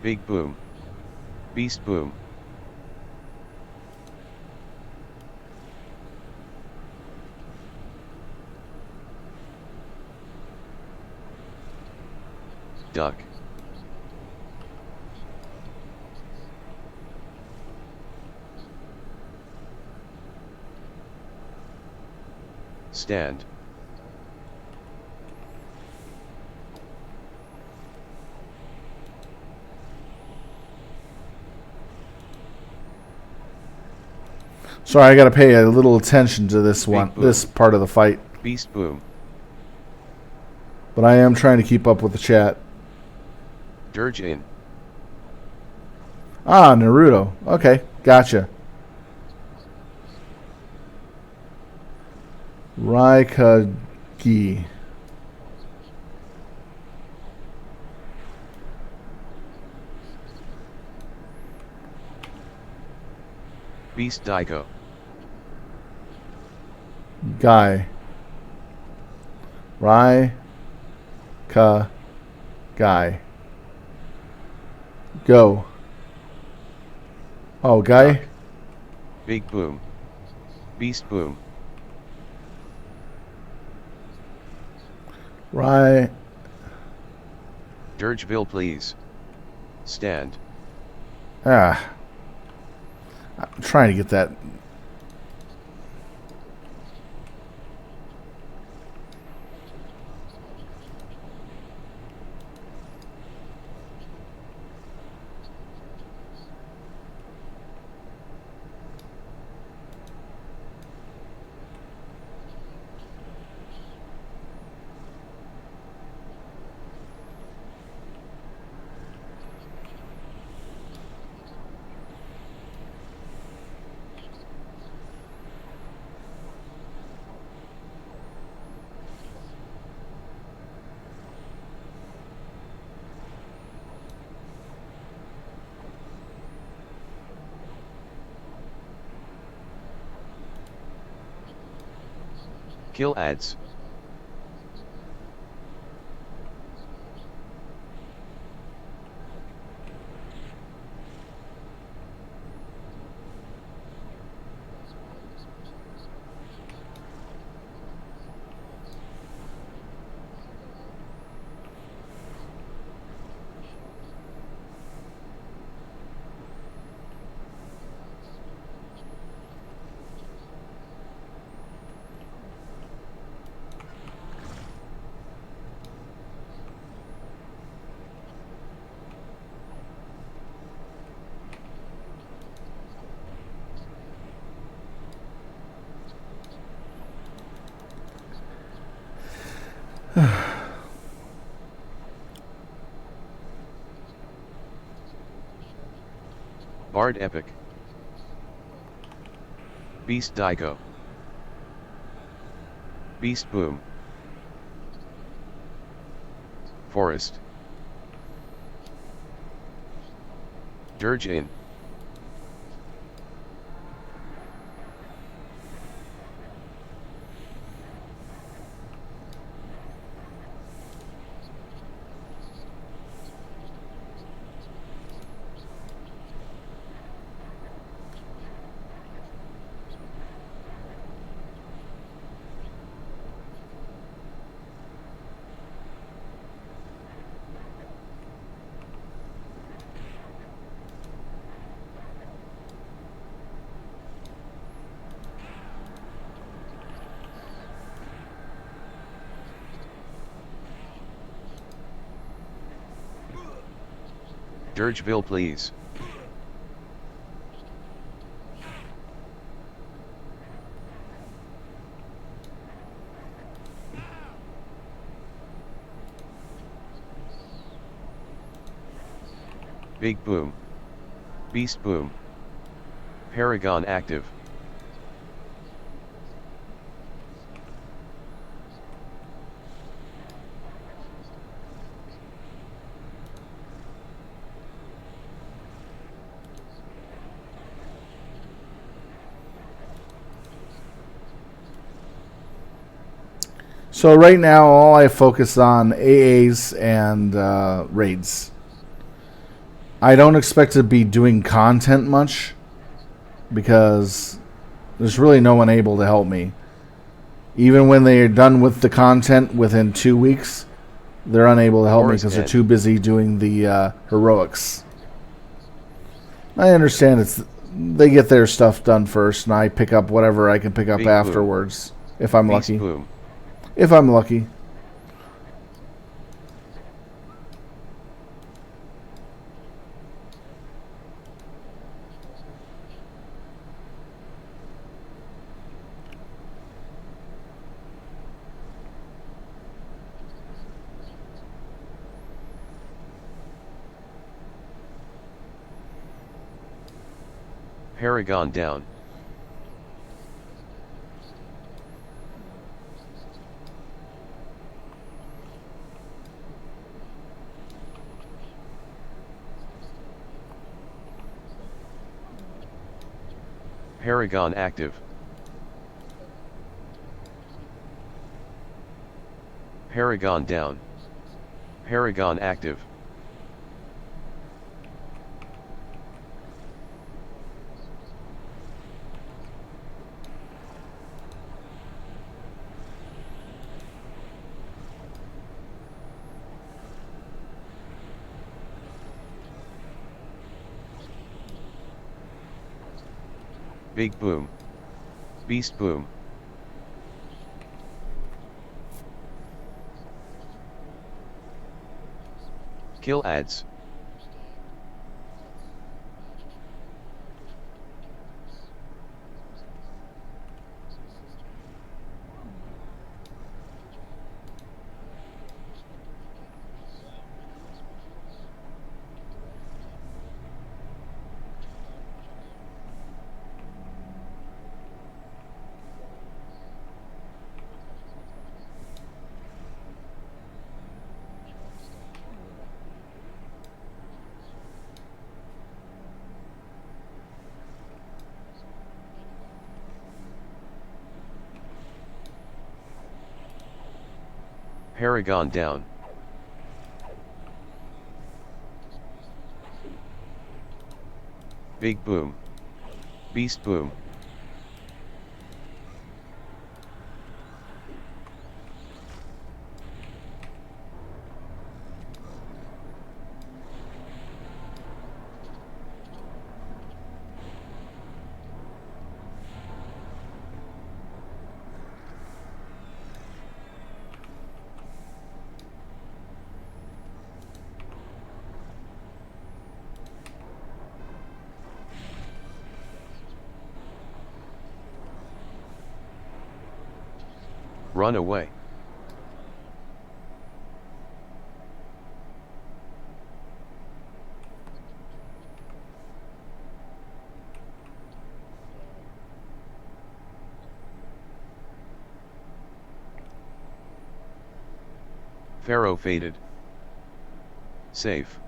Big boom. Beast boom. Duck. Stand. Sorry, I gotta pay a little attention to this this part of the fight. Beast boom. But I am trying to keep up with the chat. Dirge in. Ah, Naruto. Okay, gotcha. Raikagi. Beast Daigo. Guy. Guy. Go. Oh, guy. Duck. Big boom. Beast boom. Right. Dirgeville, please. Stand. Ah. I'm trying to get that. Kill ads. Bard Epic. Beast Daigo. Beast Boom. Forest. Dirge In. Dirgeville please. Big Boom. Beast Boom. Paragon active. So right now, all I focus on AAs and raids. I don't expect to be doing content much because there's really no one able to help me. Even when they are done with the content within 2 weeks, they're unable to help me because they're too busy doing the heroics. I understand they get their stuff done first, and I pick up whatever I can pick up afterwards if I'm lucky. If I'm lucky. Paragon down. Paragon active. Paragon down. Paragon active. Big Boom. Beast Boom. Kill ads. Paragon down. Big Boom. Beast Boom. Run away. Pharaoh faded. Safe.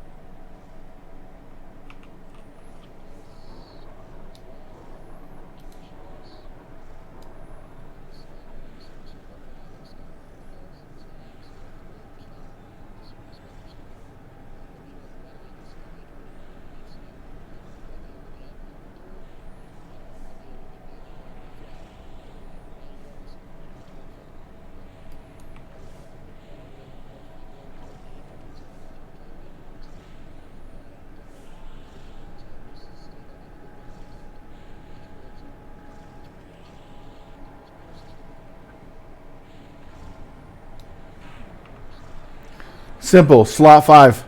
Simple. Slot 5.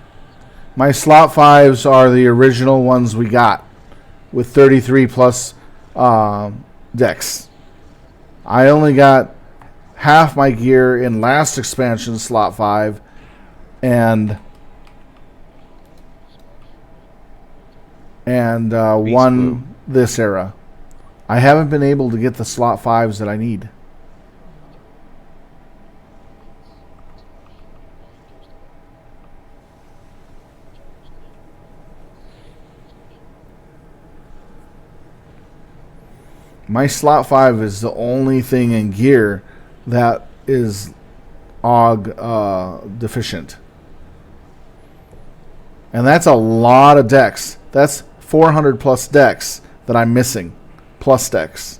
My slot 5s are the original ones we got with 33 plus decks. I only got half my gear in last expansion slot 5 and one this era. I haven't been able to get the slot 5s that I need. My slot 5 is the only thing in gear that is AUG deficient. And that's a lot of decks. That's 400 plus decks that I'm missing. Plus decks.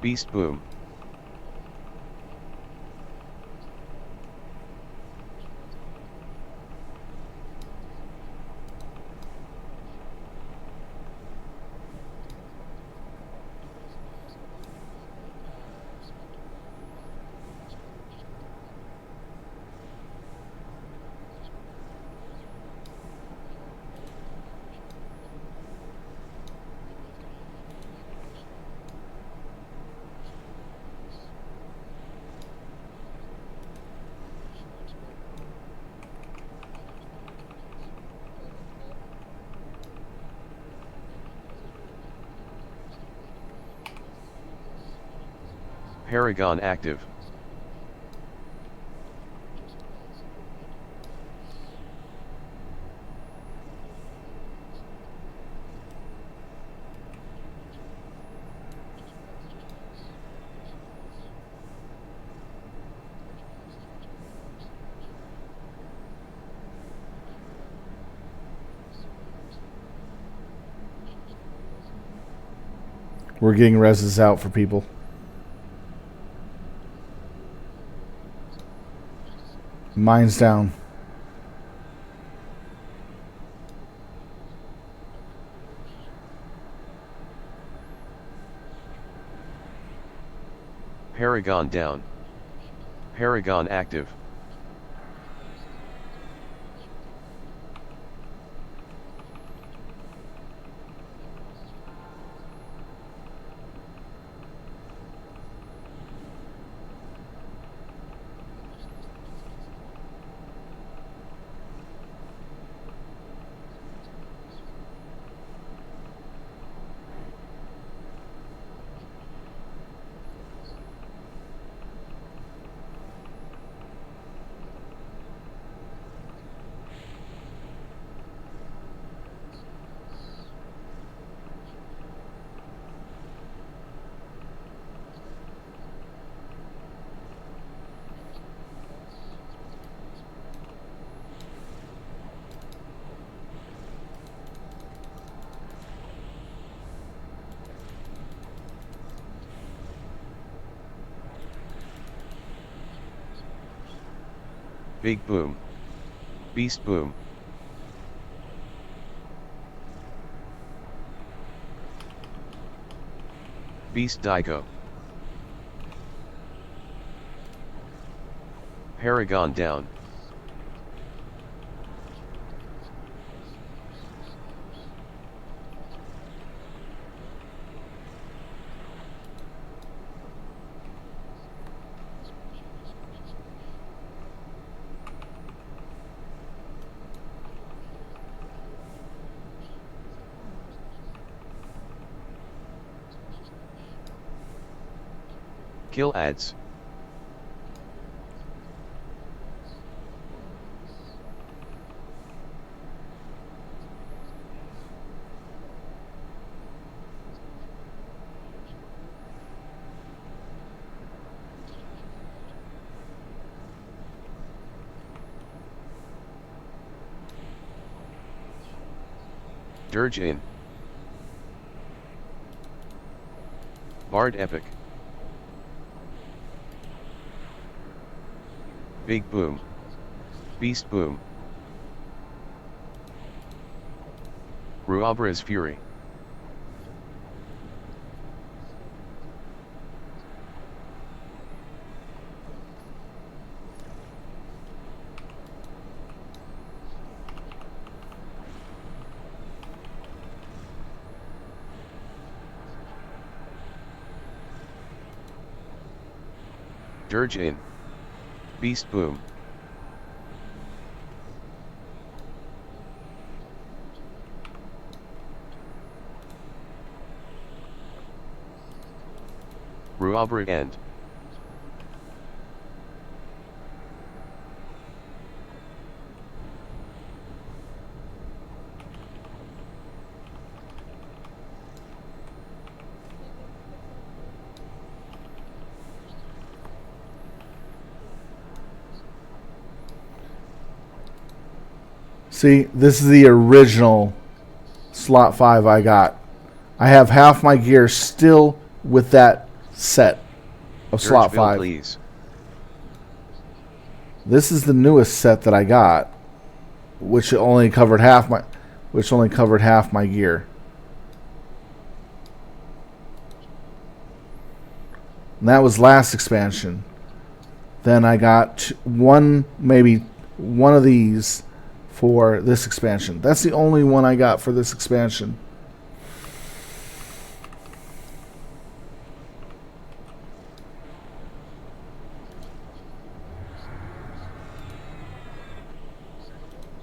Beast Boom. Paragon active. We're getting reses out for people. Mine's down. Paragon down. Paragon active. Big Boom. Beast Boom. Beast Daigo. Paragon down. Kill ads. Dirge in. Bard epic. Big boom. Beast boom. Ruabra's fury. Dirge in. Beast boom. Ruabra end. See, this is the original slot 5 I got. I have half my gear still with that set of slot 5. Please. This is the newest set that I got, which only covered half my gear. And that was last expansion. Then I got maybe one of these for this expansion. That's the only one I got for this expansion.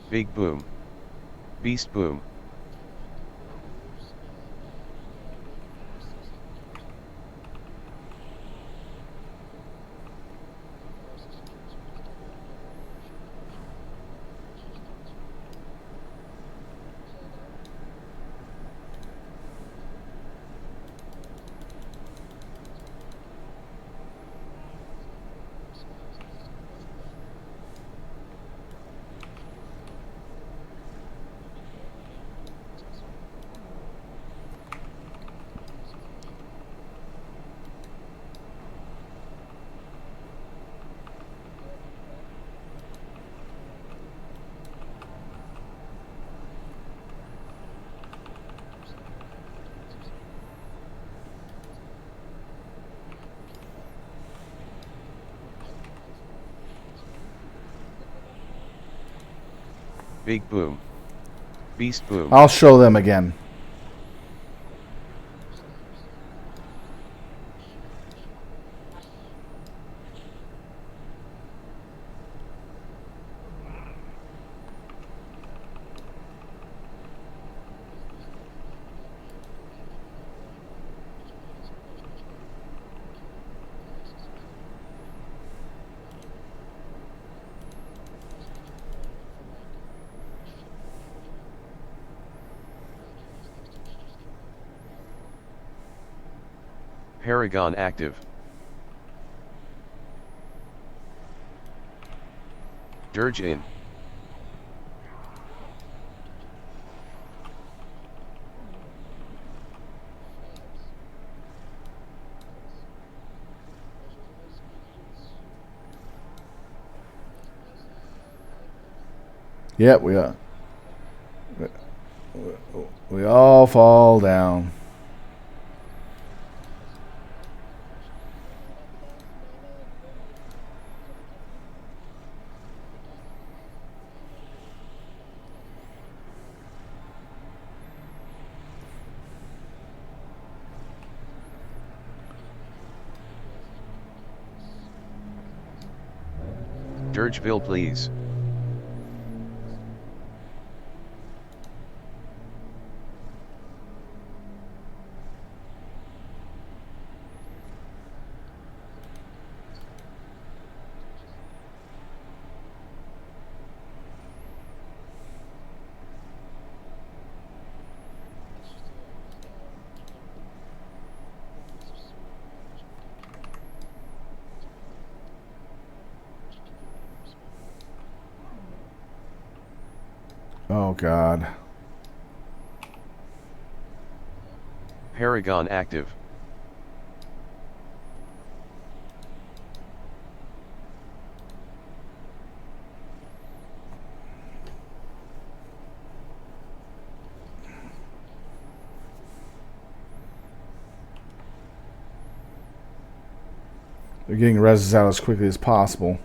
Big boom. Beast boom. Big boom. Beast boom. I'll show them again. Paragon active. Dirge in. Yep, we all fall down. Dirgeville please. Oh, God. Paragon active. They're getting reses out as quickly as possible.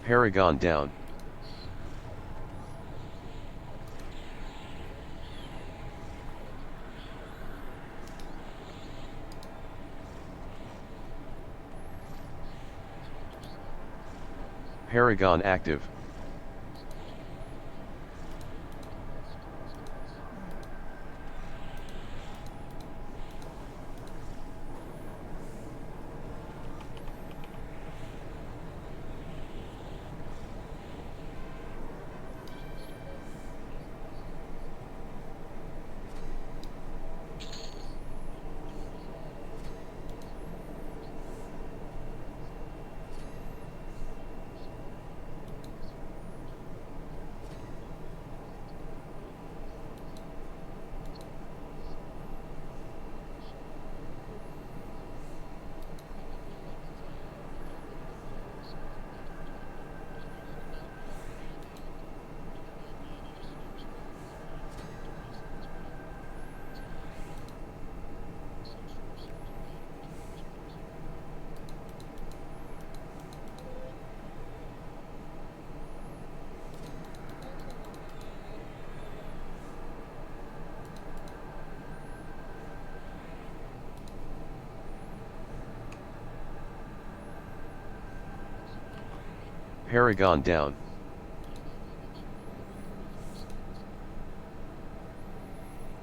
Paragon down. Paragon active. Paragon down.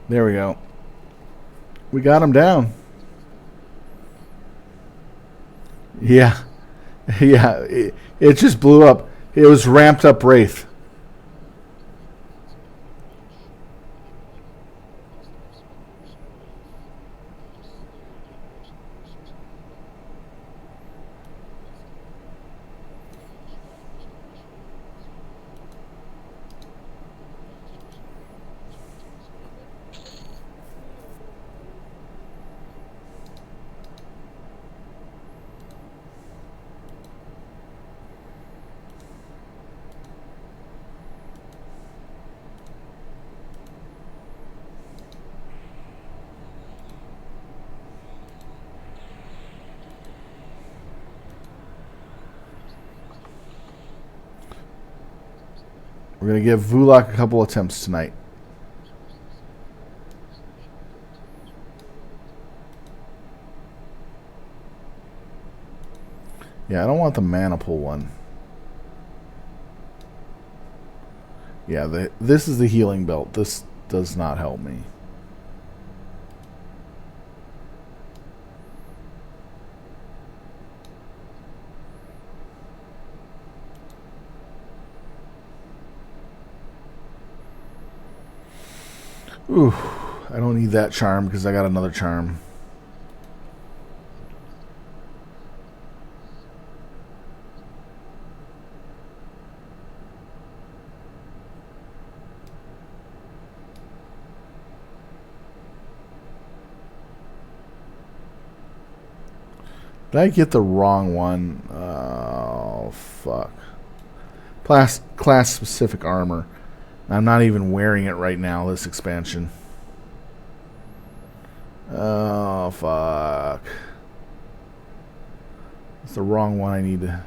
There we go. We got him down. Yeah. Yeah. It just blew up. It was ramped up Wraith. We're going to give Vulak a couple attempts tonight. Yeah, I don't want the mana pool one. Yeah, this is the healing belt. This does not help me. Ooh, I don't need that charm because I got another charm. Did I get the wrong one? Oh, fuck. Class specific armor. I'm not even wearing it right now, this expansion. Oh, fuck. It's the wrong one I need to...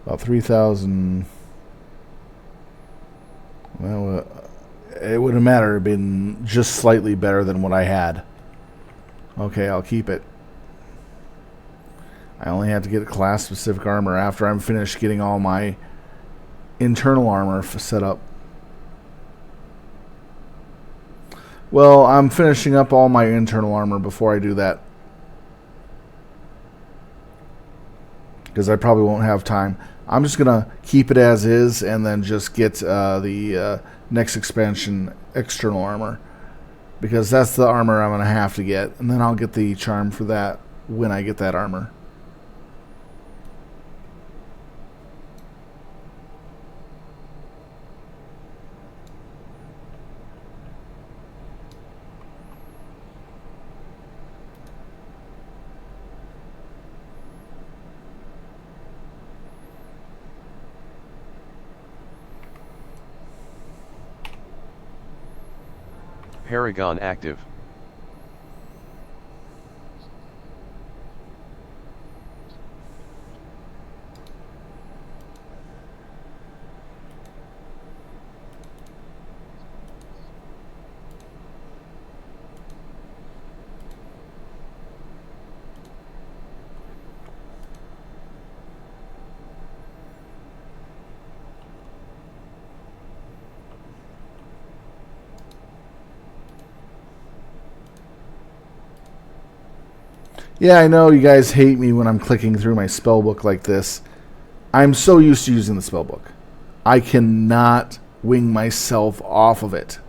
About 3,000. Well, it wouldn't matter. It would have been just slightly better than what I had. Okay, I'll keep it. I only have to get class-specific armor after I'm finished getting all my internal armor set up. Well, I'm finishing up all my internal armor before I do that, because I probably won't have time. I'm just going to keep it as is and then just get the next expansion external armor, because that's the armor I'm going to have to get, and then I'll get the charm for that when I get that armor. Paragon active. Yeah, I know you guys hate me when I'm clicking through my spellbook like this. I'm so used to using the spellbook. I cannot wing myself off of it.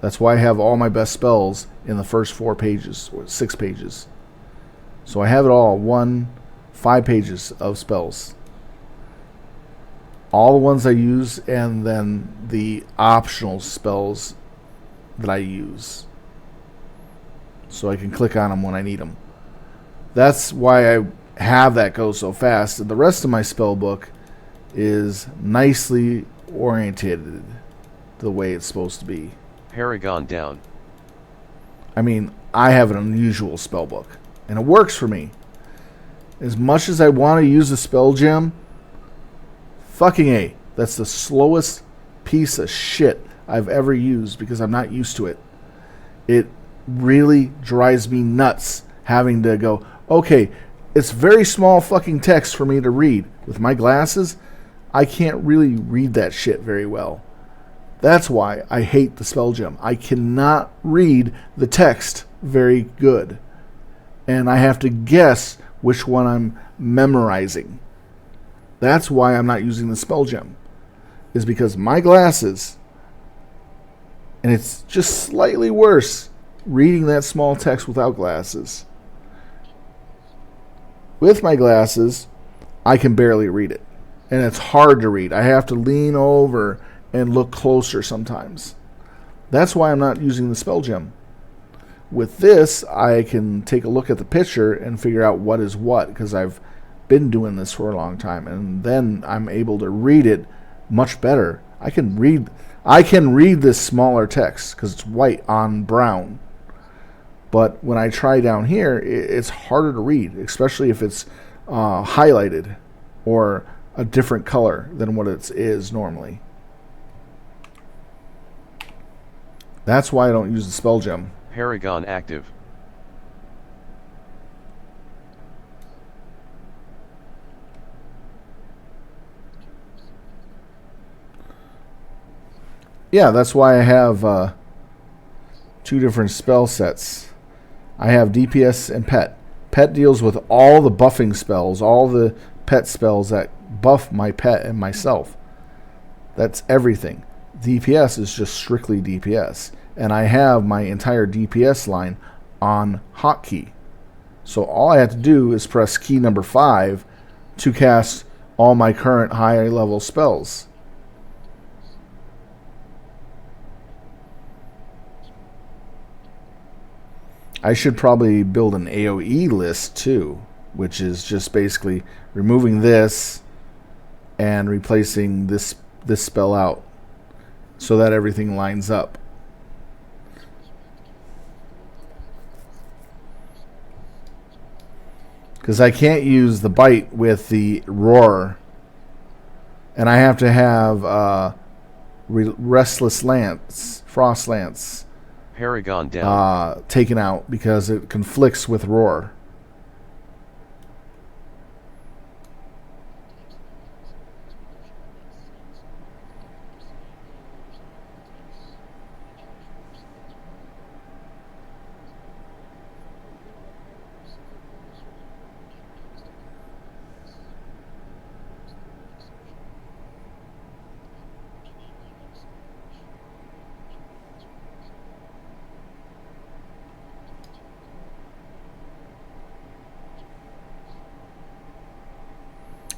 That's why I have all my best spells in the first 4 pages, or 6 pages. So I have it all, 5 pages of spells. All the ones I use, and then the optional spells that I use. So I can click on them when I need them. That's why I have that go so fast. And the rest of my spell book is nicely orientated the way it's supposed to be. Paragon down. I mean, I have an unusual spell book, and it works for me. As much as I want to use a spell gem, fucking A, that's the slowest piece of shit I've ever used because I'm not used to it. It really drives me nuts having to go, okay, it's very small fucking text for me to read. With my glasses, I can't really read that shit very well. That's why I hate the spell gem. I cannot read the text very good. And I have to guess which one I'm memorizing. That's why I'm not using the spell gem. Is because my glasses, and it's just slightly worse reading that small text without glasses. With my glasses, I can barely read it. And it's hard to read. I have to lean over and look closer sometimes. That's why I'm not using the spell gem. With this, I can take a look at the picture and figure out what is what, because I've been doing this for a long time, and then I'm able to read it much better. I can read this smaller text because it's white on brown. But when I try down here, it's harder to read, especially if it's highlighted or a different color than what it is normally. That's why I don't use the spell gem. Paragon active. Yeah, that's why I have 2 different spell sets. I have DPS and Pet. Pet deals with all the buffing spells, all the pet spells that buff my pet and myself. That's everything. DPS is just strictly DPS. and I have my entire DPS line on hotkey. So all I have to do is press key number 5 to cast all my current high level spells. I should probably build an AoE list too, which is just basically removing this and replacing this spell out so that everything lines up. Because I can't use the bite with the roar, and I have to have restless lance, frost lance, Paragon down. taken out because it conflicts with roar.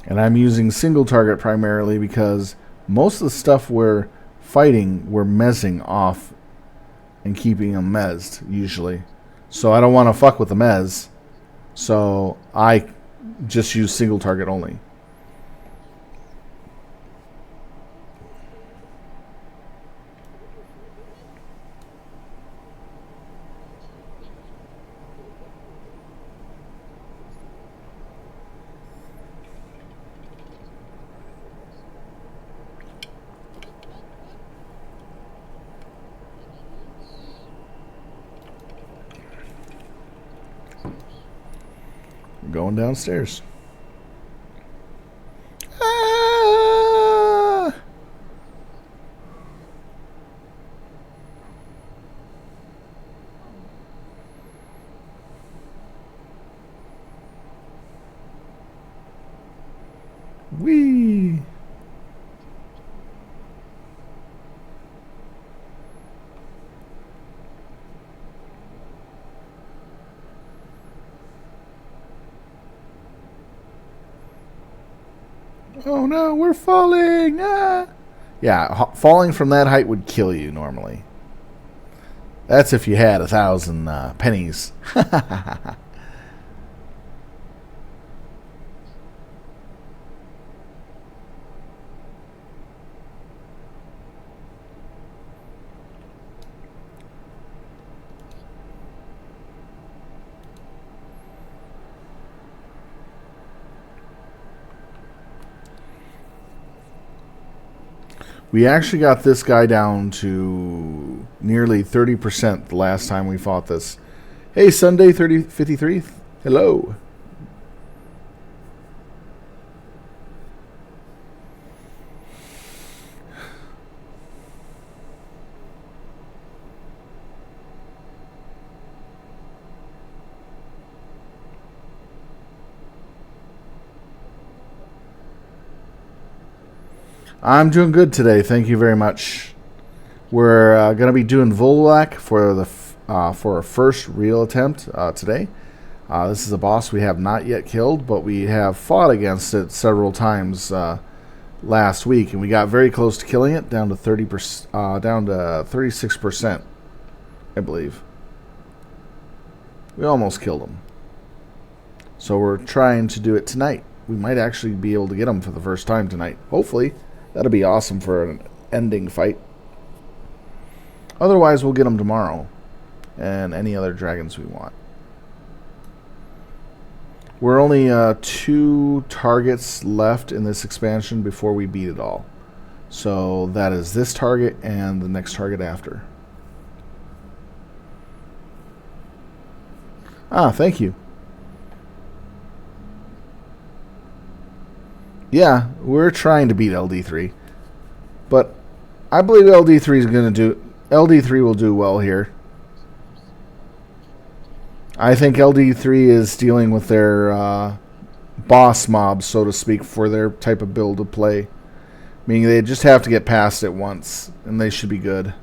And I'm using single target primarily because most of the stuff we're fighting, we're mezzing off and keeping them mezzed, usually. So I don't want to fuck with the mezz. So I just use single target only. Going downstairs. Ah! Whee! Oh no, we're falling! Ah! Yeah, falling from that height would kill you normally. That's if you had 1,000 pennies. We actually got this guy down to nearly 30% the last time we fought this. Hey, Sunday 3053. Hello. I'm doing good today. Thank you very much. We're going to be doing Volvac for our first real attempt today. This is a boss we have not yet killed, but we have fought against it several times last week, and we got very close to killing it, down to 30%, down to 36%, I believe. We almost killed him. So we're trying to do it tonight. We might actually be able to get him for the first time tonight. Hopefully. That'll be awesome for an ending fight. Otherwise, we'll get them tomorrow. And any other dragons we want. We're only 2 targets left in this expansion before we beat it all. So that is this target and the next target after. Ah, thank you. Yeah, we're trying to beat LD3, but I believe LD3 is going to do. LD3 will do well here. I think LD3 is dealing with their boss mobs, so to speak, for their type of build to play. Meaning they just have to get past it once, and they should be good.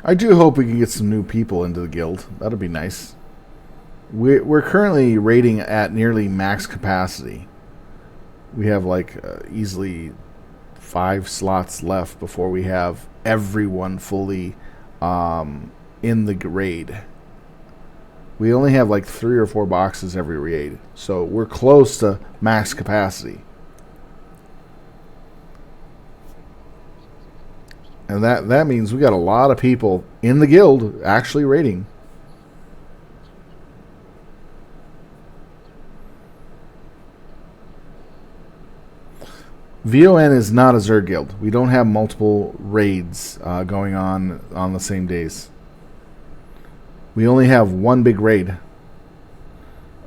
I do hope we can get some new people into the guild. That'll be nice. We're currently raiding at nearly max capacity. We have like easily 5 slots left before we have everyone fully in the raid. We only have like 3 or 4 boxes every raid, so we're close to max capacity. And that means we got a lot of people in the guild actually raiding. VON is not a Zerg guild. We don't have multiple raids going on the same days. We only have one big raid.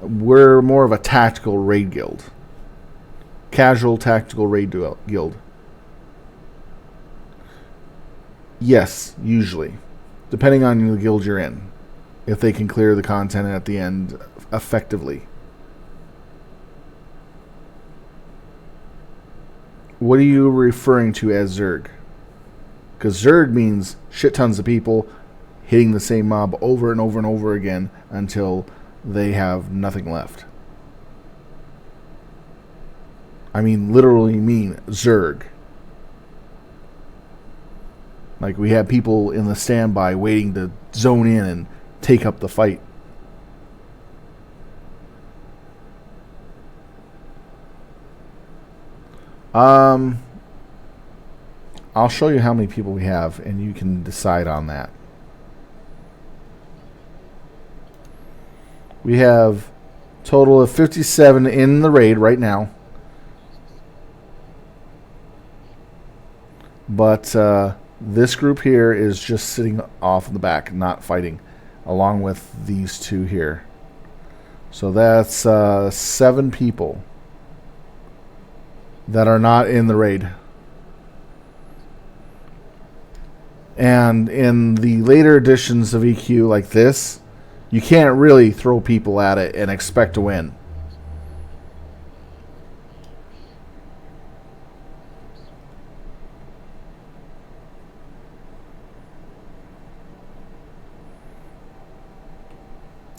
We're more of a tactical raid guild. Casual tactical raid guild. Yes, usually. Depending on the guild you're in. If they can clear the content at the end effectively. What are you referring to as Zerg? Because Zerg means shit tons of people hitting the same mob over and over and over again until they have nothing left. I mean, literally mean Zerg. Like we have people in the standby waiting to zone in and take up the fight. I'll show you how many people we have, and you can decide on that. We have a total of 57 in the raid right now. But this group here is just sitting off in the back, not fighting, along with these two here. So that's 7 people that are not in the raid. And in the later editions of EQ like this, you can't really throw people at it and expect to win.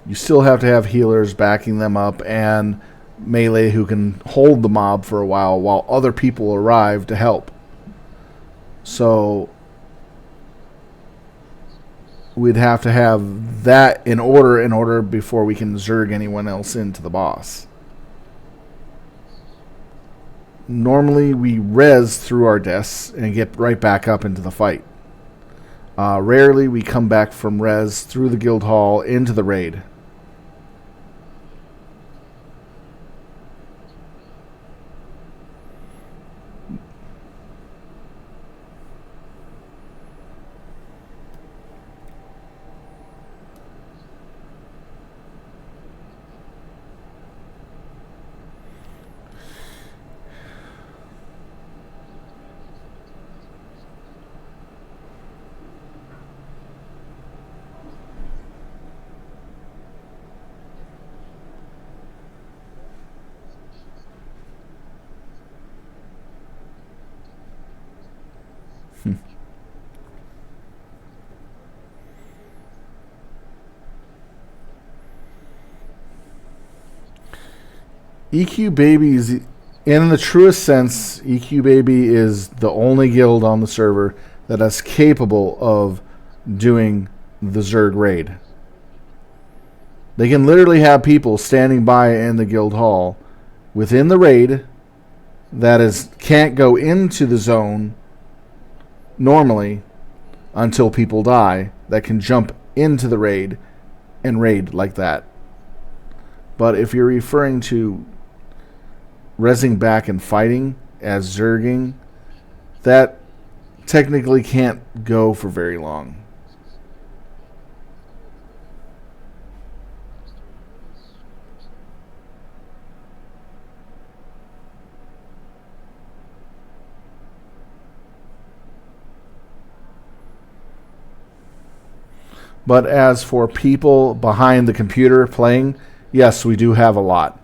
You still have to have healers backing them up and melee who can hold the mob for a while other people arrive to help. So we'd have to have that in order before we can Zerg anyone else into the boss. Normally we res through our deaths and get right back up into the fight. Rarely we come back from res through the guild hall into the raid. EQ Baby is, in the truest sense, EQ Baby is the only guild on the server that is capable of doing the Zerg raid. They can literally have people standing by in the guild hall within the raid that can't go into the zone normally until people die, that can jump into the raid and raid like that. But if you're referring to resing back and fighting as Zerging, that technically can't go for very long. But as for people behind the computer playing, yes, we do have a lot.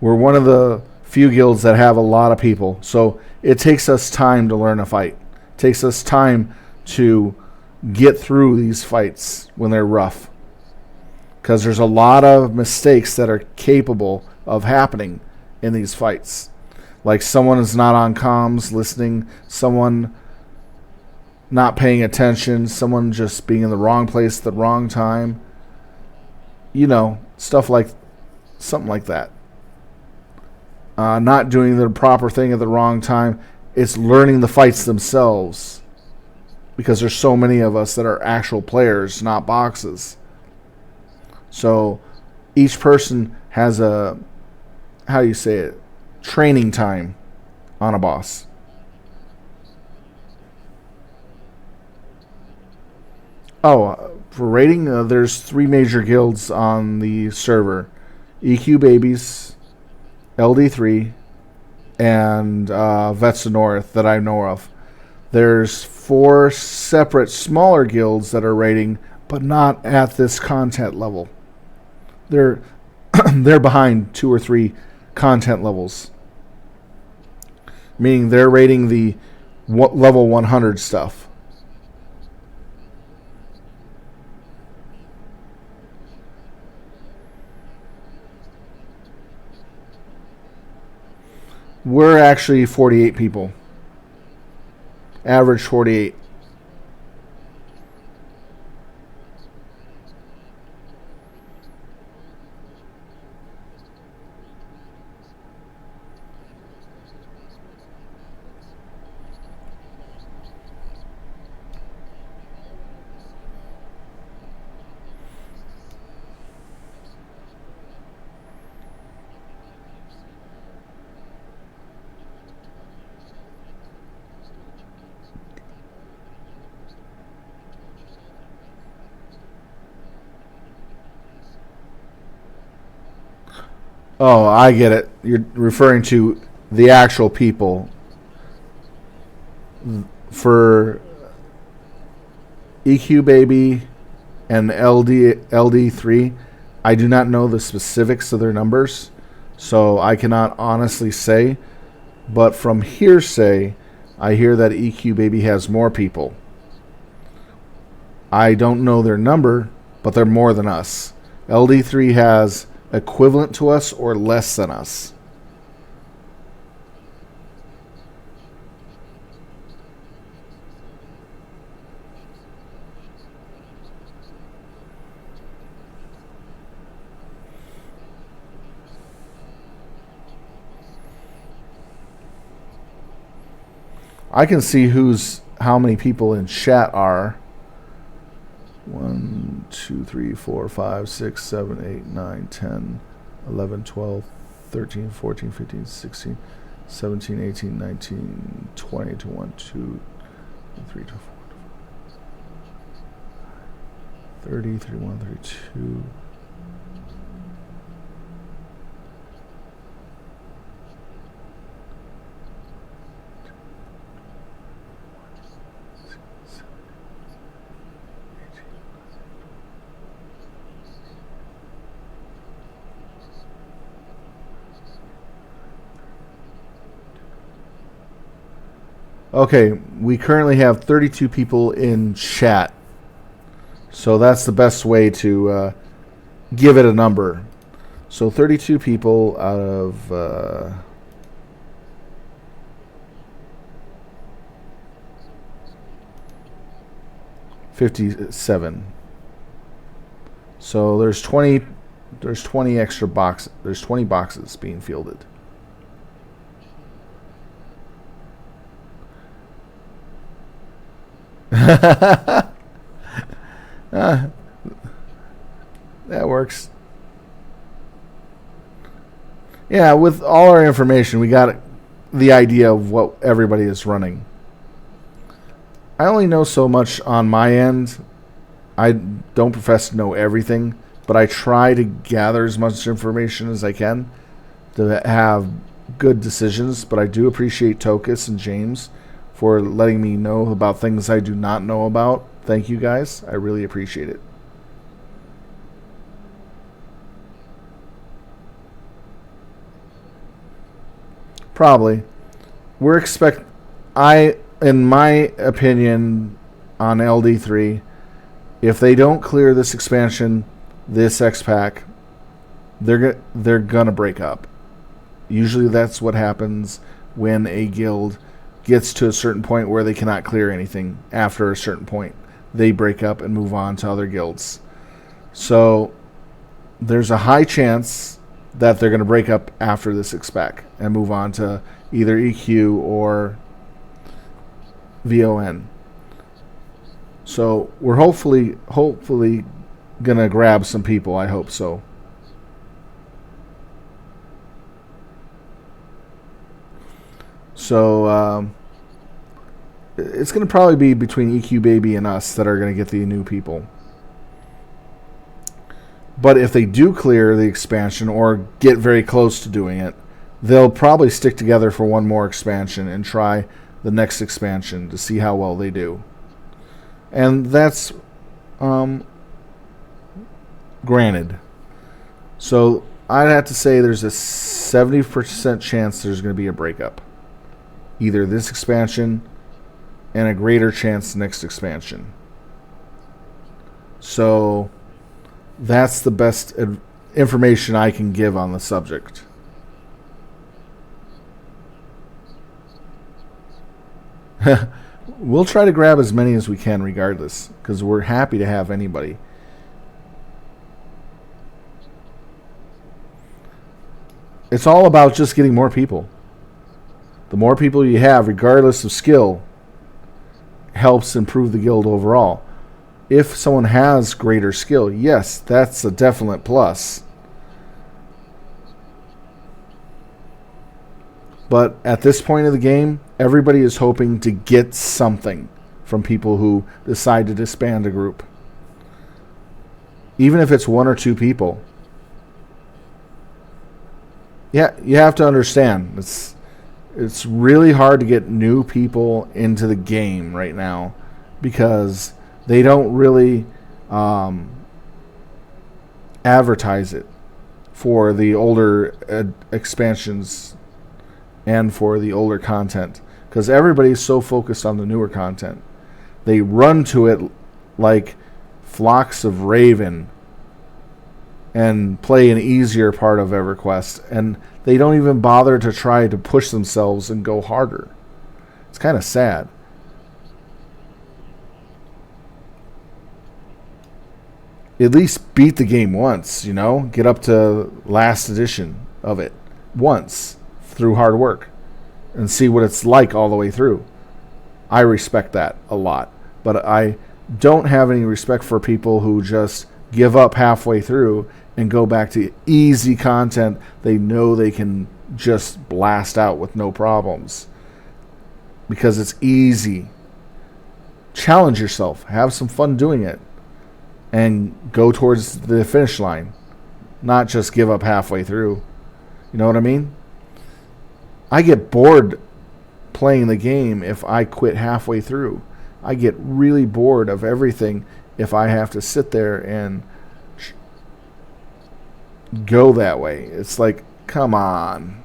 We're one of the few guilds that have a lot of people. So it takes us time to learn a fight. It takes us time to get through these fights when they're rough. Because there's a lot of mistakes that are capable of happening in these fights. Like someone is not on comms listening, someone not paying attention, someone just being in the wrong place at the wrong time. You know, something like that. Not doing the proper thing at the wrong time. It's learning the fights themselves. Because there's so many of us that are actual players, not boxes. So each person has a, how do you say it, training time on a boss. For rating, there's 3 major guilds on the server. EQ Babies, LD3, and Vets of North that I know of. There's 4 separate smaller guilds that are rating, but not at this content level. They're they're behind 2 or 3 content levels. Meaning they're rating the level 100 stuff. We're actually 48 people. Average 48. Oh, I get it. You're referring to the actual people. For EQ Baby and LD3, I do not know the specifics of their numbers, so I cannot honestly say. But from hearsay, I hear that EQ Baby has more people. I don't know their number, but they're more than us. LD3 has equivalent to us or less than us. I can see how many people in chat are. 1, 2, 3, 4, 5, 6, 7, 8, 9, 10, 11, 12, 13, 14, 15, 16, 17, 18, 19, 20, 21, 2, 3, 4, 30, 31, 32. Okay, we currently have 32 people in chat. So that's the best way to give it a number. So 32 people out of 57. So there's 20 extra boxes. There's 20 boxes being fielded. That works. Yeah, with all our information, we got the idea of what everybody is running. I only know so much on my end. I don't profess to know everything, but I try to gather as much information as I can to have good decisions. But I do appreciate Tokus and James for letting me know about things I do not know about. Thank you guys. I really appreciate it. Probably. In my opinion, on LD3. If they don't clear this expansion, this X pack, they're gonna break up. Usually that's what happens when a guild gets to a certain point where they cannot clear anything. After a certain point, they break up and move on to other guilds. So there's a high chance that they're going to break up after this spec and move on to either EQ or VON. So we're hopefully going to grab some people. I hope so. So it's going to probably be between EQ Baby and us that are going to get the new people. But if they do clear the expansion or get very close to doing it, they'll probably stick together for one more expansion and try the next expansion to see how well they do. And that's granted. So I'd have to say there's a 70% chance there's going to be a breakup. Either this expansion and a greater chance next expansion. So that's the best information I can give on the subject. We'll try to grab as many as we can regardless, because we're happy to have anybody. It's all about just getting more people. The more people you have, regardless of skill, helps improve the guild overall. If someone has greater skill, yes, that's a definite plus. But at this point of the game, everybody is hoping to get something from people who decide to disband a group. Even if it's one or two people. Yeah, you have to understand, it's really hard to get new people into the game right now because they don't really advertise it for the older expansions and for the older content, because everybody's so focused on the newer content. They run to it like flocks of raven and play an easier part of Everquest, and they don't even bother to try to push themselves and go harder. It's kind of sad. At least beat the game once, get up to last edition of it once through hard work and see what it's like all the way through. I respect that a lot, but I don't have any respect for people who just give up halfway through and go back to easy content they know they can just blast out with no problems because it's easy. Challenge yourself, have some fun doing it, and go towards the finish line, not just give up halfway through. You know what I mean? I get bored playing the game if I quit halfway through. I get really bored of everything if I have to sit there and go that way. It's like, come on.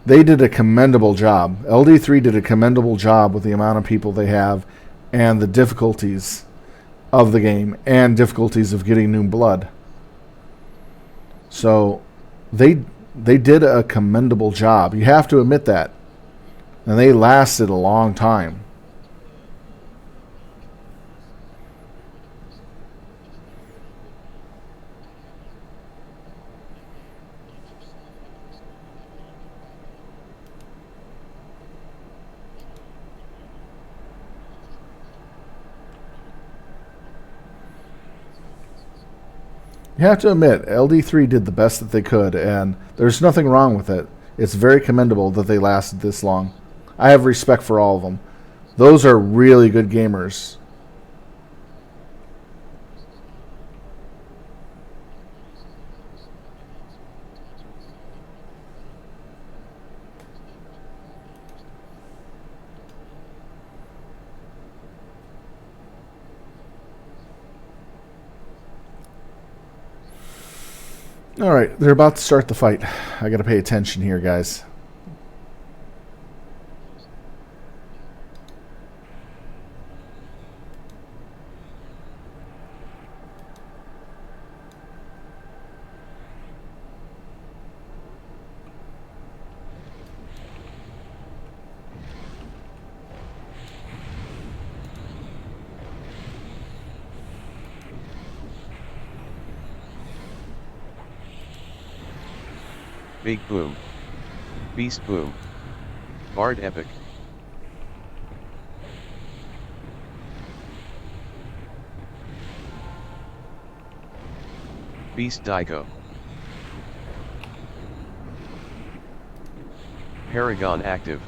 They did a commendable job. LD3 did a commendable job with the amount of people they have and the difficulties of the game and difficulties of getting new blood. So they did a commendable job. You have to admit that. And they lasted a long time. You have to admit, LD3 did the best that they could, and there's nothing wrong with it. It's very commendable that they lasted this long. I have respect for all of them. Those are really good gamers. Alright, they're about to start the fight. I gotta pay attention here, guys. Big Boom. Beast Boom. Bard Epic. Beast Dico. Paragon active.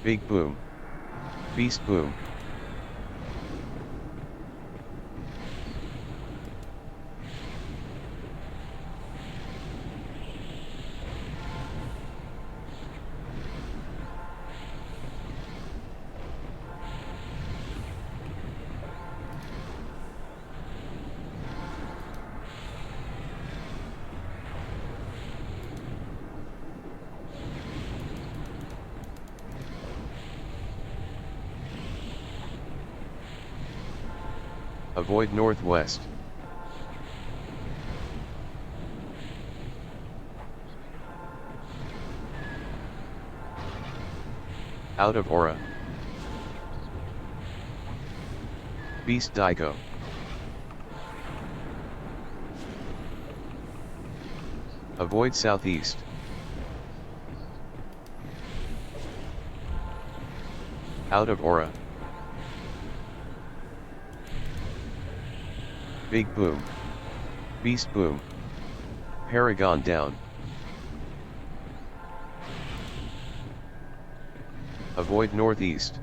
Big Boom. Beast Boom. Avoid northwest. Out of aura. Beast Dico. Avoid southeast. Out of aura. Big Boom. Beast Boom. Paragon down. Avoid northeast.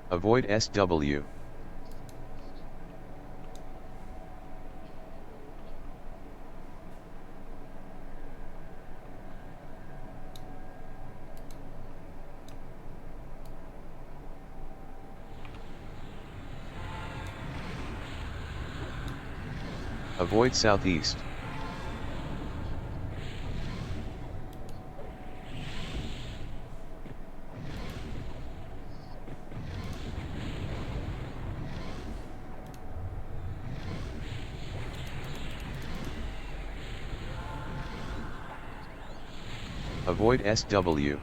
Avoid SW. Avoid southeast. Avoid SW.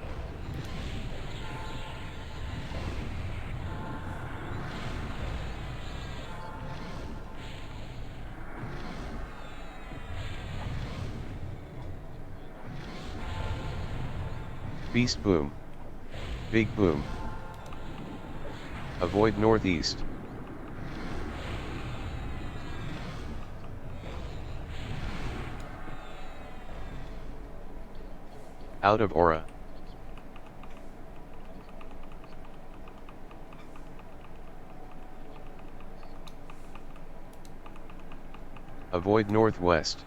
Beast Boom. Big Boom. Avoid northeast. Out of aura. Avoid northwest.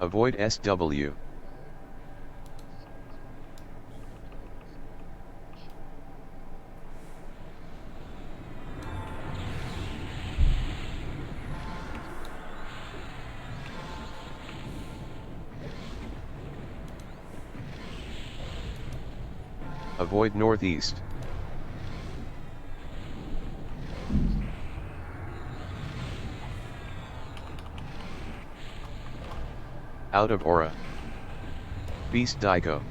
Avoid SW. Avoid northeast. Out of aura. Beast Dico.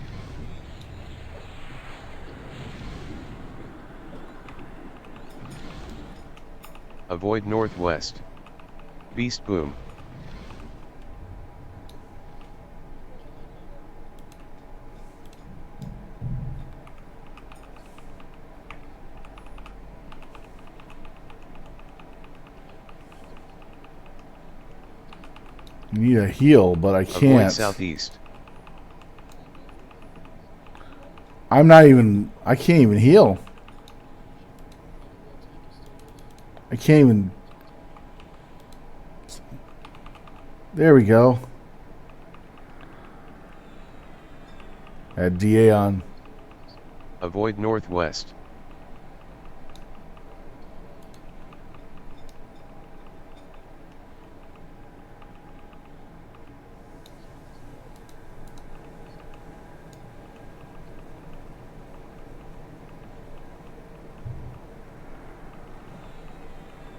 Avoid northwest. Beast Boom. I need a heal, but I can't. Avoid southeast. I'm not even... I can't even heal. I can't even... There we go. Add DA on. Avoid northwest.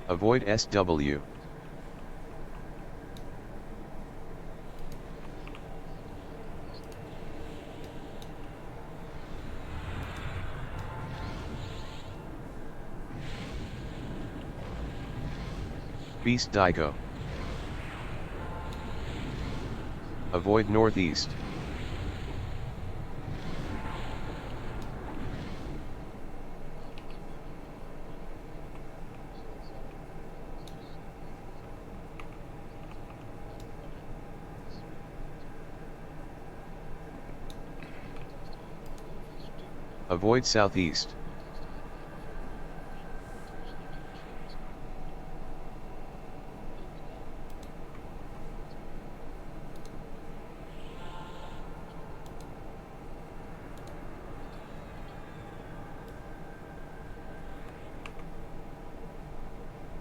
Avoid SW. Beast Digo. Avoid northeast. Avoid southeast.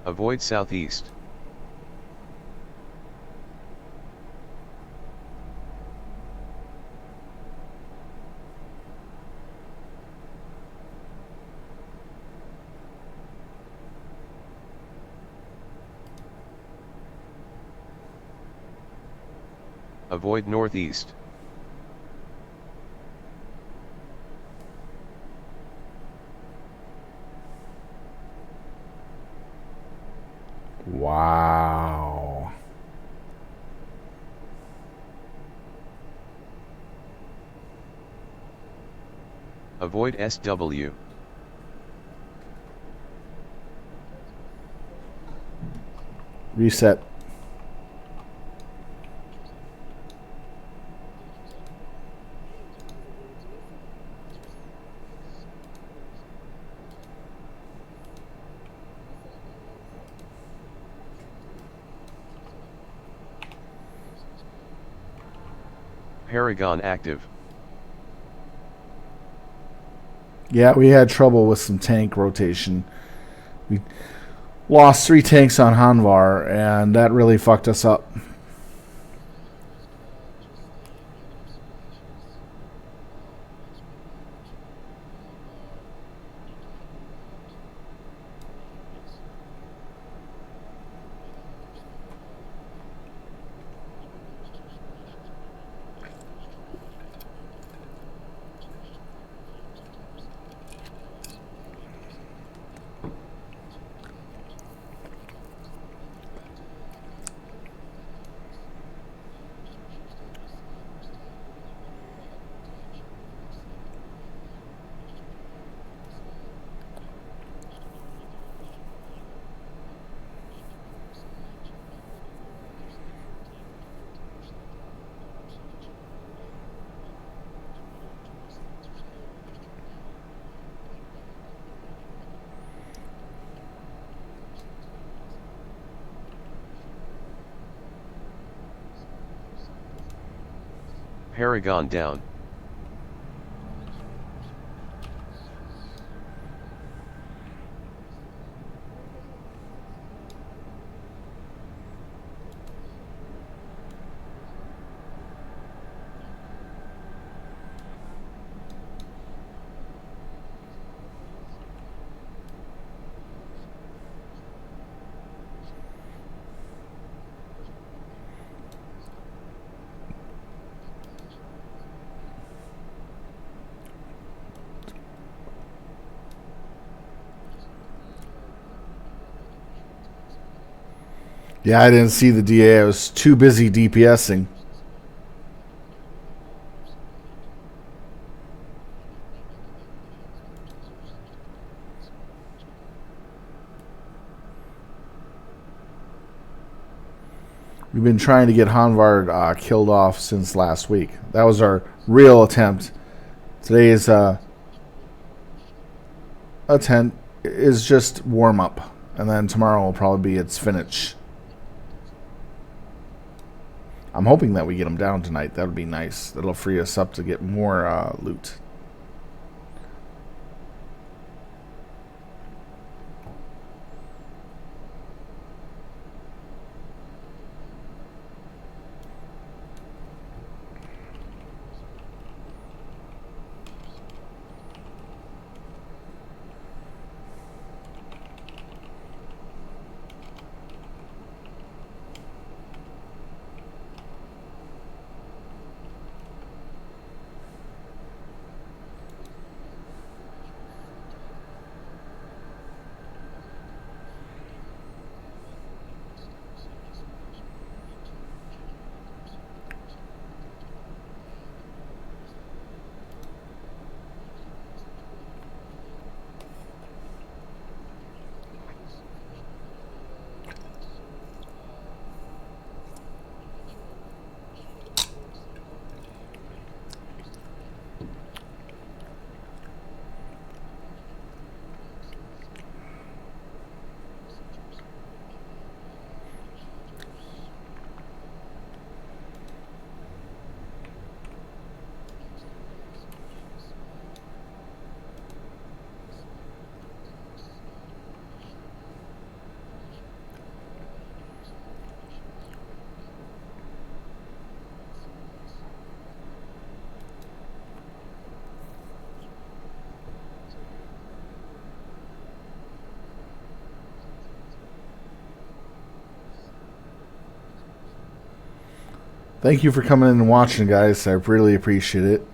Avoid southeast. Avoid northeast. Wow. Avoid SW. Reset. Paragon active. Yeah, we had trouble with some tank rotation. We lost 3 tanks on Hanvar, and that really fucked us up. Paragon down. Yeah, I didn't see the DA. I was too busy DPSing. We've been trying to get Hanvard killed off since last week. That was our real attempt. Today's attempt is just warm up, and then tomorrow will probably be its finish. I'm hoping that we get them down tonight. That would be nice. That'll free us up to get more loot. Thank you for coming in and watching, guys. I really appreciate it.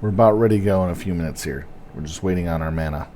We're about ready to go in a few minutes here. We're just waiting on our mana.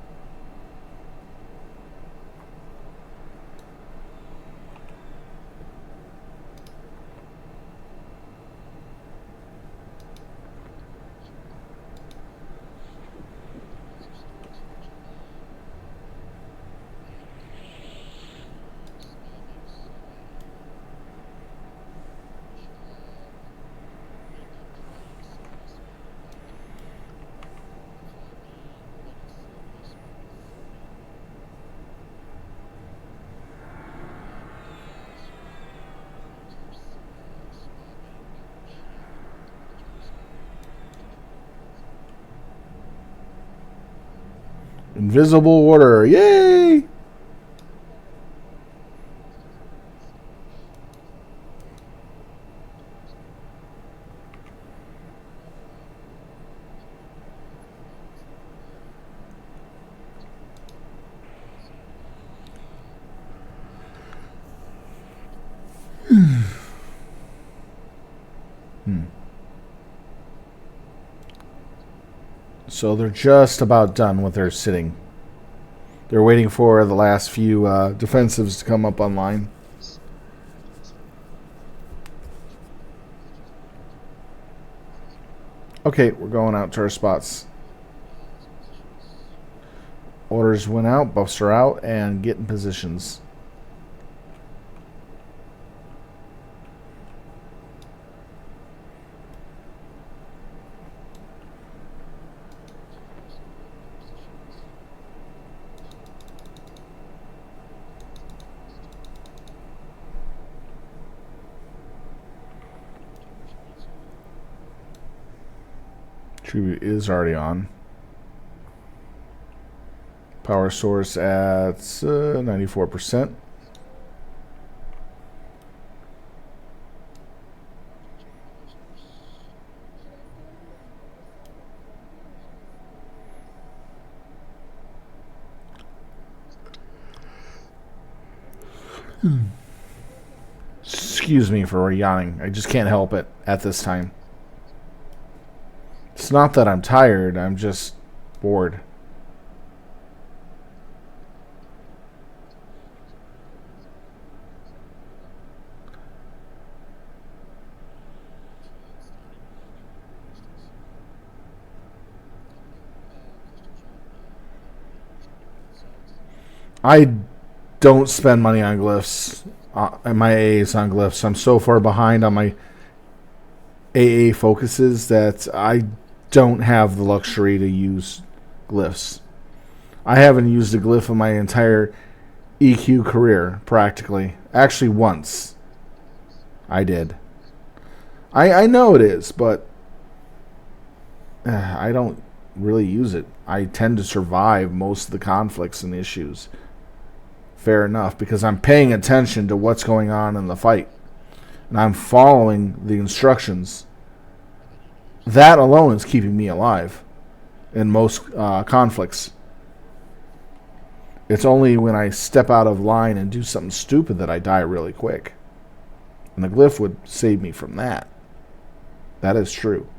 Invisible order. Yay! So they're just about done with their sitting. They're waiting for the last few defensives to come up online. Okay, we're going out to our spots. Orders went out, buffs are out, and get in positions. Tribute is already on. Power source at 94%. Excuse me for yawning. I just can't help it at this time. It's not that I'm tired, I'm just bored. I don't spend money on glyphs, and my AAs on glyphs. I'm so far behind on my AA focuses that I don't have the luxury to use glyphs. I haven't used a glyph in my entire EQ career, practically. Actually, once. I did. I know it is, but I don't really use it. I tend to survive most of the conflicts and issues. Fair enough, because I'm paying attention to what's going on in the fight. And I'm following the instructions. That alone is keeping me alive in most conflicts. It's only when I step out of line and do something stupid that I die really quick. And the glyph would save me from that. That is true.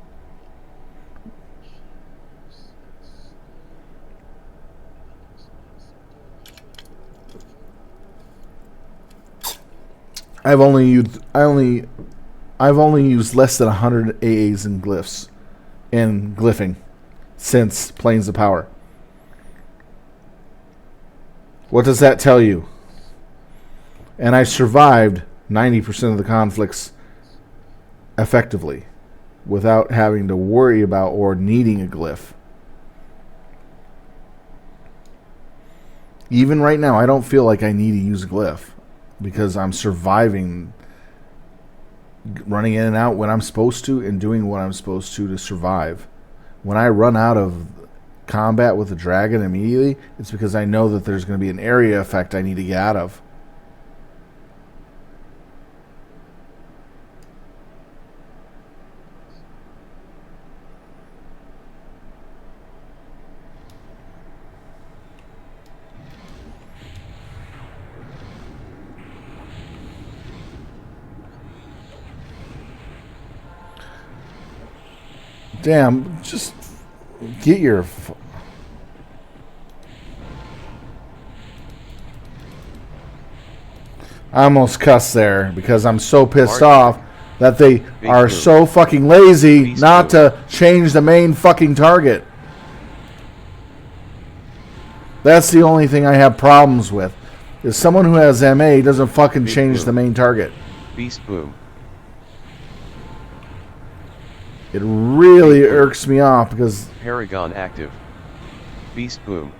I've only used less than 100 AAs and glyphs in glyphing since Planes of Power. What does that tell you? And I survived 90% of the conflicts effectively without having to worry about or needing a glyph. Even right now, I don't feel like I need to use a glyph because I'm surviving, running in and out when I'm supposed to and doing what I'm supposed to survive. When I run out of combat with the dragon immediately, it's because I know that there's going to be an area effect I need to get out of. Damn, just get your... I almost cussed there because I'm so pissed off that they are so fucking lazy not to change the main fucking target. That's the only thing I have problems with. Is someone who has MA doesn't fucking change the main target. Beast boom. It really irks me off because... Paragon active. Beast boom.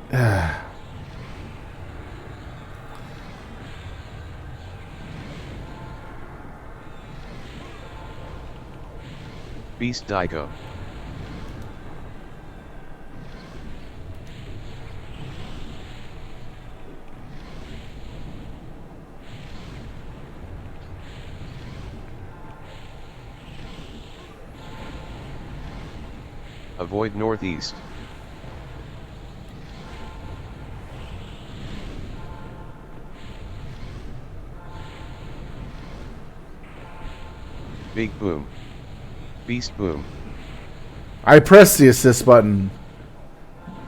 Beast Daigo. Avoid northeast. Big boom. Beast boom. I pressed the assist button,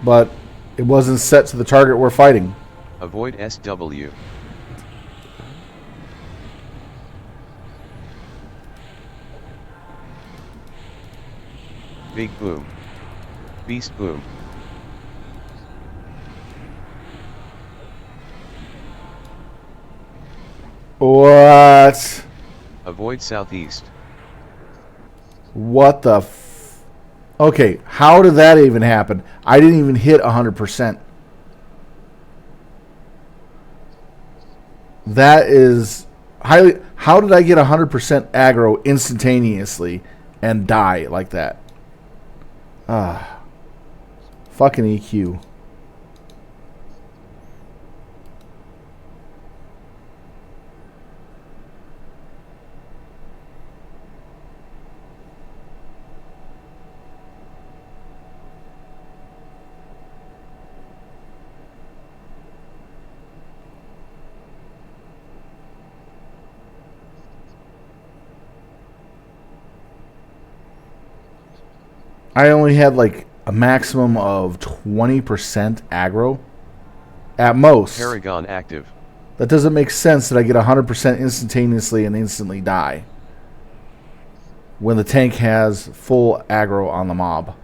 but it wasn't set to the target we're fighting. Avoid SW. Big boom. Beast boom. What? Avoid southeast. What the f... Okay, how did that even happen? I didn't even hit 100%. That is highly... How did I get 100% aggro instantaneously and die like that? Ah. Fucking EQ. I only had like a maximum of 20% aggro at most. Paragon active. That doesn't make sense that I get 100% instantaneously and instantly die when the tank has full aggro on the mob.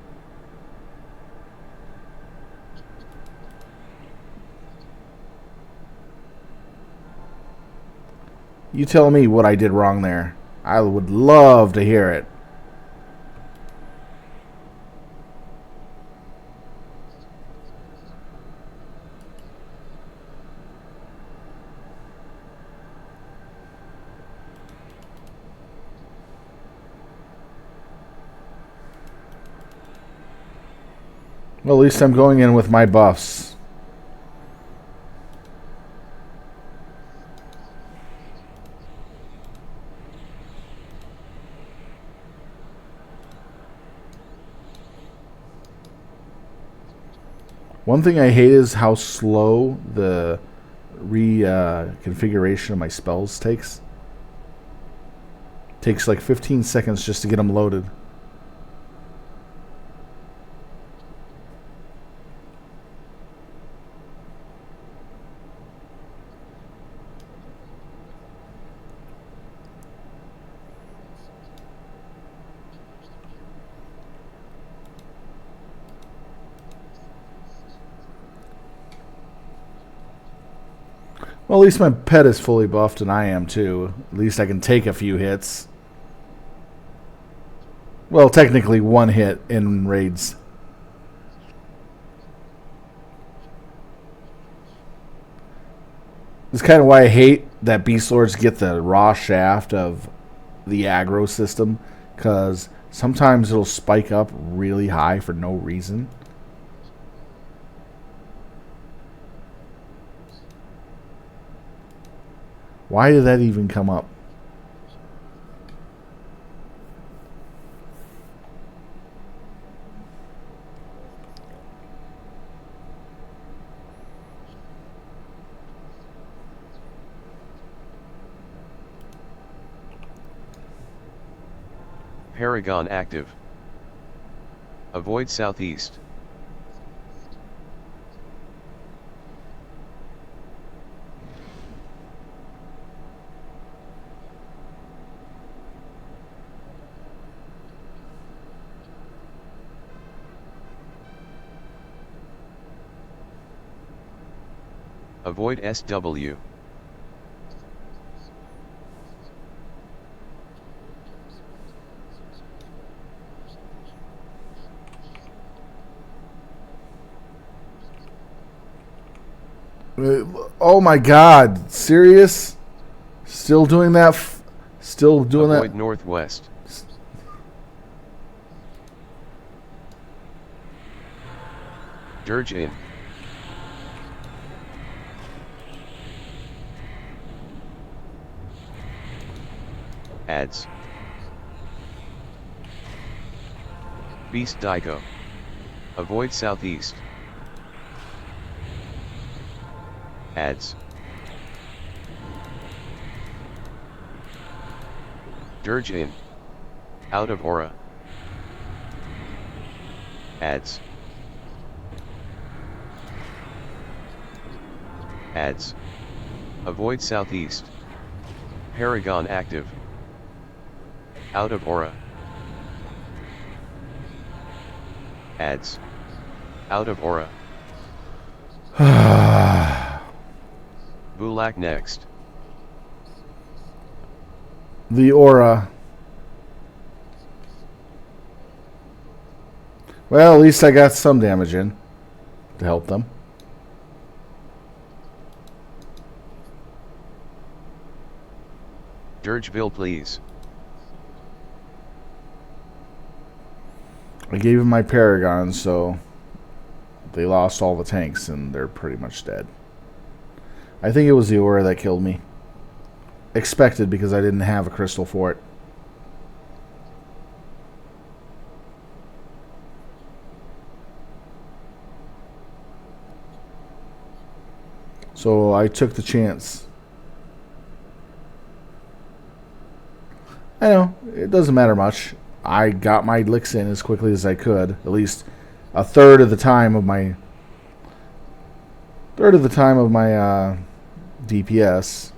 You tell me what I did wrong there. I would love to hear it. Well, at least I'm going in with my buffs. One thing I hate is how slow the configuration of my spells takes. Takes like 15 seconds just to get them loaded. Well, at least my pet is fully buffed and I am too. At least I can take a few hits. Well, technically one hit in raids. This is kind of why I hate that Beastlords get the raw shaft of the aggro system, because sometimes it'll spike up really high for no reason. Why did that even come up? Paragon active. Avoid southeast. Avoid SW. Oh my God! Serious? Still doing that? Still doing that? Avoid northwest. Dirge in. Ads. Beast Dico. Avoid southeast. Ads. Dirge in. Out of aura. Ads. Ads. Avoid southeast. Paragon active. Out of aura. Ads. Out of aura. Bulak next. The aura. Well, at least I got some damage in to help them. Dirgeville please. I gave him my Paragon, so they lost all the tanks and they're pretty much dead. I think it was the aura that killed me. Expected, because I didn't have a crystal for it. So I took the chance. I know, it doesn't matter much. I got my licks in as quickly as I could. At least a third of the time of my DPS.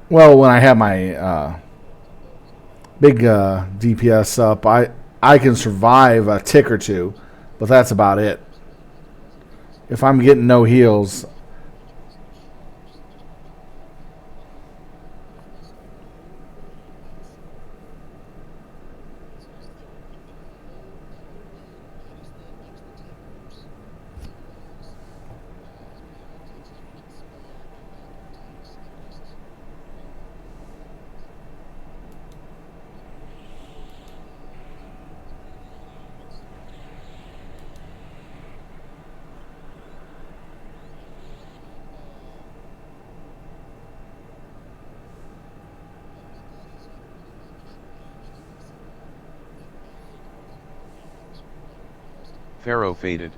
Well, when I have my big DPS up, I can survive a tick or two, but that's about it. If I'm getting no heals, Pharaoh faded.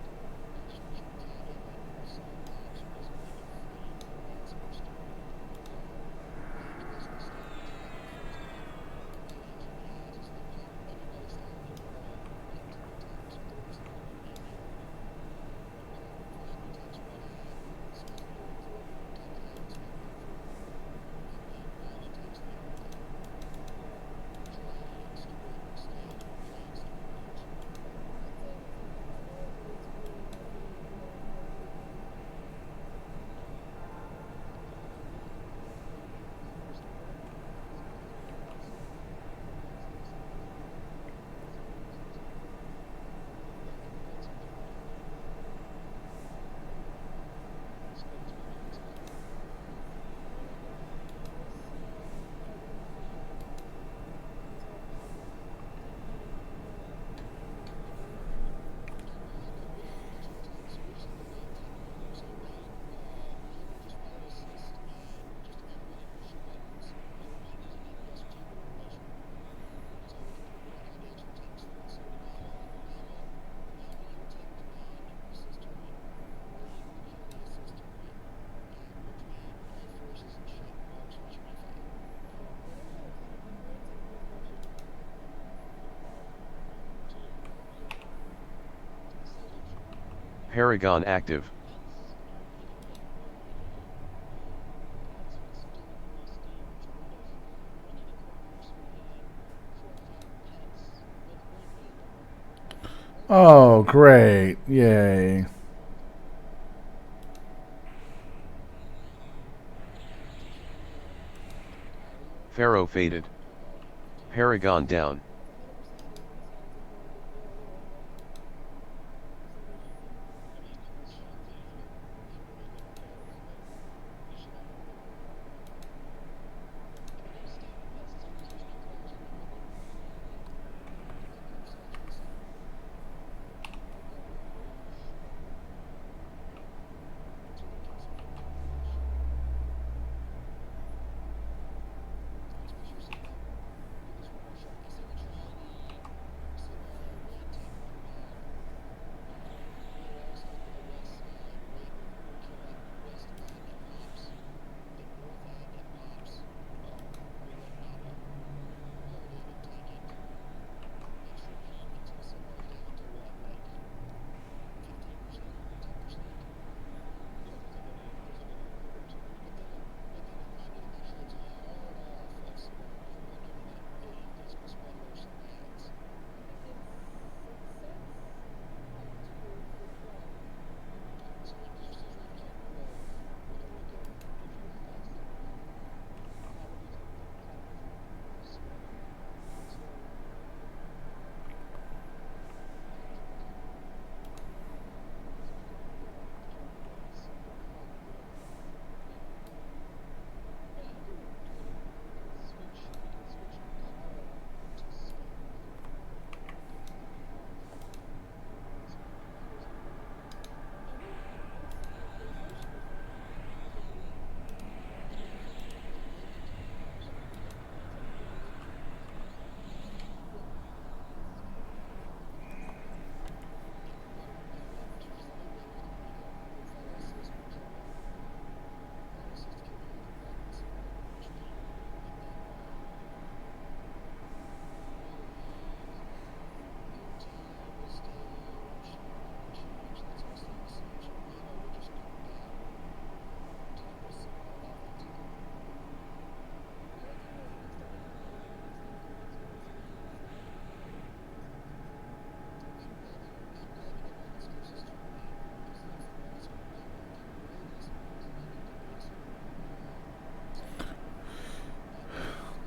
Paragon active. Oh, great. Yay. Pharaoh faded. Paragon down.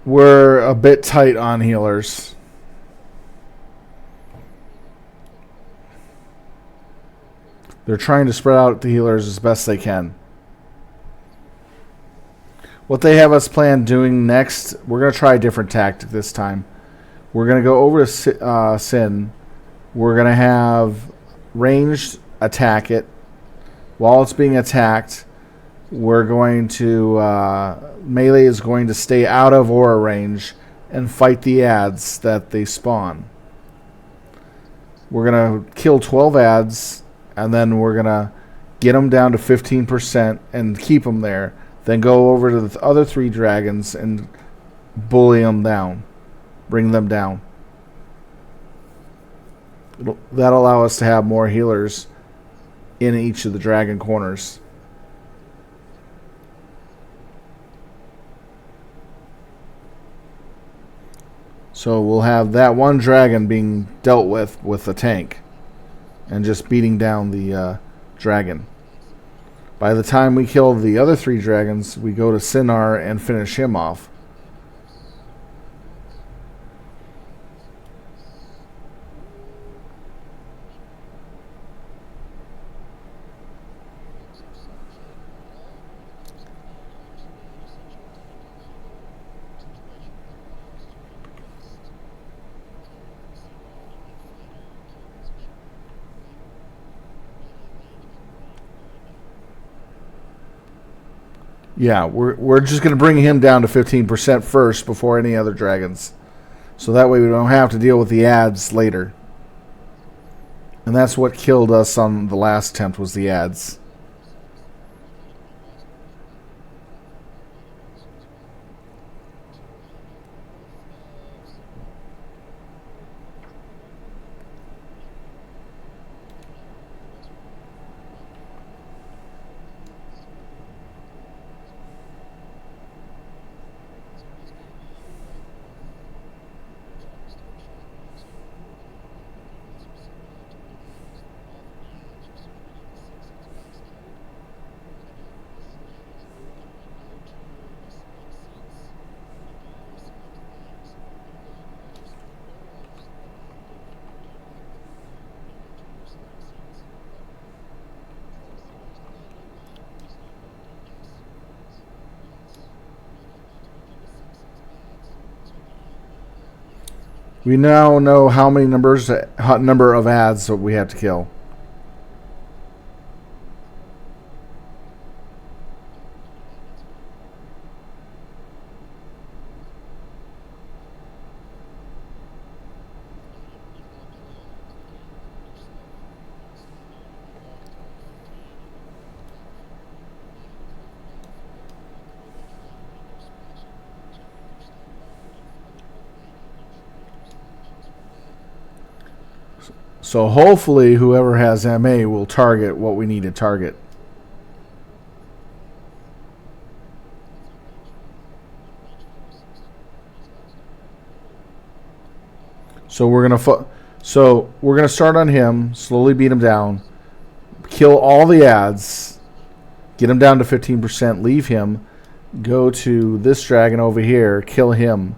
We're a bit tight on healers. They're trying to spread out the healers as best they can. What they have us planned doing next, we're going to try a different tactic this time. We're going to go over to Sin. We're going to have ranged attack it. While it's being attacked, we're going to... melee is going to stay out of aura range and fight the ads that they spawn. We're going to kill 12 ads, and then we're going to get them down to 15% and keep them there. Then go over to the other 3 dragons and bully them down. Bring them down. That'll allow us to have more healers in each of the dragon corners. So we'll have that one dragon being dealt with a tank. And just beating down the dragon. By the time we kill the other 3 dragons, we go to Sinar and finish him off. Yeah, we're just going to bring him down to 15% first before any other dragons. So that way we don't have to deal with the ads later. And that's what killed us on the last attempt, was the ads. We now know how many number of ads that we have to kill. So hopefully whoever has MA will target what we need to target. So we're gonna start on him, slowly beat him down, kill all the ads, get him down to 15%, leave him, go to this dragon over here, kill him,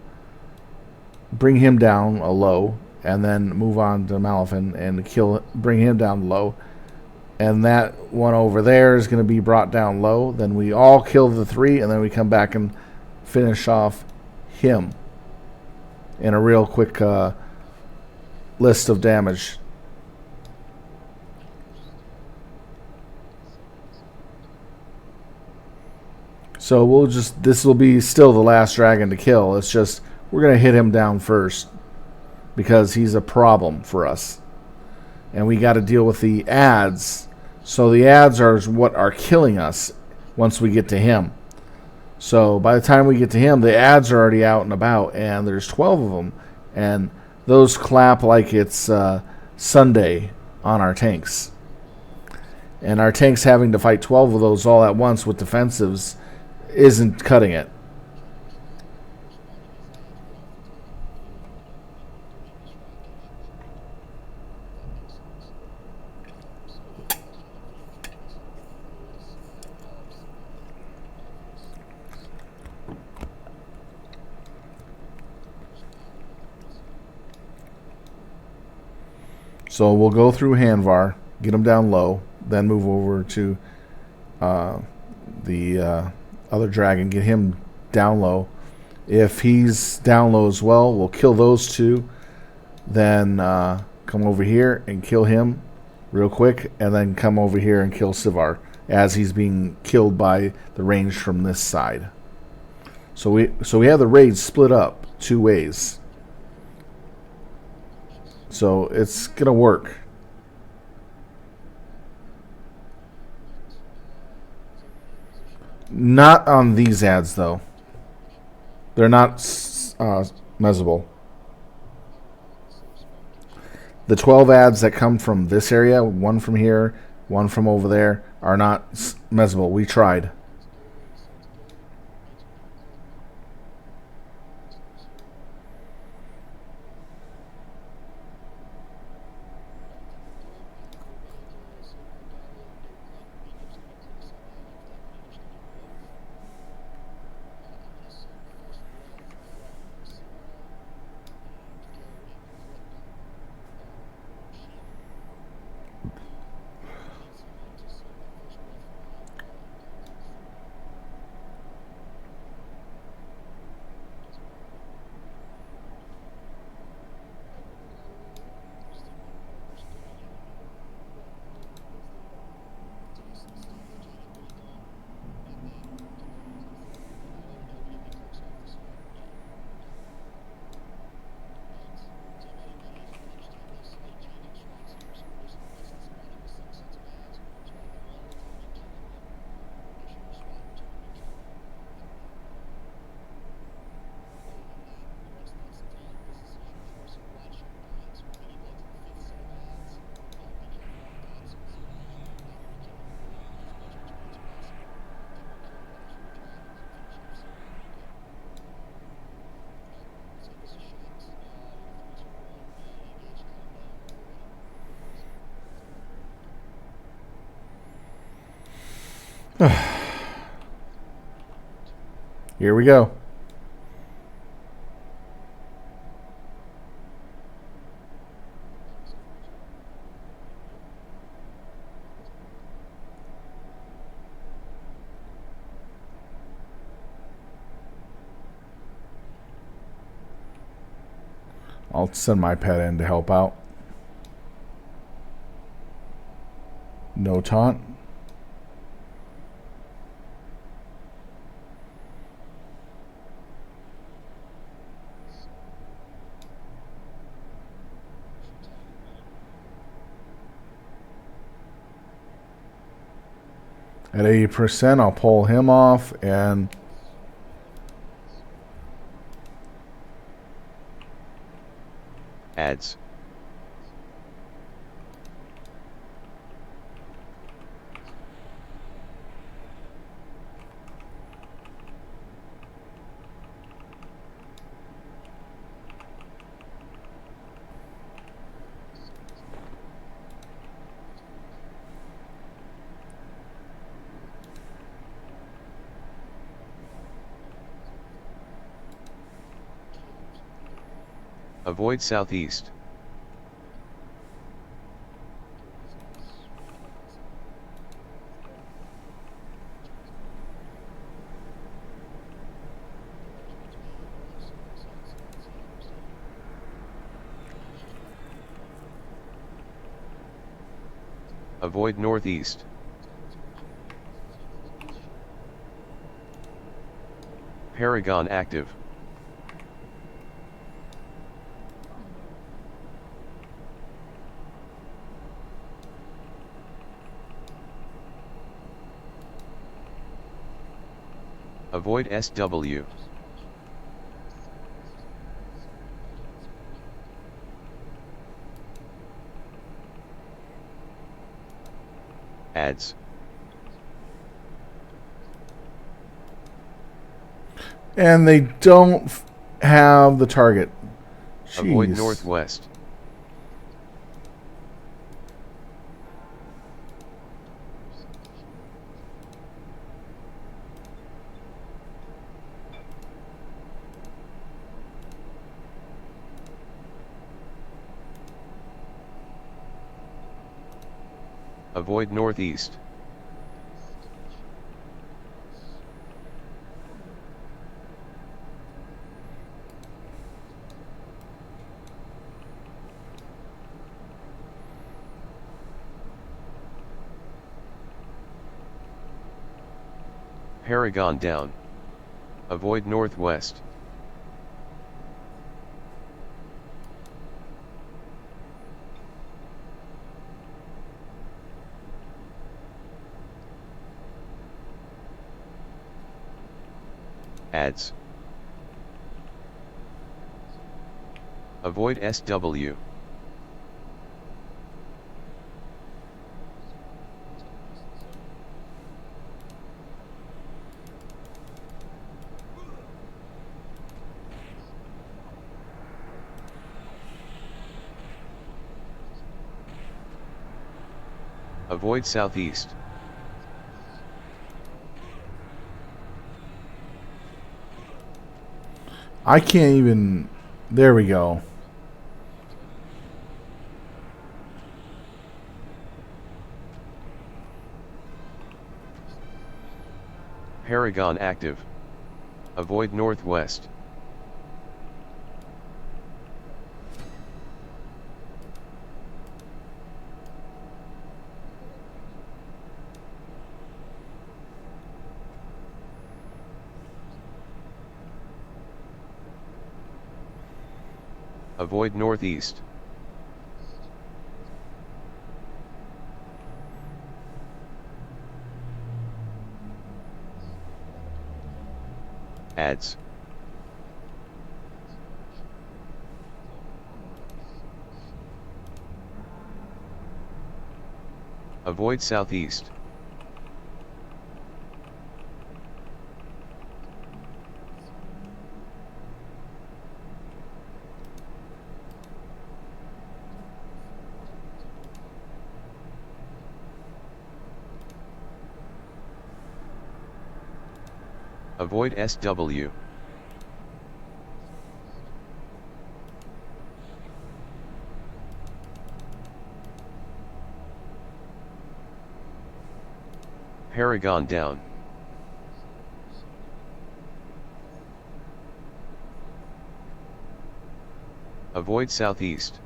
bring him down a low, and then move on to Malefin and bring him down low. And that one over there is going to be brought down low. Then we all kill the 3, and then we come back and finish off him in a real quick list of damage. So this will be still the last dragon to kill. It's just we're going to hit him down first because he's a problem for us. And we got to deal with the ads. So the ads are what are killing us once we get to him. So by the time we get to him, the ads are already out and about, and there's 12 of them. And those clap like it's Sunday on our tanks. And our tanks having to fight 12 of those all at once with defensives isn't cutting it. So we'll go through Hanvar, get him down low, then move over to the other dragon, get him down low. If he's down low as well, we'll kill those 2, then come over here and kill him real quick, and then come over here and kill Sivar as he's being killed by the range from this side. So we have the raid split up 2 ways. So it's going to work. Not on these ads, though. They're not mezzable. The 12 ads that come from this area, one from here, one from over there, are not mezzable. We tried. Here we go. I'll send my pet in to help out. No taunt. At 80%, I'll pull him off and Ads. Avoid southeast. Avoid northeast. Paragon active. Avoid SW. Ads. and they don't have the target. Avoid Jeez. northwest. Avoid northeast. Paragon down. Avoid northwest. Ads. Avoid SW. Avoid southeast. I can't even. There we go. Paragon active. Avoid northwest. Avoid northeast. Ads. Avoid southeast. Avoid SW. Paragon down. Avoid southeast.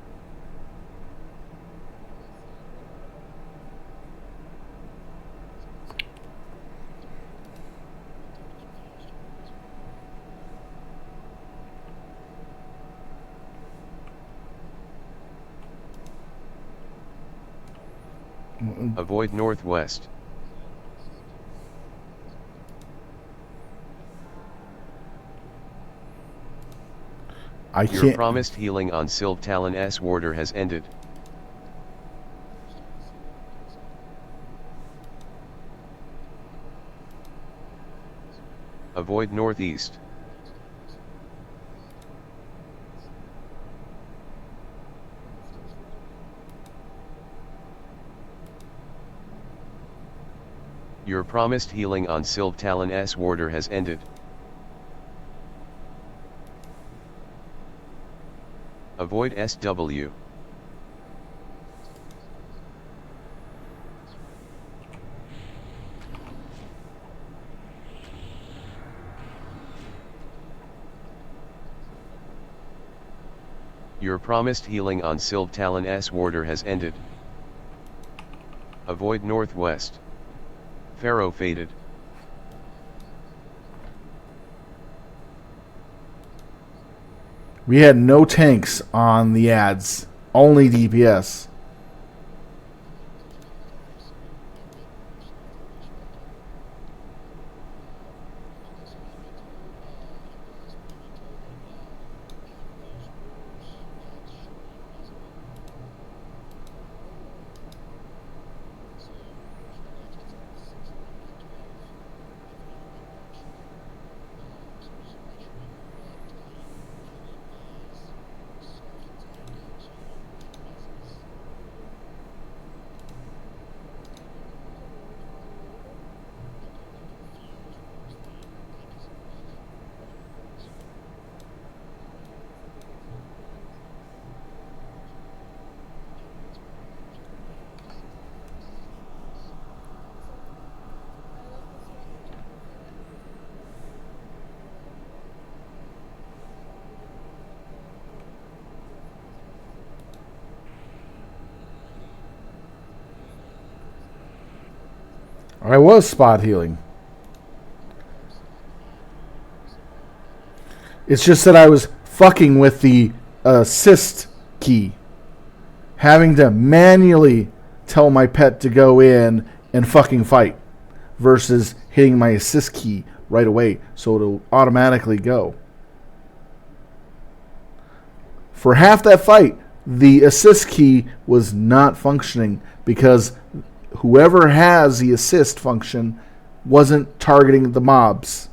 Avoid northwest. I Your can't. promised healing on Sylve Talon's warder has ended. Avoid northeast. Your promised healing on Sylve Talon's warder has ended. Avoid SW. Your promised healing on Sylve Talon's warder has ended. Avoid northwest. Pharaoh faded. We had no tanks on the ads, only DPS. I was spot healing. It's just that I was fucking with the assist key. Having to manually tell my pet to go in and fucking fight versus hitting my assist key right away so it'll automatically go. For half that fight, the assist key was not functioning because whoever has the assist function wasn't targeting the mobs.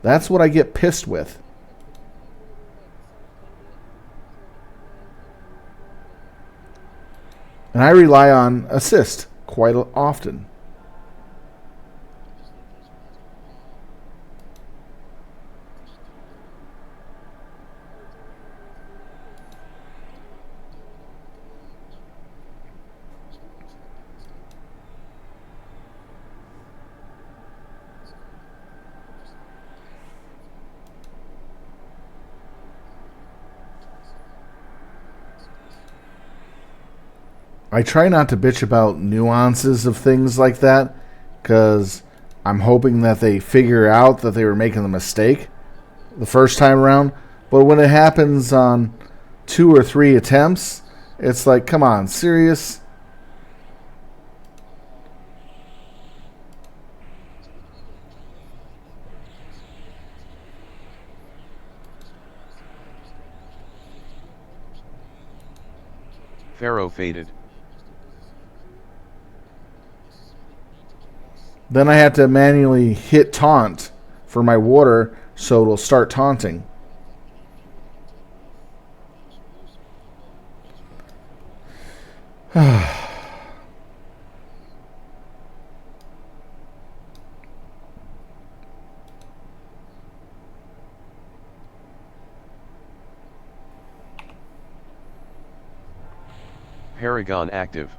That's what I get pissed with. And I rely on assist quite often. I try not to bitch about nuances of things like that because I'm hoping that they figure out that they were making the mistake the first time around. But when it happens on 2 or 3 attempts, it's like, come on, serious? Pharaoh faded. Then I have to manually hit taunt for my water so it'll start taunting. Paragon active.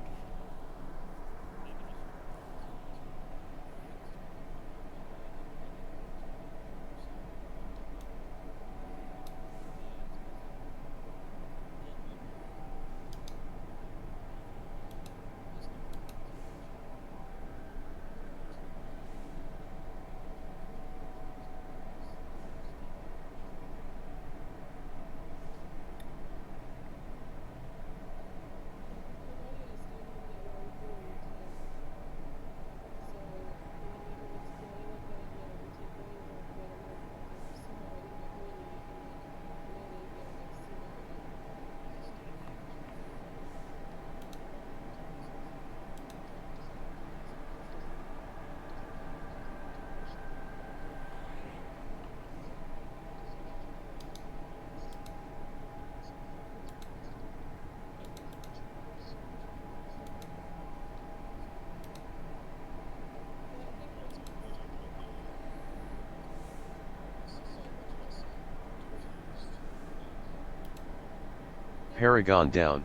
Paragon down.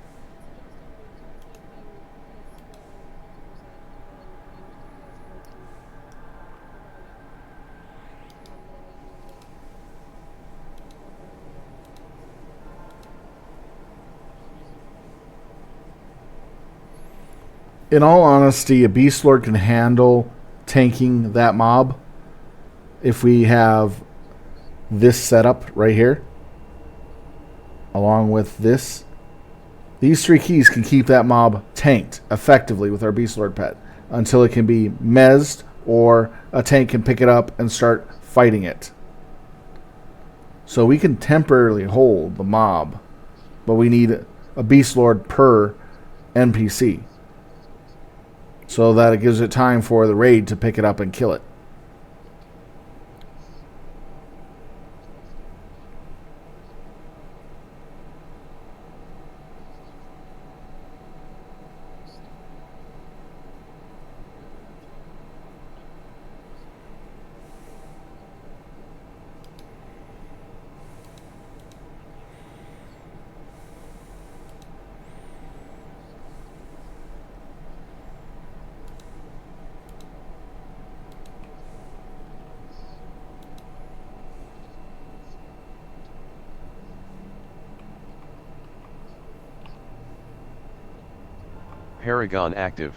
In all honesty, a Beastlord can handle tanking that mob if we have this setup right here, along with this. These 3 keys can keep that mob tanked effectively with our Beastlord pet until it can be mezzed or a tank can pick it up and start fighting it. So we can temporarily hold the mob, but we need a Beastlord per NPC so that it gives it time for the raid to pick it up and kill it. Paragon active.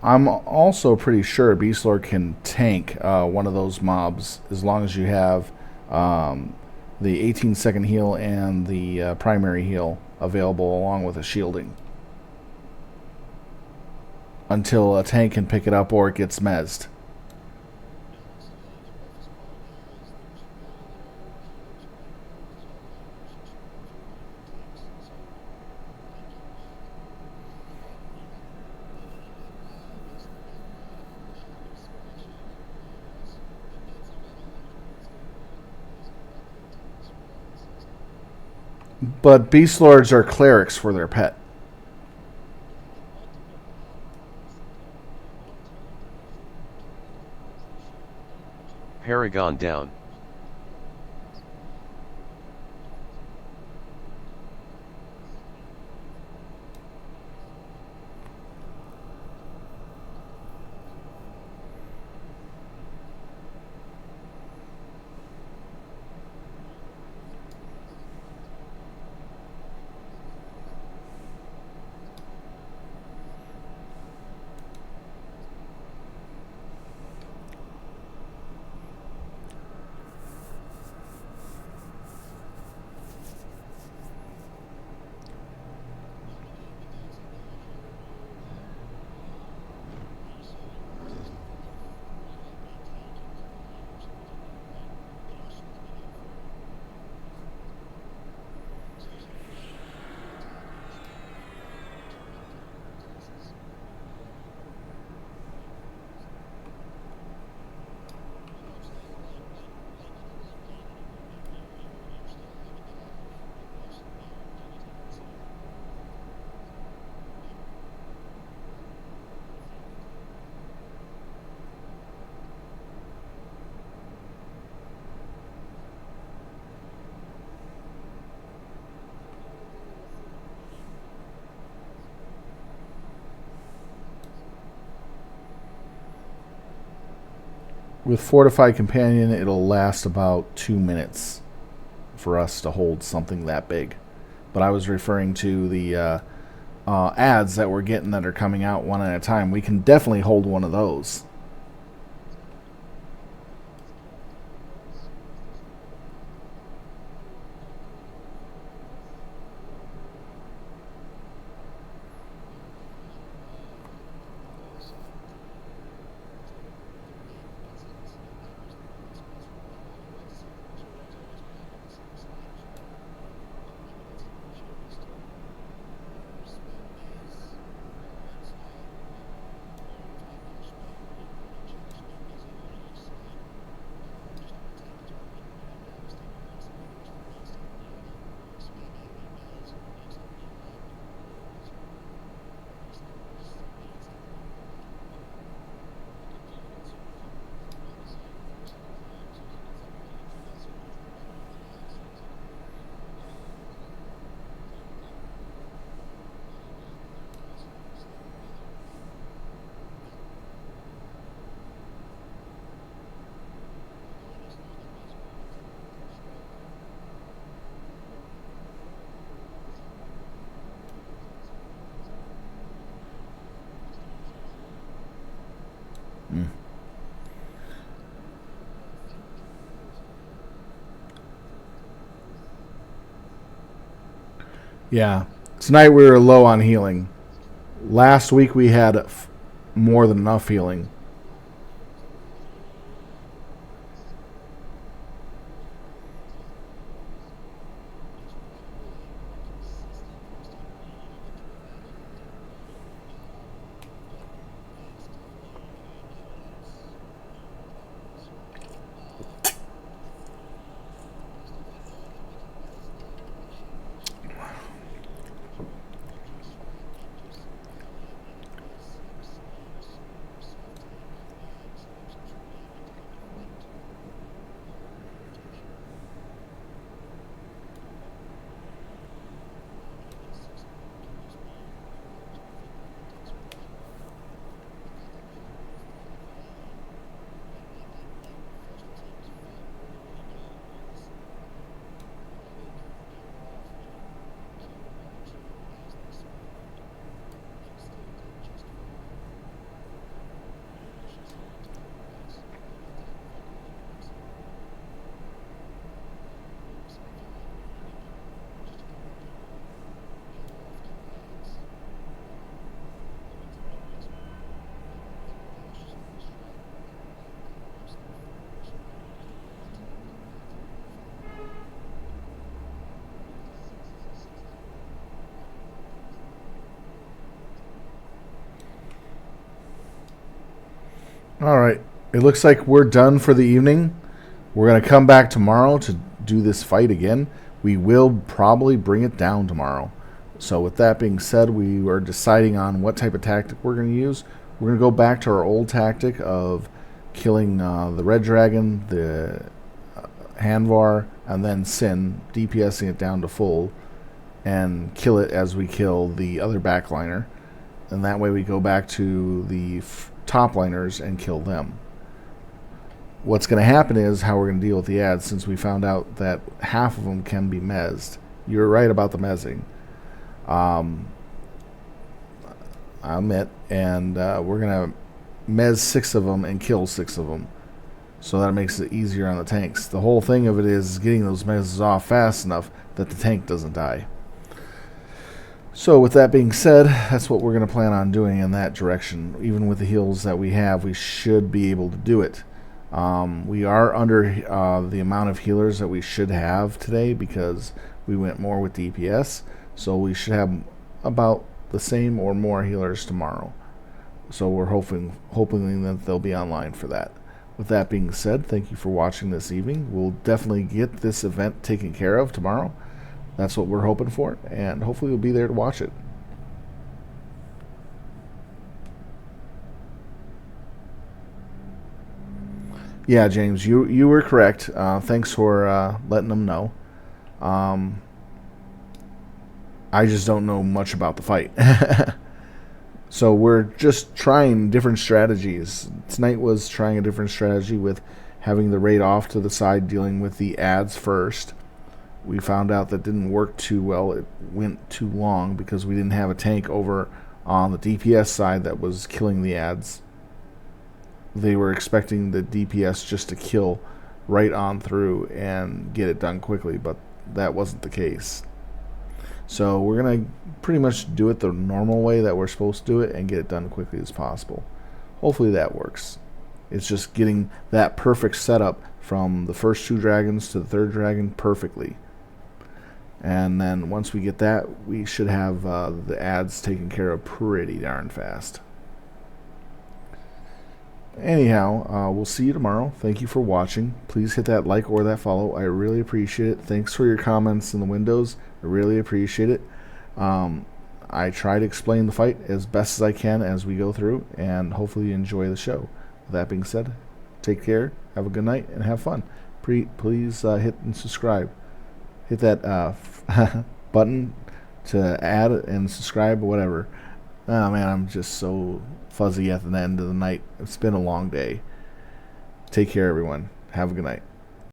I'm also pretty sure Beastlord can tank one of those mobs as long as you have the 18-second heal and the primary heal available along with a shielding until a tank can pick it up or it gets mezzed. But Beastlords are clerics for their pet. Paragon down. With Fortified Companion, it'll last about 2 minutes for us to hold something that big. But I was referring to the ads that we're getting that are coming out one at a time. We can definitely hold one of those. Yeah. Tonight we were low on healing. Last week we had more than enough healing. All right. It looks like we're done for the evening. We're going to come back tomorrow to do this fight again. We will probably bring it down tomorrow. So with that being said, we are deciding on what type of tactic we're going to use. We're going to go back to our old tactic of killing the red dragon, the Hanvar, and then Sin, DPSing it down to full, and kill it as we kill the other backliner. And that way we go back to the top liners and kill them. What's going to happen is how we're going to deal with the ads, since we found out that half of them can be mezzed. You're right about the mezzing. I admit, and we're going to mez 6 of them and kill 6 of them. So that makes it easier on the tanks. The whole thing of it is getting those mezzes off fast enough that the tank doesn't die. So with that being said, that's what we're going to plan on doing in that direction. Even with the heals that we have, we should be able to do it. We are under the amount of healers that we should have today because we went more with DPS. So we should have about the same or more healers tomorrow. So we're hoping that they'll be online for that. With that being said, thank you for watching this evening. We'll definitely get this event taken care of tomorrow. That's what we're hoping for, and hopefully you'll be there to watch it. Yeah, James, you were correct. Thanks for letting them know. I just don't know much about the fight. So we're just trying different strategies. Tonight was trying a different strategy with having the raid off to the side, dealing with the ads first. We found out that didn't work too well. It went too long because we didn't have a tank over on the DPS side that was killing the ads. They were expecting the DPS just to kill right on through and get it done quickly, but that wasn't the case. So we're going to pretty much do it the normal way that we're supposed to do it and get it done quickly as possible. Hopefully that works. It's just getting that perfect setup from the first 2 dragons to the 3rd dragon perfectly. And then once we get that, we should have the ads taken care of pretty darn fast. Anyhow, we'll see you tomorrow. Thank you for watching. Please hit that like or that follow. I really appreciate it. Thanks for your comments in the windows. I really appreciate it. I try to explain the fight as best as I can as we go through, and hopefully you enjoy the show. With that being said, take care, have a good night, and have fun. Please hit and subscribe. Hit that button to add and subscribe, whatever. Oh man, I'm just so fuzzy at the end of the night. It's been a long day. Take care, everyone. Have a good night.